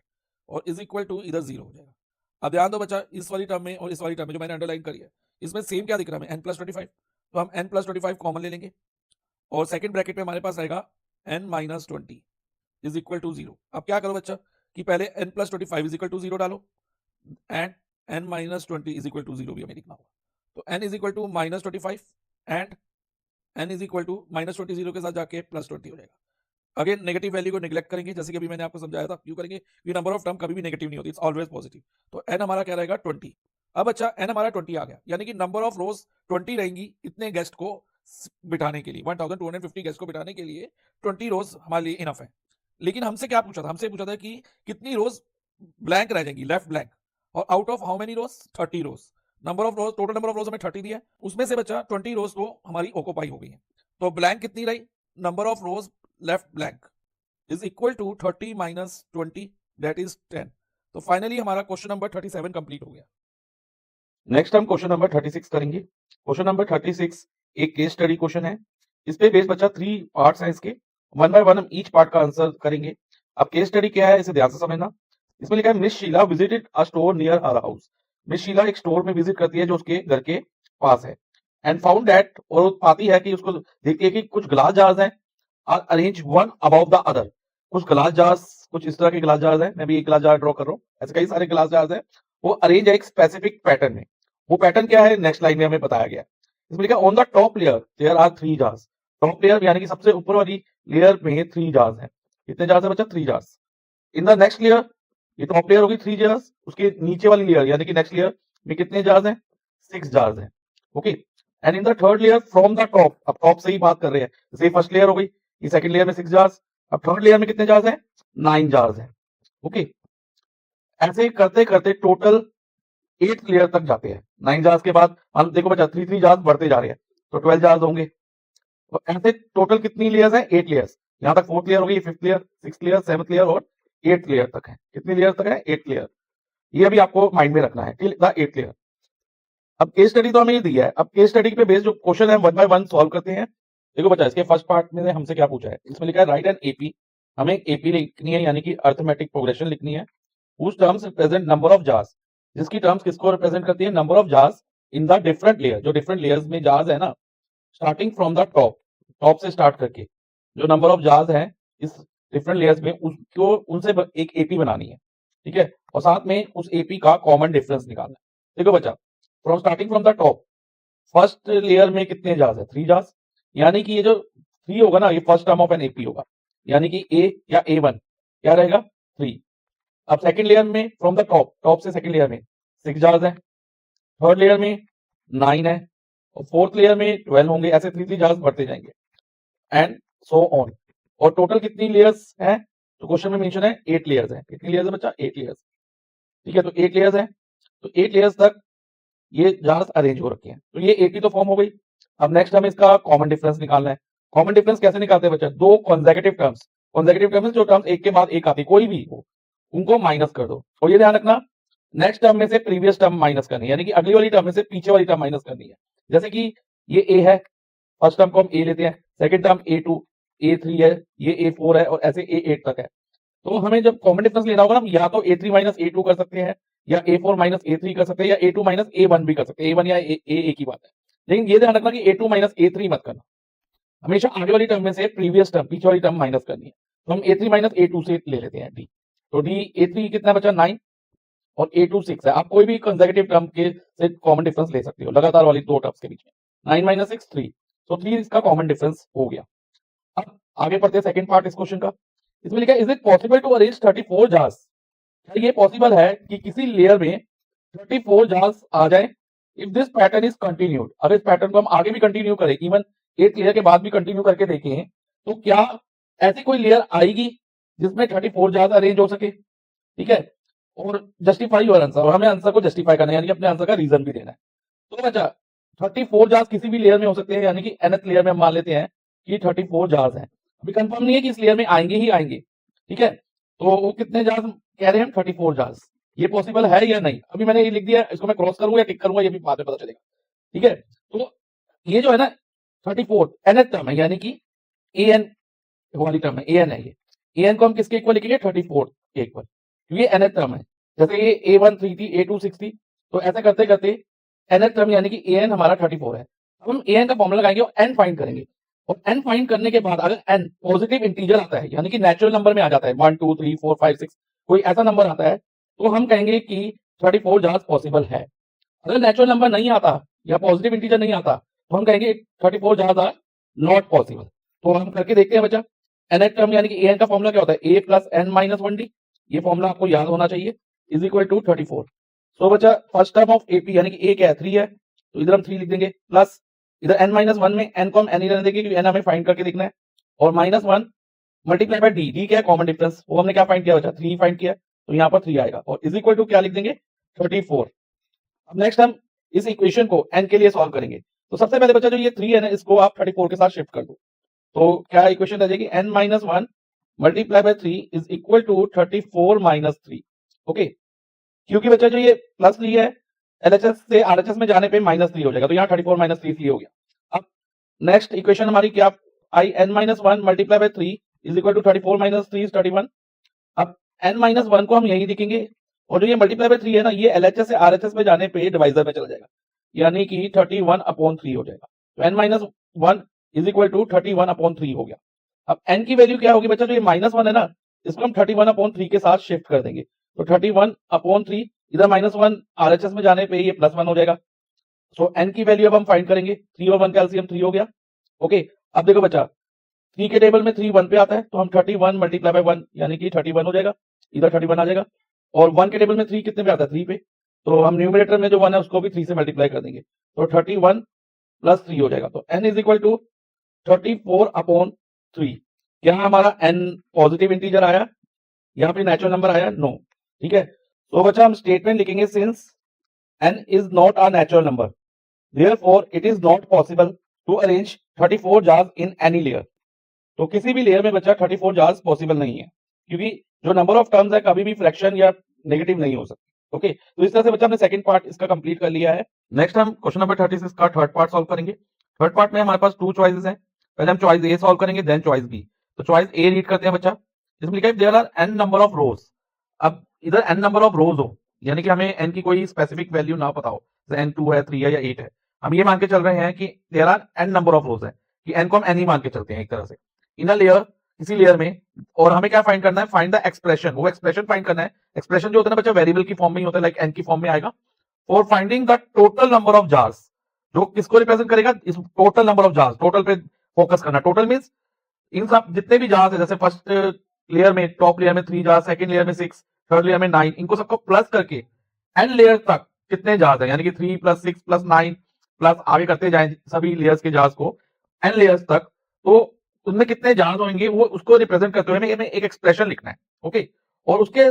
और इज इक्वल टू इधर 0 हो जाएगा। अब ध्यान दो बच्चा, इस वाली टर्म में और इस वाली टर्म में जो मैंने अंडरलाइन करी है इसमें सेम क्या दिख रहा है n प्लस 25, तो हम n प्लस 25 कॉमन ले लेंगे और सेकंड ब्रैकेट में हमारे पास रहेगा n minus 20 is equal to 0। अब क्या करो बच्चा कि पहले n plus 25 is equal to 0 डालो and n minus 20 is equal to 0 भी हमें लिखना होगा, तो n is equal to minus 25 and n is equal to minus 20 0 के साथ जाके प्लस 20 हो जाएगा। अगेन नेगेटिव वैल्यू को नेग्लेक्ट करेंगे, जैसे कि अभी मैंने आपको समझाया था क्यों करेंगे, ये नंबर ऑफ टर्म कभी भी नेगेटिव नहीं होती, इट्स ऑलवेज पॉजिटिव, तो n हमारा क्या रहेगा 20। अब अच्छा n हमारा 20 आ गया, यानी कि नंबर ऑफ रोज 20 रहेंगी इतने गेस्ट को बिठाने के लिए, 1250 गेस्ट को बिठाने के लिए 20 रोज हमारे लिए इनफ है। लेकिन हमसे क्या पूछा था, हमसे पूछा था कि कितनी रोज ब्लैंक रह जाएंगी लेफ्ट ब्लैंक, और out of how many rows 30 rows, number of rows, total number of rows हमें 30 दिया है, उसमें से बचा 20 रोज तो हमारी ऑक्यूपाई हो गई है। तो ब्लैंक कितनी रही, number of rows left blank is equal to 30 minus 20 that is 10। तो फाइनली हमारा क्वेश्चन नंबर 37 कंप्लीट हो गया। नेक्स्ट हम क्वेश्चन नंबर 36 करेंगे। क्वेश्चन नंबर 36 एक केस स्टडी क्वेश्चन है। इस पे बेस बच्चा 3 पार्ट्स हैं इसके, वन बाय वन हम ईच पार्ट का आंसर करेंगे। अब केस स्टडी क्या है इसे ध्यान से समझना। इसमें लिखा है miss Sheela visited a store near her house. Miss Sheela एक स्टोर में विजिट करती है जो उसके घर के पास है, एंड फाउंड दैट, और वो पाती है कि उसको देखती है कि कुछ ग्लास जार्स हैं are arrange one about the other. कुछ ग्लास जार्स, कुछ इस तरह के ग्लास जार्स हैं, मैं भी एक ग्लास जार ड्रॉ कर रहा हूँ, ऐसे कई सारे ग्लास जार्स हैं, वो अरेंज है एक स्पेसिफिक पैटर्न में। वो पैटर्न क्या है नेक्स्ट लाइन में हमें बताया गया। इसमें लिखा on the top layer there are 3 jars. Top layer यानी कि सबसे ऊपर वाली लेयर में 3 जार्स हैं। कितने जार्स है बच्चा, 3 jars. In the next layer, ये टॉप लेयर होगी 3 जार्स, उसके नीचे वाली लेयर यानी कि नेक्स्ट लेयर में कितने जार्स हैं, 6 जार्स हैं। Okay, and in the third layer from the top, अब टॉप से ही बात कर रहे हैं, जैसे फर्स्ट लेयर हो गई, ये सेकंड लेयर में 6 जार्स, अब थर्ड लेयर में कितने जार्स हैं, 9 जार्स हैं। ओके, ऐसे करते करते टोटल 8 लेयर तक जाते हैं। 9 जार्स के बाद हम देखो बच्चा 3 जार्स बढ़ते जा रहे हैं, तो 12 जार्स होंगे। तो ऐसे टोटल कितनी लेयर्स हैं, 8 लेयर्स। यहां तक 4th लेयर हो गई, 5th layer, 6th layer, 7th layer और 8th लेयर तक है। कितनी लेयर तक है, 8 लेयर। ये अभी आपको माइंड में रखना है, टिल द 8th लेयर। अब केस स्टडी तो हमें ये दिया है, अब केस स्टडी पे बेस्ड जो क्वेश्चन है वन बाय वन सॉल्व करते हैं। देखो बच्चा इसके फर्स्ट पार्ट में हमसे क्या पूछा है, इसमें लिखा है राइट एन एपी। हमें एपी लिखनी है यानी कि अर्थमेटिक प्रोग्रेशन लिखनी है। उस terms represent number of jars, जिसकी टर्म्स किसको रिप्रेजेंट करती है, number of jars in the different layer. जो डिफरेंट लेयर्स में जार्स है ना, starting from the top, top से स्टार्ट करके जो नंबर ऑफ जार्स हैं इस डिफरेंट लेयर्स में, उसको उनसे एक एपी बनानी है। ठीक है, और साथ में उस एपी का कॉमन डिफरेंस निकालना है। देखो बच्चा, from starting from the top, first layer में कितने जार्स है, 3 जार्स, यानी कि ये जो 3 होगा ना, ये first term of an AP होगा, यानी कि ए या A1 क्या रहेगा, 3। अब सेकंड लेयर में फ्रॉम द टॉप, टॉप से सेकंड लेयर में 6 जार्स है, थर्ड लेयर में 9 है, और फोर्थ लेयर में 12 होंगे। ऐसे 3 जार्स बढ़ते जाएंगे एंड सो ऑन। और टोटल कितनी लेयर्स हैं, तो क्वेश्चन में मेंशन है 8 लेयर्स हैं। कितनी लेयर्स है बच्चा, 8 लेयर्स। ठीक है, तो 8 लेयर्स हैं, तो 8 लेयर्स तक ये जार्स अरेंज हो रखे हैं। तो ये एपी तो फॉर्म हो गई। अब नेक्स्ट हमें इसका कॉमन डिफरेंस निकालना है। कॉमन डिफरेंस कैसे निकालते हैं बच्चा, दो कॉन्सेक्यूटिव टर्म्स, कॉन्सेक्यूटिव टर्म्स जो टर्म्स एक के बाद एक आती है कोई भी हो, उनको माइनस कर दो। और ये ध्यान रखना, नेक्स्ट टर्म में से प्रीवियस टर्म माइनस करनी है, यानी कि अगली वाली टर्म में से पीछे वाली टर्म माइनस करनी है। जैसे कि ये ए है, फर्स्ट टर्म को हम ए लेते हैं, सेकंड टर्म A2, A3 है, ये A4 है, और ऐसे A8 तक है। तो हमें जब कॉमन डिफरेंस लेना होगा ना, या तो A3 माइनस A2 कर सकते हैं, या A4 माइनस A3 कर सकते हैं, या A2 माइनस A1 भी कर सकते हैं। A1 या A एक ही बात है, लेकिन ये ध्यान रखना कि A2 माइनस A3 मत करना। हमेशा आगे वाली टर्म में से प्रीवियस टर्म, पीछे वाली टर्म माइनस करनी है। तो हम A3 माइनस A2 से ले लेते हैं डी। तो डी A3 कितना बचा, 9, और A2 6 है। आप कोई भी कंसेक्यूटिव टर्म के से कॉमन डिफरेंस ले सकते हो, लगातार वाली दो टर्म्स के बीच में। 9 माइनस 6 3, तो 3 इसका कॉमन डिफरेंस हो गया। अब आगे पढ़ते हैं सेकंड पार्ट इस क्वेश्चन का। इसमें लिखा है is it possible to arrange 34 jars. क्या ये पॉसिबल है कि किसी लेयर में 34 जार्स आ जाए if this pattern is continued. अगर इस पैटर्न को हम आगे भी कंटिन्यू करें, इवन 8 लेयर के बाद भी कंटिन्यू करके देखें, तो क्या ऐसी कोई लेयर आएगी जिसमें 34 जार्स अरेंज हो सके। ठीक है, और जस्टिफाई योर आंसर, और हमें आंसर को जस्टिफाई करना है, यानी कि अपने आंसर का रीजन भी देना है। तो बच्चा 34 जार्स किसी भी लेयर में हो सकते हैं, यानी कि nth लेयर में हम मान लेते हैं कि 34 जार्स हैं। अभी कंफर्म नहीं है कि इस लेयर में आएंगे ही आएंगे। ठीक है, तो वो कितने जार्स कह रहे हैं, 34 जार्स। ये पॉसिबल है या नहीं, अभी मैंने ये लिख दिया, इसको मैं क्रॉस करूंगा या टिक करूंगा, ये भी बाद में पता चलेगा। ठीक है, तो ये जो है ना 34 nth टर्म है, यानी कि an वाली टर्म है, an है ये। an को हम किसके इक्वल लिखेंगे, 34 के इक्वल, क्योंकि ये nth टर्म है। जैसे ये A1 3 थी, A2 6 थी, तो ऐसा करते करते nth टर्म यानी कि an हमारा 34 है। अब हम an का फॉर्मूला लगाएंगे और n फाइंड करेंगे, और n फाइंड करने के बाद अगर n पॉजिटिव इंटीजर आता है, यानी कि नेचुरल नंबर में आ जाता है, 1 2 3 4 5 6, कोई ऐसा नंबर आता है, तो हम कहेंगे कि 34 जार्स पॉसिबल है। अगर नेचुरल नंबर नहीं आता या पॉजिटिव इंटीजर नहीं आता, तो हम कहेंगे 34 जार्स आर नॉट पॉसिबल। तो हम करके देखते हैं बच्चा। nth टर्म यानी कि an का फॉर्मूला क्या होता है, a plus n minus 1d। ये फॉर्मूला आपको याद होना चाहिए, इज इक्वल टू 34। सो बच्चा फर्स्ट टर्म ऑफ AP यानी कि a क्या है, 3 है, तो इधर हम 3 लिख देंगे, प्लस इधर n माइनस 1 में n को हम n ही रहने देंगे, क्योंकि n हमें फाइंड करके देखना है, और minus 1 multiply by d। d क्या है, कॉमन डिफरेंस, वो हमने क्या फाइंड किया बच्चा, 3 फाइंड किया, तो यहाँ पर 3 आएगा, और इज इक्वल टू क्या लिख देंगे, 34। अब नेक्स्ट हम इस इक्वेशन को n के लिए सॉल्व करेंगे। तो सबसे पहले बच्चा जो ये 3 है ना, इसको आप 34 के साथ शिफ्ट कर दो। तो क्या इक्वेशन रह जाएगी, n minus 1 multiply by 3 is equal to 34 minus 3। Okay, क्योंकि बच्चा जो ये प्लस 3 है, एलएचएस से आरएचएस में जाने पे माइनस 3 हो जाएगा, तो यहाँ 34 माइनस 3 हो गया। अब नेक्स्ट इक्वेशन हमारी क्या आई, n minus 1 multiply by 3 is equal to 34 minus 3 is 31। अब n माइनस 1 को हम यही लिखेंगे, और जो ये मल्टीप्लाई बाय 3 है ना, ये एलएचएस से आरएचएस में जाने पे डिवाइजर में चला जाएगा, यानी कि 31 अपॉन 3 हो जाएगा। तो n minus 1 is equal to 31 upon 3 हो गया। अब n की वैल्यू क्या होगी बच्चा, जो ये माइनस 1 है ना, इसको हम 31 अपॉन 3 के साथ शिफ्ट कर देंगे। तो 31 अपॉन 3, इधर माइनस 1 आरएचएस में जाने पे ये प्लस 1 हो जाएगा। सो n की वैल्यू अब हम फाइंड करेंगे, 3 और 1 का एलसीएम 3 हो गया। ओके, अब देखो बच्चा 3 के टेबल में 3 1 पे आता है, तो हम 31 मल्टीप्लाई बाय 1 यानी कि 31 हो जाएगा, इधर 31 आ जाएगा। और 1 के टेबल में 3 कितने पे आता है, 3 पे, तो हम न्यूमरेटर में जो 1 है उसको भी 3 से मल्टीप्लाई कर देंगे, तो 31 प्लस 3 हो जाएगा। तो n is equal to 34 upon 3। क्या हमारा n पॉजिटिव इंटीजर आया, यहाँ पे नेचुरल नंबर आया, नो। ठीक है, तो बच्चा हम स्टेटमेंट लिखेंगे, since n is not a natural number therefore it is not possible to arrange 34 jars in any layer. तो किसी भी लेयर में बच्चा 34 जार्स पॉसिबल नहीं है, क्योंकि जो नंबर ऑफ टर्म्स है कभी भी फ्रैक्शन या नेगेटिव नहीं हो सकती। ओके, तो इस तरह से बच्चा हमने सेकंड पार्ट इसका कंप्लीट कर लिया है। नेक्स्ट हम क्वेश्चन नंबर 36 का थर्ड पार्ट सॉल्व करेंगे। थर्ड पार्ट में हमारे पास 2 चॉइसेस हैं, पहले हम चॉइस ए सॉल्व करेंगे, देन चॉइस बी। तो चॉइस ए रीड करते हैं बच्चा, इसमें लिखा है there are n number of rows. अब इधर n नंबर ऑफ रोज हो, यानी कि हमें n की कोई स्पेसिफिक वैल्यू ना पता हो, जैसे n2 है, 3 है या 8 है, हम ये मान के चल रहे हैं कि there are n number of rows है, कि n को हम n ही मान के चलते हैं एक तरह से इन अ लेयर, किसी लेयर में। और हमें क्या फाइंड करना है, फाइंड द एक्सप्रेशन, वो एक्सप्रेशन फाइंड करना है। एक्सप्रेशन जो होता है ना बच्चा, वेरिएबल की फॉर्म में ही होता है, लाइक n की फॉर्म में आएगा। For finding the total number of jars, जो किसको रिप्रेजेंट करेगा, इस total number of jars, total पे फोकस करना। टोटल मींस इन सब जितने भी जार्स है, जैसे फर्स्ट लेयर में, टॉप लेयर में 3 जार्स, सेकंड लेयर में 6, थर्ड लेयर में 9, इनको सबको प्लस करके n लेयर तक कितने जार्स है, यानी कि 3 प्लस 6 प्लस 9 प्लस आगे करते जाएं सभी लेयर्स के जार्स को n लेयर्स तक, तो उसमें कितने जार्स होंगे वो उसको रिप्रेजेंट करते हुए हमें एक एक्सप्रेशन लिखना है। ओके, और उसके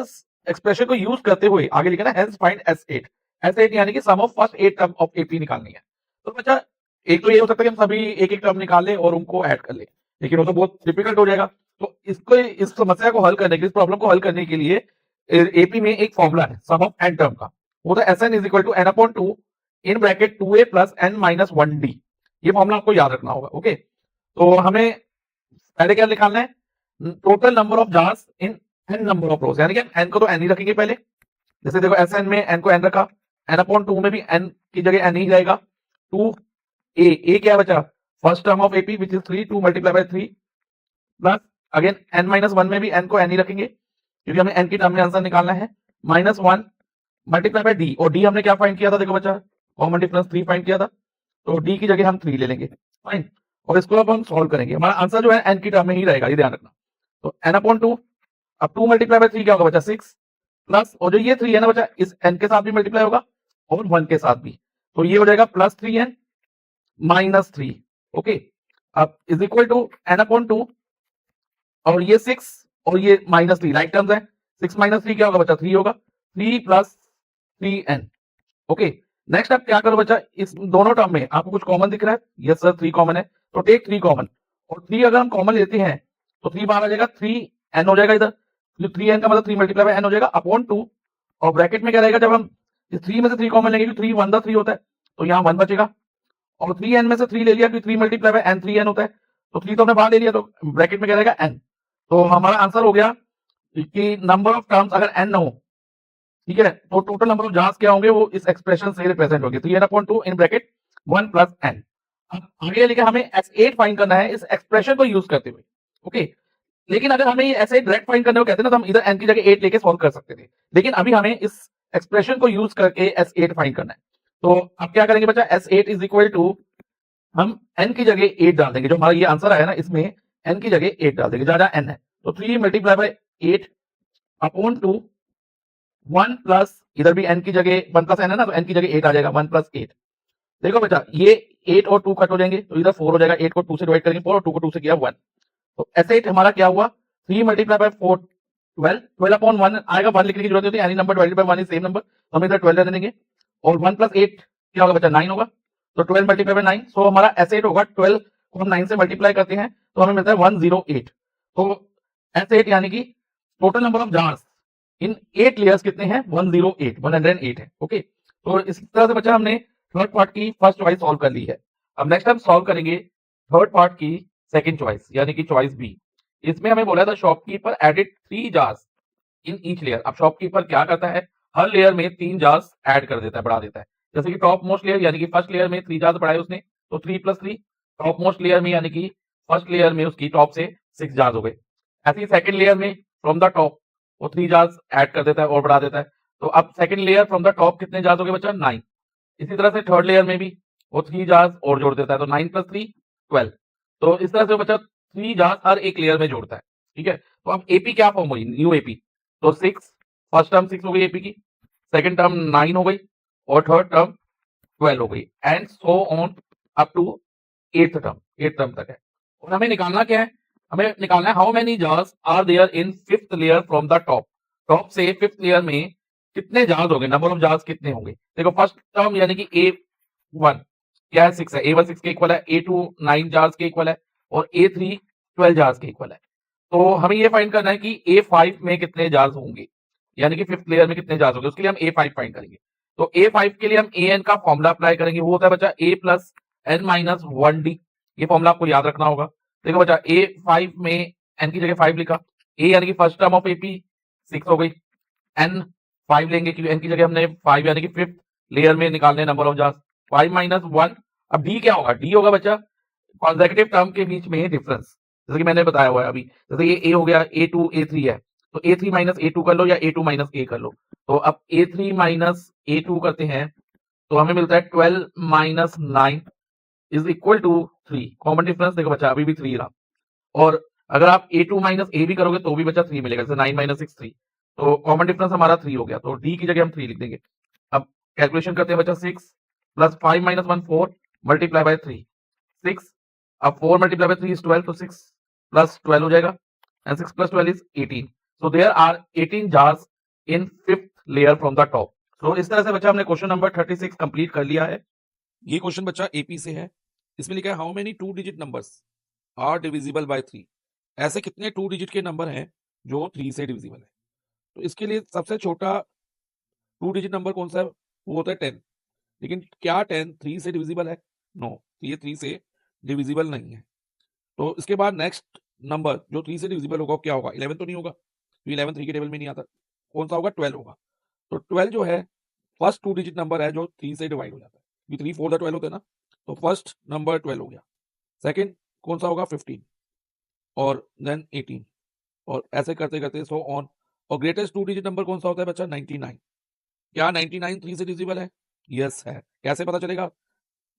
एक्सप्रेशन को यूज करते हुए आगे लिखना है हेंस फाइंड S8। S8 यानी कि sum of first 8 term of AP निकालनी है। तो बच्चा एक तो ये हो सकता है कि हम सभी एक एक टर्म निकाल लें और उनको ऐड कर लें, लेकिन वो तो बहुत डिफिकल्ट हो जाएगा। तो इसको, इस समस्या को हल करने के लिए, इस प्रॉब्लम को हल करने के लिए AP में एक फॉर्मूला है सम ऑफ n टर्म का, वो तो Sn is equal to n upon 2 in bracket 2a plus n minus 1d। ये फॉर्मूला आपको याद रखना होगा। ओके, तो हमें पहले क्या निकालना है, total number of jars in n number of रोज, यानी कि n को तो n ही रखेंगे पहले, जैसे देखो Sn में n को n रखा, n अपॉन 2 में भी n की जगह n ही जाएगा। 2a क्या बचा, first term of AP which is 3, 2 multiply bye 3 plus again n minus 1 में भी n को n ही रखेंगे, क्योंकि हमें n की टर्म में आंसर निकालना है, माइनस 1 मल्टीप्लाई बाय d, और d हमने क्या फाइंड किया था, देखो बच्चा कॉमन डिफरेंस 3 फाइंड किया था, तो d की जगह हम 3 ले लेंगे, फाइन। और इसको अब हम सॉल्व करेंगे, हमारा आंसर जो है n की टर्म में ही रहेगा, ये ध्यान रखना। तो n अपॉन 2, अब 2 मल्टीप्लाई बाय 3 क्या होगा बच्चा, 6 प्लस, और जो ये 3 है ना बच्चा, इस n के साथ भी मल्टीप्लाई होगा और 1 के साथ भी, तो ये हो जाएगा प्लस 3n माइनस 3। ओके, अब is equal to n upon 2, और ये 6 और ये माइनस 3 लाइक टर्म्स है, 6 माइनस 3 क्या होगा बच्चा, 3 होगा, 3 प्लस 3n। ओके, नेक्स्ट आप क्या करो बच्चा, इस दोनों टर्म में आपको कुछ कॉमन दिख रहा है, यस सर 3 कॉमन है, तो टेक 3 कॉमन, और 3 अगर हम कॉमन लेते हैं तो 3 बाहर आ जाएगा, 3n हो जाएगा इधर, 3n का मतलब 3 मल्टीप्लाई बाय n हो जाएगा अपॉन 2, और ब्रैकेट में क्या रहेगा, जब हम इस 3 में से 3 कॉमन लेंगे, 3 1 3 होता है, तो यहाँ 1 बचेगा, और 3n में से 3 ले लिया, क्योंकि 3 मल्टीप्लाई बाय n 3n होता है, तो 3 तो हमने बाहर ले लिया, तो ब्रैकेट में क्या रहेगा n। तो हमारा आंसर हो गया कि नंबर ऑफ टर्म्स अगर n ना हो, ठीक है, तो टोटल नंबर ऑफ जार्स क्या होंगे, वो इस एक्सप्रेशन से रिप्रेजेंट होंगे, 3n/2 इन ब्रैकेट 1 प्लस n। अब आगे लिखा हमें S8 फाइंड करना है इस एक्सप्रेशन को यूज करते हुए। ओके, लेकिन अगर हमें S8 डायरेक्ट फाइंड करने को कहते हैं ना, तो हम इधर n की जगह 8 लेके सॉल्व कर सकते थे, लेकिन अभी हमें इस एक्सप्रेशन को यूज करके S8 फाइंड करना है। तो अब क्या करेंगे बच्चा, S8 इज इक्वल टू, हम n की जगह 8 डाल देंगे, जो हमारा ये आंसर आया ना, इसमें n की जगह 8 डाल देंगे, जहां n है, तो 3 मल्टीप्लाई बाय 8 अपॉन 2, 1 प्लस, इधर भी n की जगह 1 प्लस n है ना, तो n की जगह 8 आ जाएगा, 1 प्लस 8। देखो बेटा ये 8 और 2 कट हो जाएंगे, तो इधर 4 हो जाएगा, 8 को 2 से डिवाइड करेंगे 4, और 2 को 2 से किया 1, तो S8 हमारा क्या हुआ, 3 मल्टीप्लाई बाय 4 12 अपॉन 1 आएगा, 1 लिखने की जरूरत होती है, any number divided by 1 is same number, तो हम इधर 12 रहने देंगे, और 1 प्लस 8 क्या होगा बच्चा 9 होगा, तो 12 मल्टीप्लाई बाय 9, सो हमारा S8 होगा, 12 को हम 9 से मल्टीप्लाई करते हैं तो हमें मिलता है 108। तो S8 यानी कि total number of jars in 8 layers कितने हैं, 108 है। ओके, तो इस तरह से बच्चा हमने थर्ड पार्ट की फर्स्ट चॉइस सॉल्व कर ली है। अब नेक्स्ट हम सॉल्व करेंगे थर्ड पार्ट की सेकंड चॉइस, यानी कि चॉइस बी। इसमें हमें बोला था shopkeeper added 3 jars in each layer. अब शॉपकीपर क्या करता है, हर लेयर में 3 जार्स ऐड कर देता है, बढ़ा देता है। जैसे कि टॉप मोस्ट लेयर यानी कि फर्स्ट लेयर में 3 जार्स बढ़ाए उसने, तो 3 प्लस 3, टॉप मोस्ट लेयर में यानी कि फर्स्ट लेयर में उसकी टॉप से 6 जार्स हो गए। ऐसे ही सेकंड लेयर में फ्रॉम द टॉप वो 3 जार्स ऐड कर देता है और बढ़ा देता है, तो अब second layer from the top कितने जार्स हो गए बच्चा, 9। इसी तरह से थर्ड लेयर में भी वो 3 जार्स और जोड़ देता है, तो 9 प्लस 3 12। तो इस तरह से बच्चा 3 जार्स हर एक लेयर में जोड़ता है। ठीक है, तो अब एपी क्या फॉर्म हुई, न्यू एपी, तो 6, फर्स्ट टर्म 6 हो गई एपी की, सेकंड टर्म 9 हो गई, और थर्ड टर्म 12 हो गई, and so on up to eighth term तक है। और हमें निकालना क्या है, हमें निकालना है how many jars are there in fifth layer from the top. Top से फिफ्थ लेयर में कितने जार्स होंगे, नंबर ऑफ जार्स कितने होंगे। देखो फर्स्ट टर्म यानी कि A1 क्या है, 6 है, A1 6 के इक्वल है, A2 9 जार्स के इक्वल है, और A3 12 जार्स के इक्वल है। तो हमें ये फाइंड करना है कि A5 में कितने जार्स होंगे, यानी कि फिफ्थ लेयर में कितने जार्स होंगे, उसके लिए हम A5 फाइंड करेंगे। तो A5 के लिए हम AN का फॉर्मूला अप्लाई करेंगे, वो होता है बच्चा A plus N minus 1D। ये फॉर्मूला आपको याद रखना होगा। देखो बच्चा A5 में N की जगह 5 लिखा, A यानी कि फर्स्ट टर्म ऑफ AP 6 हो गई, N 5 लेंगे क्योंकि N की जगह हमने 5 यानी कि फिफ्थ लेयर में निकालने नंबर ऑफ जार्स, 5 माइनस 1। अब D क्या होगा, D होगा बच्चा कॉन्सेक्यूटिव टर्म के बीच में डिफरेंस, जैसे कि मैंने बताया हुआ है अभी, जैसे ये A हो गया, A2 A3 है, तो A3 माइनस A2 कर लो या A2 माइनस A कर लो। तो अब A3 माइनस A2 करते हैं तो हमें मिलता है 12 minus 9 is equal to 3। Common difference देखो बच्चा अभी भी 3 रहा, और अगर आप A2 माइनस A भी करोगे तो भी बच्चा 3 मिलेगा, जैसे 9 माइनस 6 3, तो कॉमन डिफरेंस हमारा 3 हो गया, तो D की जगह हम 3 लिख देंगे। अब कैलकुलेशन करते हैं बच्चा, 6 प्लस 5 माइनस 1 4 मल्टीप्लाई बाय 3 6, अब 4 मल्टीप्लाई बाय 3 इज 12, तो 6 प्लस 12 हो जाएगा, and 6 plus 12 is 18। So there are 18 jars in fifth layer from the top. तो इस तरह से बच्चा हमने क्वेश्चन नंबर 36 कंप्लीट कर लिया है। ये क्वेश्चन बच्चा एपी से है। इसमें लिखा है how many 2 digit numbers are divisible by 3। ऐसे कितने 2 डिजिट के नंबर हैं जो 3 से डिविजिबल है। तो इसके लिए सबसे छोटा 2 डिजिट नंबर कौन सा है, वो होता है 10। लेकिन क्या 10 3 से डिविजिबल है, नो, ये 3 से डिविजिबल नहीं है। तो इसके बाद नेक्स्ट नंबर जो 3 से डिविजिबल होगा क्या होगा, 11 तो नहीं होगा, तो 11 3 के टेबल में नहीं आता। कौन सा होगा, 12 होगा। तो 12 जो है फर्स्ट 2 डिजिट नंबर है जो 3 से डिवाइड हो जाता है, 3 4 12 होते हैं ना, तो फर्स्ट नंबर 12 हो गया। सेकंड कौन सा होगा, 15, और देन 18, और ऐसे करते करते सो ऑन। और ग्रेटेस्ट 2 डिजिट नंबर कौन सा होता है बच्चा, 99। क्या 99 3 से डिविजिबल है, यस है। कैसे पता चलेगा,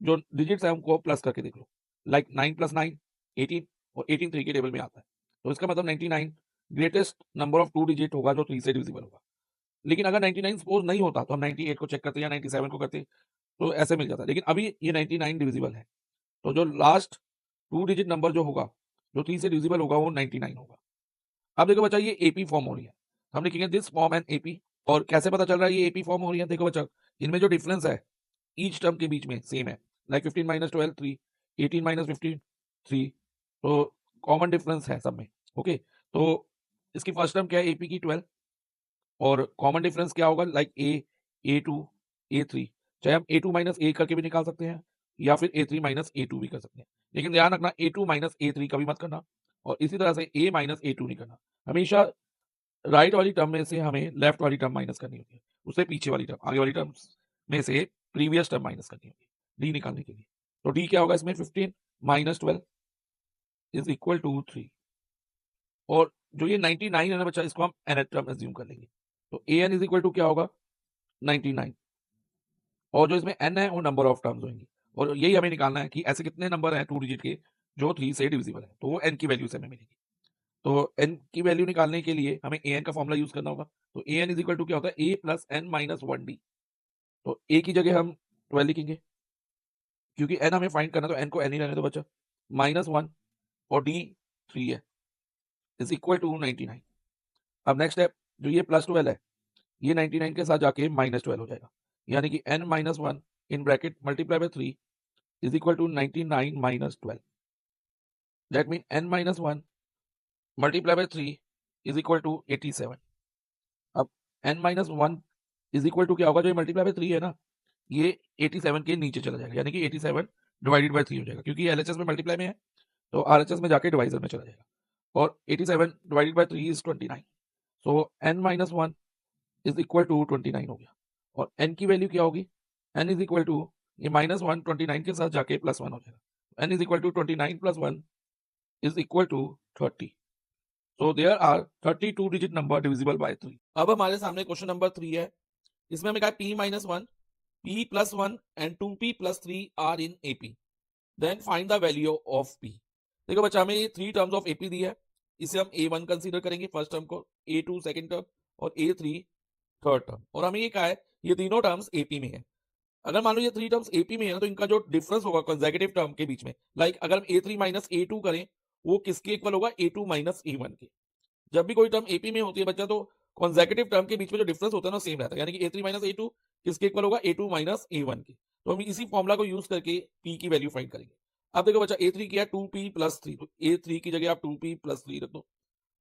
जो डिजिट्स है उनको प्लस करके देख लो, लाइक 9 प्लस 9 18, और 18 3 के टेबल में आता है, तो इसका मतलब 99 ग्रेटेस्ट नंबर ऑफ 2 डिजिट होगा जो 3 से डिविजिबल होगा। लेकिन अगर 99 सपोज नहीं होता तो हम 98 को चेक करते या 97 को करते, तो ऐसे मिल जाता। लेकिन अभी ये 99 डिविजिबल है, तो जो लास्ट 2 डिजिट नंबर जो होगा जो 3 से डिविजिबल होगा वो 99 होगा। अब देखो बच्चा ये एपी फॉर्म हो रही है, हम लिखेंगे दिस फॉर्म एंड एपी। और कैसे पता चल रहा है ये एपी फॉर्म हो रही है, देखो बच्चा इनमें जो डिफरेंस है ईच टर्म के बीच में सेम है, लाइक 15 माइनस 12 3, 18 माइनस 15 3, तो कॉमन डिफरेंस है सब में। ओके, तो इसकी फर्स्ट टर्म क्या है, एपी की 12, और कॉमन डिफरेंस क्या होगा, लाइक A2 A3, चाहे हम A2 माइनस A करके भी निकाल सकते हैं या फिर A3 माइनस A2 भी कर सकते हैं। लेकिन ध्यान रखना A2 माइनस A3 कभी मत करना, और इसी तरह से A माइनस A2 नहीं करना। हमेशा राइट वाली टर्म में से हमें लेफ्ट वाली टर्म माइनस करनी होती है, उससे पीछे वाली टर्म, आगे वाली टर्म में से प्रीवियस टर्म माइनस करनी होगी डी निकालने के लिए। तो डी क्या होगा इसमें, 15 माइनस 12 इज इक्वल टू 3, और जो ये 99 है ना बच्चा, इसको हम nth टर्म एज्यूम कर लेंगे, तो an इज इक्वल टू क्या होगा, 99, और जो इसमें n है वो नंबर ऑफ टर्म्स होंगी। और यही हमें निकालना है कि ऐसे कितने नंबर हैं 2 डिजिट के जो 3 से डिविजिबल है, तो वो n की वैल्यू से हमें मिलेगी। तो n की वैल्यू निकालने के लिए हमें an का फॉर्मूला यूज करना होगा, तो an इज इक्वल टू क्या होता है, a plus n minus 1d। तो a की जगह हम 12 लिखेंगे, क्योंकि n हमें फाइंड करना, तो n को n ही रहने दो बच्चा, माइनस 1, और d 3 है, इज इक्वल टू 99। अब नेक्स्ट स्टेप, जो ये +12 है, ये 99 के साथ जाके -12 हो जाएगा, यानी कि n - 1 in bracket multiply bye 3 is equal to 99 - 12. That mean n - 1 multiply by 3 is equal टू 87. अब n - 1 इज इक्वल टू क्या होगा, जो मल्टीप्लाई बाय 3 है ना, ये 87 के नीचे चला जाएगा, यानी कि 87 डिवाइडेड बाय 3 हो जाएगा, क्योंकि ये LHS में मल्टीप्लाई में है तो RHS में जाके डिवाइजर में चला जाएगा, और 87 divided by 3 is 29. So n - 1 is equal to 29 हो गया, और n की वैल्यू क्या होगी, n इज इक्वल टू ये -1 29 के साथ जाके +1 हो जाएगा, n is equal to 29 + 1 is equal to 30. So there are 32 digit number divisible by 3. अब हमारे सामने क्वेश्चन नंबर 3 है। इसमें हमें कहा p - 1, p + 1 and 2p + 3 are in AP, then find the value of p। देखो बच्चा, हमें ये 3 टर्म्स ऑफ AP दी है, इसे हम A1 कंसीडर करेंगे फर्स्ट टर्म को, A2 सेकंड टर्म और A3 थर्ड टर्म, और हमें ये कहा है ये तीनों टर्म्स AP में है। अगर मान लो ये 3 टर्म्स AP में है तो इनका जो डिफरेंस होगा कंसेक्यूटिव टर्म के बीच में, लाइक अगर हम A3 - A2 करें, वो किसके इक्वल होगा, A2 - A1 के। जब भी कोई टर्म AP में होती है बच्चा, तो कॉन्सेक्यूटिव टर्म के बीच में जो डिफरेंस होता है ना, सेम रहता है, यानी कि A3 - A2 किसके इक्वल होगा, A2 - A1 के। तो हम इसी फॉर्मूला को यूज करके P की वैल्यू फाइंड करेंगे। अब देखो बच्चा, A3 क्या है, 2p + 3, तो A3 की जगह आप 2p + 3 रख दो,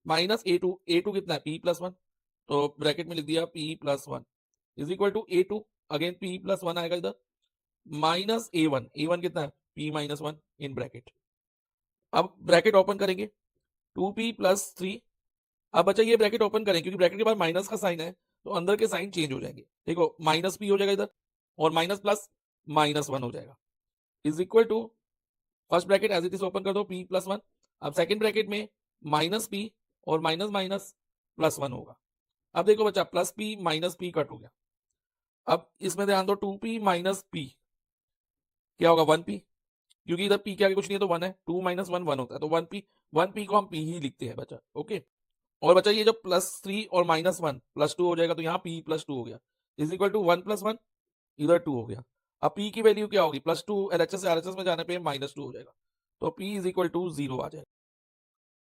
माइनस A2 कितना है, p + 1, तो ब्रैकेट में लिख दिया p + 1 is equal to A2, again p + 1 आएगा इधर, माइनस A1 कितना है, p - 1 इन ब्रैकेट। अब ब्रैकेट ओपन करेंगे, 2p + 3। अब बच्चा ये ब्रैकेट ओपन करें, क्योंकि ब्रैकेट के बाद माइनस का साइन है तो अंदर के साइन चेंज हो जाएंगे। देखो, -p हो जाएगा इधर, और माइनस प्लस -1 हो जाएगा, is equal to first bracket as it is open कर दो, p + 1। अब सेकंड ब्रैकेट में -p और माइनस माइनस +1 होगा। अब देखो बच्चा, +p -p कट हो गया। अब इसमें ध्यान दो, 2p - p क्या होगा, 1p, क्योंकि इधर p के आगे कुछ नहीं है तो 1 है, 2 - 1 1 होता है, तो 1p को हम p ही लिखते हैं बच्चा, ओके। और बच्चा ये जब +3 और -1 +2 हो जाएगा, तो यहाँ p + 2 हो गया, इज इक्वल टू 1 + 1 इधर 2 हो गया। अब p की वैल्यू क्या होगी, +2 LHS से RHS में जाने पे -2 हो जाएगा, तो p इज इक्वल टू 0 आ जाएगा।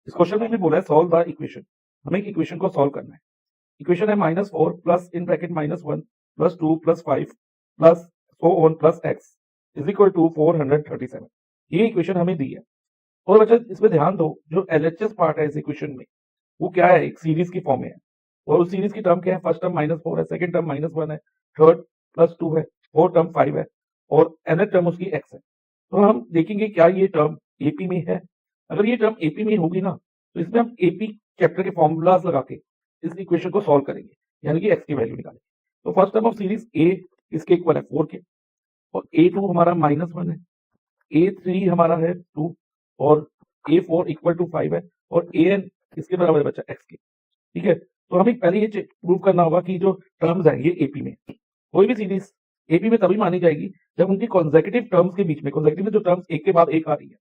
इस क्वेश्चन में हमें बोला है सॉल्व द इक्वेशन, हमें इक्वेशन को सॉल्व करना है। इक्वेशन है -4 plus in bracket -1 plus 2 plus 5 plus so on plus x is equal to 437। ये इक्वेशन हमें दी है, और बच्चा इसमें ध्यान दो, जो LHS पार्ट है इस इक्वेशन में, वो क्या है, एक सीरीज की फॉर्म में है, और उस सीरीज की टर्म क्या है, फर्स्ट टर्म -4 है, सेकंड टर्म -1 है, थर्ड +2 है, फोर्थ टर्म 5 है, और nth टर्म उसकी x है। तो हम देखेंगे क्या ये टर्म AP में है। अगर ये टर्म AP में होगी ना, तो इसमें हम AP चैप्टर के फॉर्मूलाज लगा के इस इक्वेशन को सॉल्व करेंगे, यानी कि x की वैल्यू निकालेंगे। तो first term of series A इसके इक्वल है 4 के, और A2 हमारा -1 है, A3 हमारा है 2, और A4 इक्वल टू 5 है, और AN इसके बराबर है बच्चा x के, ठीक है। तो हमें पहले ये प्रूव करना होगा कि जो टर्म्स है ये AP में, कोई भी सीरीज AP में तभी मानी जाएगी जब उनकी कॉन्सेक्यूटिव टर्म्स के बीच में, कॉन्सेक्यूटिव में जो टर्म्स एक के बाद एक आ रही है,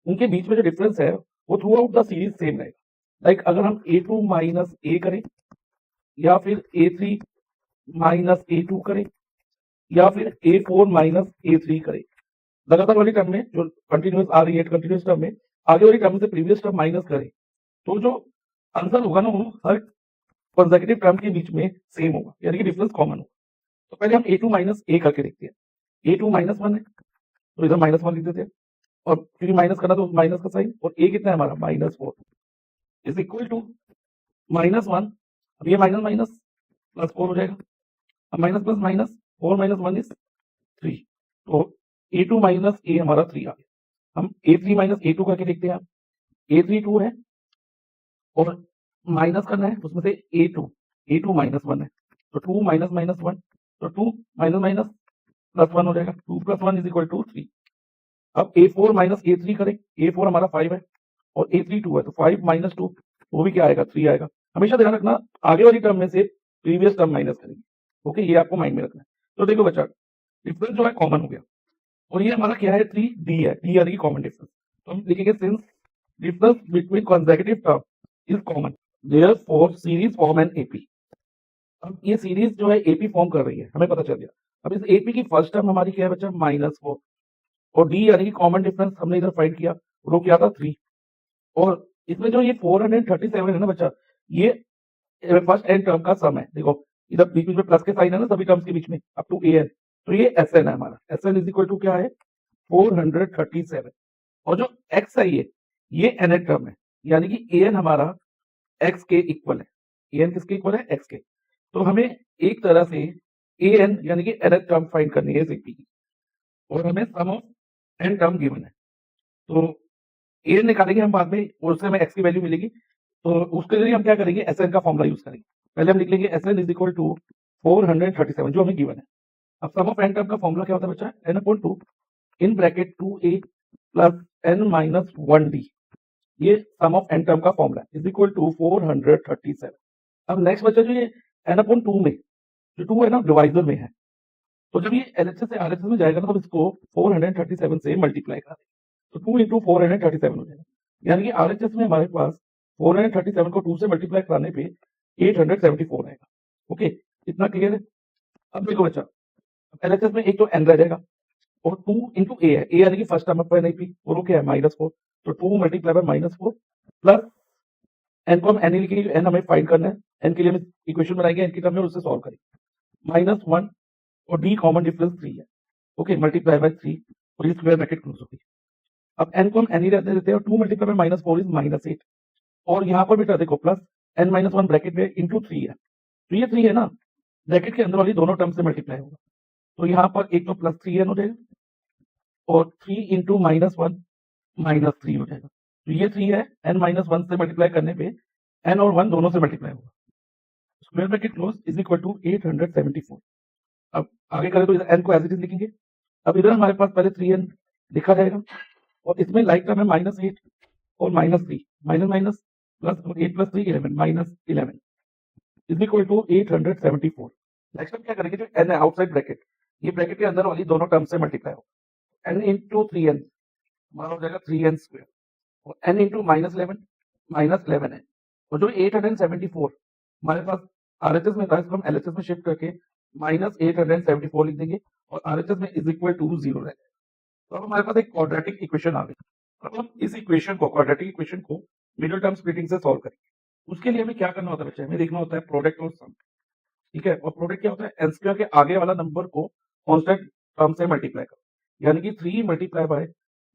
उनके बीच में जो डिफरेंस है वो through out the series same रहेगा। लाइक अगर हम A2 - A करें, या फिर A3 - A2 करें, या फिर A4 - A3 करें, लगातार वाली टर्म में जो कंटिन्यूअस आ रही है, कंटिन्यूअस टर्म में आगे वाली टर्म से प्रीवियस टर्म माइनस करें, तो जो आंसर होगा ना वो हर कॉन्सेक्यूटिव टर्म के बीच में सेम होगा, यानी कि डिफरेंस कॉमन होगा। तो पहले हम A2 - A करके देखते हैं। A2 -1 है, तो इधर -1 लिख देते हैं, और क्योंकि माइनस करना तो माइनस का साइन, और A कितना है हमारा -4 इज इक्वल टू -1। अब ये माइनस माइनस +4 हो जाएगा, अब माइनस प्लस माइनस 4 - 1 इज 3, तो A2 - A हमारा 3 आ गया। हम A3 - A2 करके देखते हैं। A3 2 है, और माइनस करना है उसमें से A2 -1 है, तो 2 - -1, तो 2 - +1 हो जाएगा, 2 + 1 इज इक्वल टू 3। अब A4 - A3 करें, A4 हमारा 5 है, और A3 2 है, तो 5 - 2 वो भी क्या आएगा, 3 आएगा। हमेशा ध्यान रखना, आगे वाली टर्म में से प्रीवियस टर्म माइनस करेंगे, ओके, ये आपको माइंड में रखना है। तो देखो बच्चा, डिफरेंस जो है कॉमन हो गया, और ये हमारा क्या है, 3D है, D यानी कि कॉमन डिफरेंस। तो हम लिखेंगे since difference between consecutive term is common, therefore series form an AP। अब ये सीरीज जो है AP फॉर्म कर रही है, हमें पता चल गया। अब इस AP की फर्स्ट टर्म हमारी क्या है बच्चा, -4, और D यानी कि कॉमन डिफरेंस हमने इधर फाइंड किया, वो क्या था, 3। और इसमें जो ये 437 है ना बच्चा, ये फर्स्ट एन टर्म का सम है। देखो इधर बीच में प्लस के साइन है ना सभी टर्म्स के बीच में अप टू ए एन, तो ये एस एन है हमारा। S N is equal to क्या है 437 और जो एक्स है ये एन एन टर्म है, यानी कि ए एन हमारा एक्स के इक्वल है। ए एन किसके इक्वल है एक्स के। तो हमें एक तरह से ए एन यानी कि एन एन टर्म फाइंड करनी है सीपी की, और हमें सम ऑफ एन टर्म गिवन है। तो ए एन निकालेंगे हम बाद में और उससे हमें एक्स की वैल्यू मिलेगी। तो उसके लिए हम क्या करेंगे एस एन का फॉर्मुला यूज करेंगे। पहले हम लिख लेंगे S N is equal to 437 जो हमें गिवन है। अब सम ऑफ एन टर्म का फॉर्मुला क्या होता है बच्चा N upon 2 in bracket 2a plus n minus 1d, ये सम ऑफ एन टर्म का फॉर्मुला इज इक्वल टू 437। अब नेक्स्ट बच्चा जो ये n अपॉन 2 में जो 2 है ना डिवाइजर में है, तो जब ये LHS से RHS में जाएगा ना तो इसको 437 से मल्टीप्लाई कर देंगे, तो 2 इंटू 437 हो जाएगा। यानी कि RHS में हमारे पास 437 को 2 से मल्टीप्लाई कराने पे 874 आएगा। ओके, इतना क्लियर है। अब देखो बच्चा LHS में एक तो n रह जाएगा और 2 इंटू ए है, ए यानी कि फर्स्ट टर्म ऑफ एनआईपी और वो क्या है -4, तो 2 मल्टीप्लाई बाय -4 प्लस एन को हम एन लिखेंगे, एन हमें फाइंड करना है। एन के लिए हम इक्वेशन बनाएंगे एन की टर्म में, उससे सॉल्व करेंगे। -1 और डी कॉमन डिफरेंस 3 है। ओके, मल्टीप्लाई बाय 3 और ये स्क्वायर ब्रैकेट क्लोज होगी। अब एन को हम एन ही रहते देते हैं और 2 मल्टीप्लाई बाय -4 इज -8 और यहाँ पर बेटा देखो प्लस n-1 ब्रैकेट में इंटू 3 है, तो ये 3 है ना ब्रैकेट के अंदर वाली दोनों टर्म से मल्टीप्लाई होगा, तो यहाँ पर एक तो प्लस 3n हो जाएगा और 3 इंटू -1 -3 हो जाएगा। तो ये 3 है n-1 से मल्टीप्लाई करने पे n और 1 दोनों से मल्टीप्लाई होगा। Square bracket close is equal to 874। अब आगे करें तो इधर n को एज इट इज लिखेंगे। अब इधर हमारे पास पहले 3n लिखा जाएगा और इसमें लाइक टर्म है -8 और -3 minus plus 8 plus 3 11 -11 is equal to 874। Next हम क्या करेंगे जो n है आउटसाइड ब्रैकेट, ये ब्रैकेट के अंदर वाली दोनों टर्म से मल्टीप्लाई होगा। n इंटू 3n हमारा हो जाएगा 3n स्क्वायर और n इंटू -11 है और जो 874 हमारे पास RHS में था इसको हम LHS में शिफ्ट करके -874 लिख देंगे और RHS में इज इक्वल टू 0 रहेगा। तो अब हमारे पास एक क्वाड्रेटिक इक्वेशन आ गई। अब हम इस इक्वेशन को क्वाड्रेटिक इक्वेशन को मिडिल टर्म स्प्लिटिंग से सॉल्व करेंगे। उसके लिए हमें क्या करना होता है बच्चे, हमें देखना होता है प्रोडक्ट और सम। ठीक है, और प्रोडक्ट क्या होता है एन स्क्वायर के आगे वाला नंबर को कांस्टेंट टर्म से मल्टीप्लाई करो, यानी कि 3 मल्टीप्लाई बाय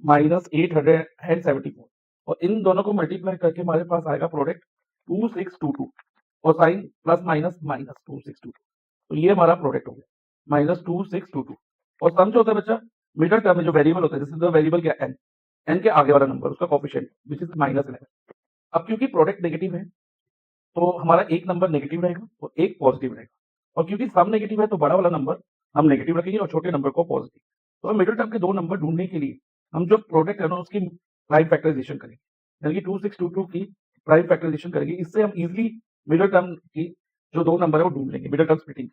-874 और इन दोनों को मल्टीप्लाई करके हमारे पास आएगा प्रोडक्ट 2622 और साइन प्लस माइनस -2622, तो ये हमारा प्रोडक्ट हो गया -2622। और सम जो होता है बच्चा मिडिल टर्म में जो वेरिएबल होता है, जैसे वेरिएबल क्या एन, एन के आगे वाला नंबर उसका कोएफिशिएंट व्हिच इज -11। अब क्योंकि प्रोडक्ट नेगेटिव है तो हमारा एक नंबर नेगेटिव रहेगा और एक पॉजिटिव रहेगा, और क्योंकि सम नेगेटिव है तो बड़ा वाला नंबर हम नेगेटिव रखेंगे और छोटे नंबर को पॉजिटिव। तो हम मिडिल टर्म के दो नंबर ढूंढने के लिए हम जो प्रोडक्ट है ना उसकी प्राइम फैक्टराइजेशन करेंगे, यानी कि 2622 की प्राइम फैक्टराइजेशन करेंगे। इससे हम इजीली मिडिल टर्म की जो दो नंबर है वो ढूंढ लेंगे मिडिल टर्म स्प्लिटिंग।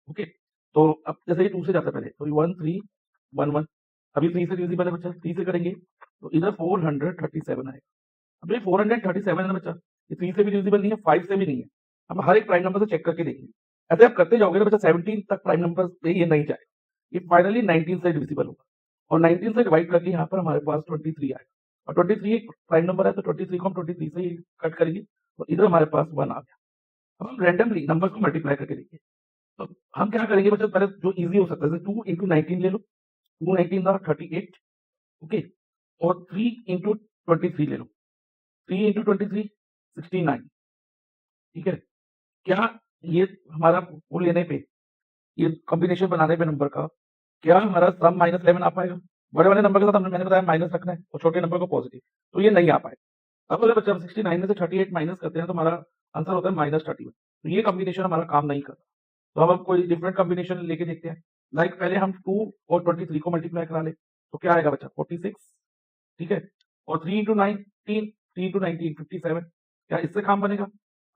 ओके, तो अब जैसे ये 2 से जाता है पहले तो 1 3 1 1, अभी 3 से डिविजिबल है बच्चा, 3 से करेंगे तो इधर 437 आएगा। अब ये 437 है ना बच्चा, ये 3 से भी डिविजिबल नहीं है, 5 से भी नहीं है। हम हर एक प्राइम नंबर से चेक करके देखेंगे। ऐसे आप करते जाओगे ना बच्चा 17 तक प्राइम नंबर पे ये नहीं जाएगा, ये फाइनली 19 से डिविजिबल होगा और 19 से डिवाइड करके यहाँ पर हमारे पास 23 आएगा और 23 एक प्राइम नंबर है तो 23 को हम 23 से ही कट करेंगे तो इधर हमारे पास 1 आ गया। अब हम रैंडमली नंबर को मल्टीप्लाई करके देखिए, तो हम क्या करेंगे बच्चा पहले जो इजी हो सकता है, जैसे 2 इंटू 19 ले लो, 2 19 था 38। ओके, और 3 इंटू 23 ले लो, 3 इंटू 23 69। ठीक है, क्या ये हमारा वो लेने पे ये कॉम्बिनेशन बनाने पे नंबर का क्या हमारा सम -11 आ पाएगा? बड़े वाले नंबर के साथ हमने मैंने बताया माइनस रखना है और छोटे नंबर को पॉजिटिव, तो ये नहीं आ पाएगा। अब अगर बच्चा हम 69 में से 38 माइनस करते हैं तो हमारा आंसर होता है -31, तो ये कॉम्बिनेशन हमारा काम नहीं करता। तो हम अब कोई डिफरेंट कॉम्बिनेशन लेके देखते हैं। लाइक पहले हम 2 और 23 को मल्टीप्लाई करा ले तो क्या आएगा बच्चा 46। ठीक है, और 3 इंटू 19 3 इंटू 19 57, क्या इससे काम बनेगा?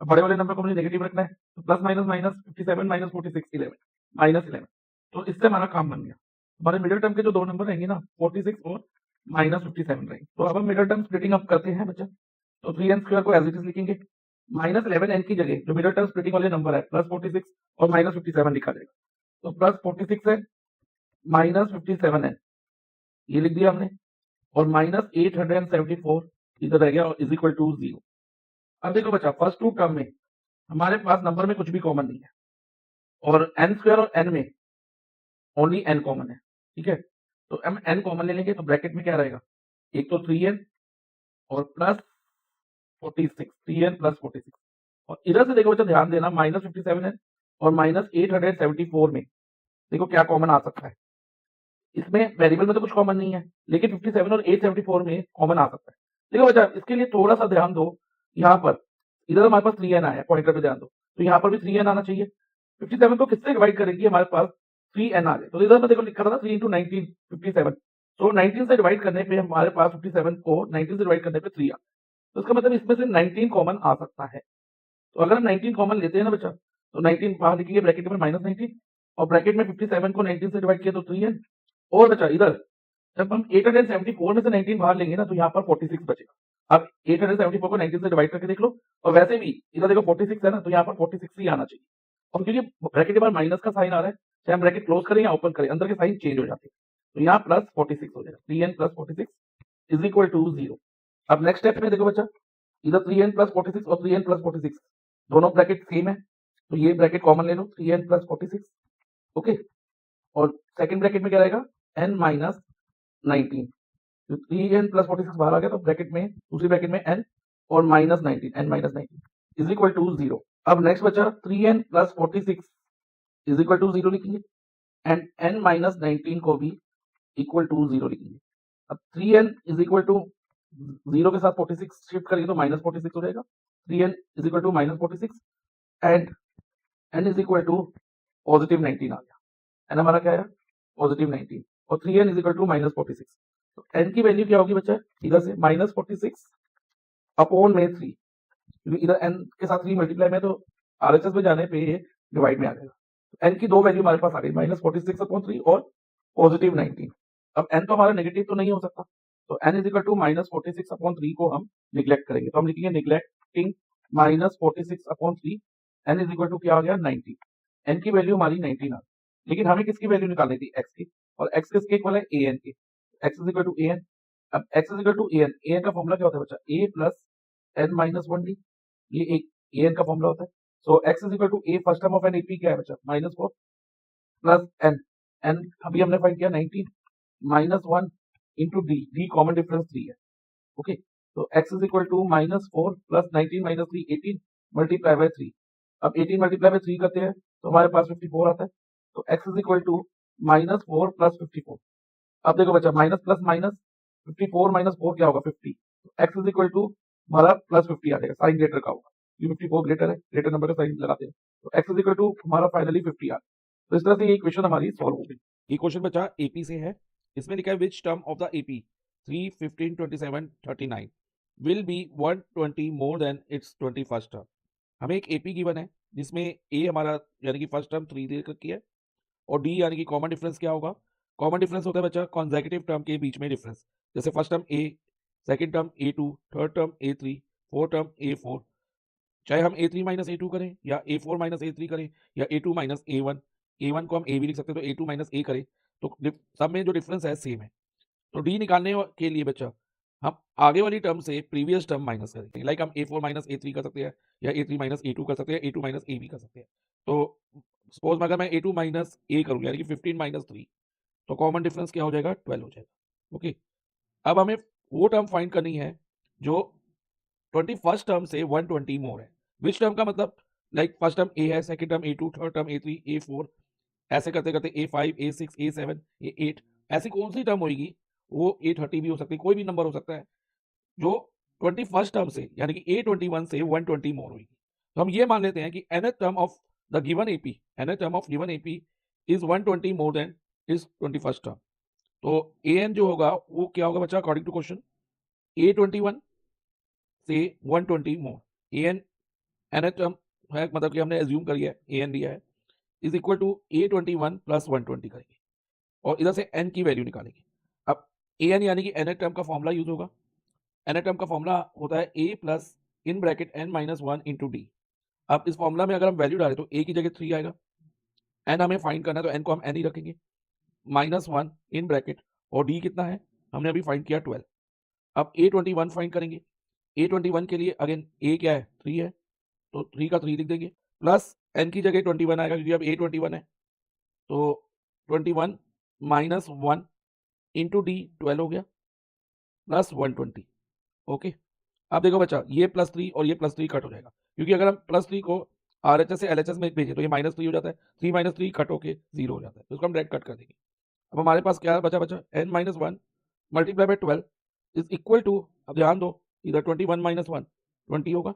अब बड़े वाले नंबर को मुझे नेगेटिव रखना है तो प्लस माइनस माइनस 57 माइनस 46 11 -11, तो इससे हमारा काम बन गया। हमारे मिडिल टर्म के जो दो नंबर रहेंगे ना 46 और -57 रहेंगे। तो अब हम मिडिल टर्म स्प्लिटिंग अप करते हैं बच्चा, तो 3n स्क्वायर को एज इट इज लिखेंगे, -11n की जगह जो मिडिल टर्म स्प्लिटिंग वाले नंबर है +46 और -57 लिखा जाएगा, तो +46 है -57n ये लिख दिया हमने और -874 इधर रह गया और इज इक्वल टू 0। अब देखो बच्चा फर्स्ट टू टर्म में हमारे पास नंबर में कुछ भी कॉमन नहीं है और n स्क्वायर और n में ओनली n कॉमन है, ठीक है। तो हम n कॉमन ले लेंगे तो ब्रैकेट में क्या रहेगा, एक तो 3n और प्लस 46, 3n प्लस 46 और इधर से देखो बच्चा ध्यान देना माइनस 57n और माइनस 874 में देखो क्या कॉमन आ सकता है। इसमें वेरिएबल में तो कुछ कॉमन नहीं है, लेकिन 57 और 874 में कॉमन आ सकता है। देखो बच्चा इसके लिए थोड़ा सा ध्यान दो, यहाँ पर इधर हमारे पास 3n आया है, पॉइंटर पे ध्यान दो, तो यहाँ पर भी 3n आना चाहिए। 57 को किससे डिवाइड करेंगे, हमारे पास 3n आ जाए, तो इधर में देखो लिखा था ना 3 इंटू 19 57, तो 19 से डिवाइड करने पे हमारे पास 57 को 19 से डिवाइड करने पे 3 आ, तो इसका मतलब इसमें से 19 कॉमन आ सकता है। तो अगर हम 19 कॉमन लेते हैं ना बच्चा, तो 19 बाहर लिखेंगे ब्रैकेट में माइनस 19 और ब्रैकेट में 57 को 19 से डिवाइड किया तो 3n और बचा इधर जब हम 874 में से 19 बाहर लेंगे ना तो यहाँ पर 46 बचेगा। अब 874 को 19 से डिवाइड करके देख लो और वैसे भी इधर देखो 46 है ना, तो यहाँ पर 46 ही आना चाहिए। और क्योंकि ब्रैकेट के बाद माइनस का साइन आ रहा है, चाहे हम ब्रैकेट क्लोज करें या ओपन करें, अंदर के साइन चेंज हो जाते हैं, तो यहाँ प्लस 46 हो जाएगा, 3n plus 46 is equal to 0। अब नेक्स्ट स्टेप में देखो बच्चा, इधर 3n प्लस 46 और 3n प्लस 46 दोनों ब्रैकेट सेम है, तो ये ब्रैकेट कॉमन ले लो 3n प्लस 46, ओके। और सेकंड ब्रैकेट में क्या रहेगा, n माइनस 19, तो 3n प्लस 46 बाहर आ गया, तो ब्रैकेट में दूसरी ब्रैकेट में n और minus 19, n minus 19 is equal to 0। अब नेक्स्ट बचा 3n plus 46 is equal to 0 लिखेंगे एंड n माइनस 19 को भी इक्वल टू 0 लिखेंगे। अब 3n इज इक्वल टू 0 के साथ 46 शिफ्ट करेंगे तो माइनस 46 हो जाएगा, 3n is equal to minus 46 and n is equal to positive 19 आ गया, n हमारा क्या आया पॉजिटिव 19 और 3n is equal to minus 46। तो n की वैल्यू क्या होगी बच्चा, इधर से माइनस 46 अपॉन में 3, क्योंकि इधर n के साथ 3 मल्टीप्लाई में तो RHS में जाने पे ये डिवाइड में आ जाएगा। तो n की दो वैल्यू हमारे पास आ गई, माइनस 46 अपॉन 3 और पॉजिटिव 19। अब n तो हमारा नेगेटिव तो नहीं हो सकता, तो n is equal to minus 46 upon 3 को हम निग्लेक्ट करेंगे, तो हम लिखेंगे neglecting minus 46 upon 3, n is equal to क्या आ गया 90। n की वैल्यू हमारी 19 आ गई, लेकिन हमें किसकी वैल्यू निकालनी थी, x की, और x किसके इक्वल है an के, x is equal to an। अब x is equal to an का फॉर्मूला क्या होता है बच्चा, a plus n minus 1d, ये एक an का फॉर्मूला होता है। So x is equal to a first term of an AP क्या है बच्चा, माइनस 4 प्लस n अभी हमने फाइंड किया 19 minus 1 into d common difference 3 है, ओके। तो x is equal to minus 4 plus 19 minus 3 18 multiply bye 3। अब 18 मल्टीप्लाई बाय 3 करते हैं तो हमारे पास 54 आता है, तो x is equal to minus 4 plus 54। अब देखो बच्चा माइनस प्लस माइनस 54 माइनस 4 क्या होगा 50, तो x इज इक्वल टू हमारा प्लस 50 आ जाएगा, साइन ग्रेटर का होगा, ये 54 ग्रेटर है, ग्रेटर नंबर का साइन लगाते हैं, तो x इज इक्वल टू हमारा फाइनली 50 आ गया। तो इस तरह से ये इक्वेशन हमारी सॉल्व हो गई। ये क्वेश्चन बचा एपी से है, इसमें लिखा है which term of the AP 3, 15, 27, 39 will be 120 more than it's 21st term. हमें एक एपी गिवन है जिसमें ए हमारा यानी कि फर्स्ट टर्म 3 दे रखी है और डी यानी कि कॉमन डिफरेंस क्या होगा, कॉमन डिफरेंस होता है बच्चा कॉन्जेक्यूटिव टर्म के बीच में डिफरेंस, जैसे first term a, second term A2, third term A3, fourth term A4, चाहे हम A3 माइनस A2 करें या A4 माइनस A3 करें या A2 माइनस A1, A1 को हम A भी लिख सकते हैं तो A2 माइनस A करें, तो सब में जो डिफरेंस है सेम है। तो डी निकालने के लिए बच्चा हम आगे वाली टर्म से प्रीवियस टर्म माइनस करेंगे, लाइक हम A4 माइनस A3 कर सकते हैं या A3 माइनस A2 कर सकते हैं, A2 माइनस A भी कर सकते हैं। तो सपोज अगर मैं A2 माइनस A करूँ यानी कि 15 माइनस 3, तो कॉमन डिफरेंस क्या हो जाएगा 12 हो जाएगा, ओके। अब हमें वो टर्म फाइंड करनी है जो 21st टर्म से 120 मोर है। विच टर्म का मतलब लाइक फर्स्ट टर्म A है, second term A2, third term A3, A4, ऐसे करते करते A5, A6, A7, A8, ऐसी कौन सी टर्म होगी, वो A30 भी हो सकती है, कोई भी नंबर हो सकता है जो 21st टर्म से यानी कि A21 से 120 मोर होगी। तो हम ये मान लेते हैं कि nth term of the given AP, nth term of given AP is 120 more than is 21st term. तो an जो होगा वो क्या होगा बच्चा, अकॉर्डिंग टू क्वेश्चन A21 से 120 मोर, an nth टर्म है, मतलब कि हमने एज्यूम करी है an दिया है, is equal to A21 plus 120 करेंगे और इधर से n की वैल्यू निकालेंगे। अब an यानी कि nth टर्म का फॉर्मूला यूज होगा, nth टर्म का फॉर्मूला होता है a plus in bracket n minus 1 into D. अब इस फॉर्मूला में अगर हम वैल्यू डालें तो a की जगह 3 आएगा, n हमें फाइंड करना है तो n को हम n ही रखेंगे, माइनस 1 इन ब्रैकेट और d कितना है हमने अभी फाइंड किया 12। अब A21 फाइंड करेंगे, A21 के लिए अगेन a क्या है 3 है, तो 3 का 3 लिख देंगे, प्लस n की जगह 21 आएगा क्योंकि अब a 21 है, तो 21 माइनस 1 इंटू डी 12 हो गया, प्लस 120। ओके, अब देखो बच्चा, ये +3 और ये +3 कट हो जाएगा, क्योंकि अगर हम +3 को RHS से LHS में भेजें तो ये -3 हो जाता है, 3 माइनस 3 कट होके 0 हो जाता है, तो इसको हम डायरेक्ट कट कर देंगे। अब हमारे पास क्या बचा n minus 1 multiply by 12 is equal to, अब ध्यान दो, इधर 21 माइनस 1 20 होगा,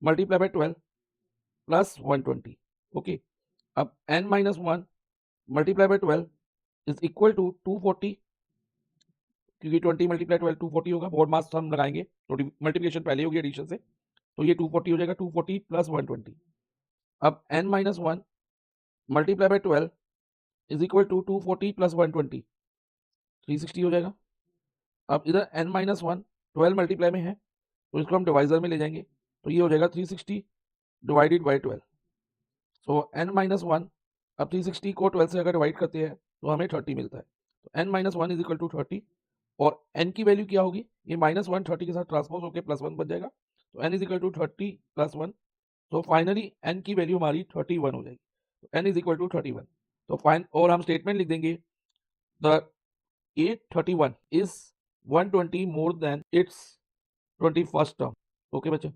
मल्टीप्लाई बाय 12 प्लस 120। ओके, अब n minus 1 multiply by 12 is equal to 240, क्योंकि 20 मल्टीप्लाई 12 240 होगा, बोर्ड मास हम लगाएंगे, मल्टीप्लिकेशन पहले होगी एडिशन से, तो ये 240 हो जाएगा, 240 प्लस 120। अब n minus 1 multiply by 12 is equal to 240 plus 120 360 हो जाएगा। अब इधर n माइनस 1 12 मल्टीप्लाई में है, तो इसको हम डिवाइजर में ले जाएंगे, तो ये हो जाएगा 360 divided by 12। So n minus 1, अब 360 को 12 से अगर डिवाइड करते हैं तो हमें 30 मिलता है, तो n minus 1 is equal to 30, और n की वैल्यू क्या होगी, ये -1 30 के साथ ट्रांसपोज होकर +1 बन जाएगा, तो n is equal to 30 plus 1, तो फाइनली n की वैल्यू हमारी 31 हो जाएगी, तो n इज इक्वल टू 31। तो फाइन, और हम स्टेटमेंट लिख देंगे, the 831 is 120 more than it's 21st term. Okay बच्चे।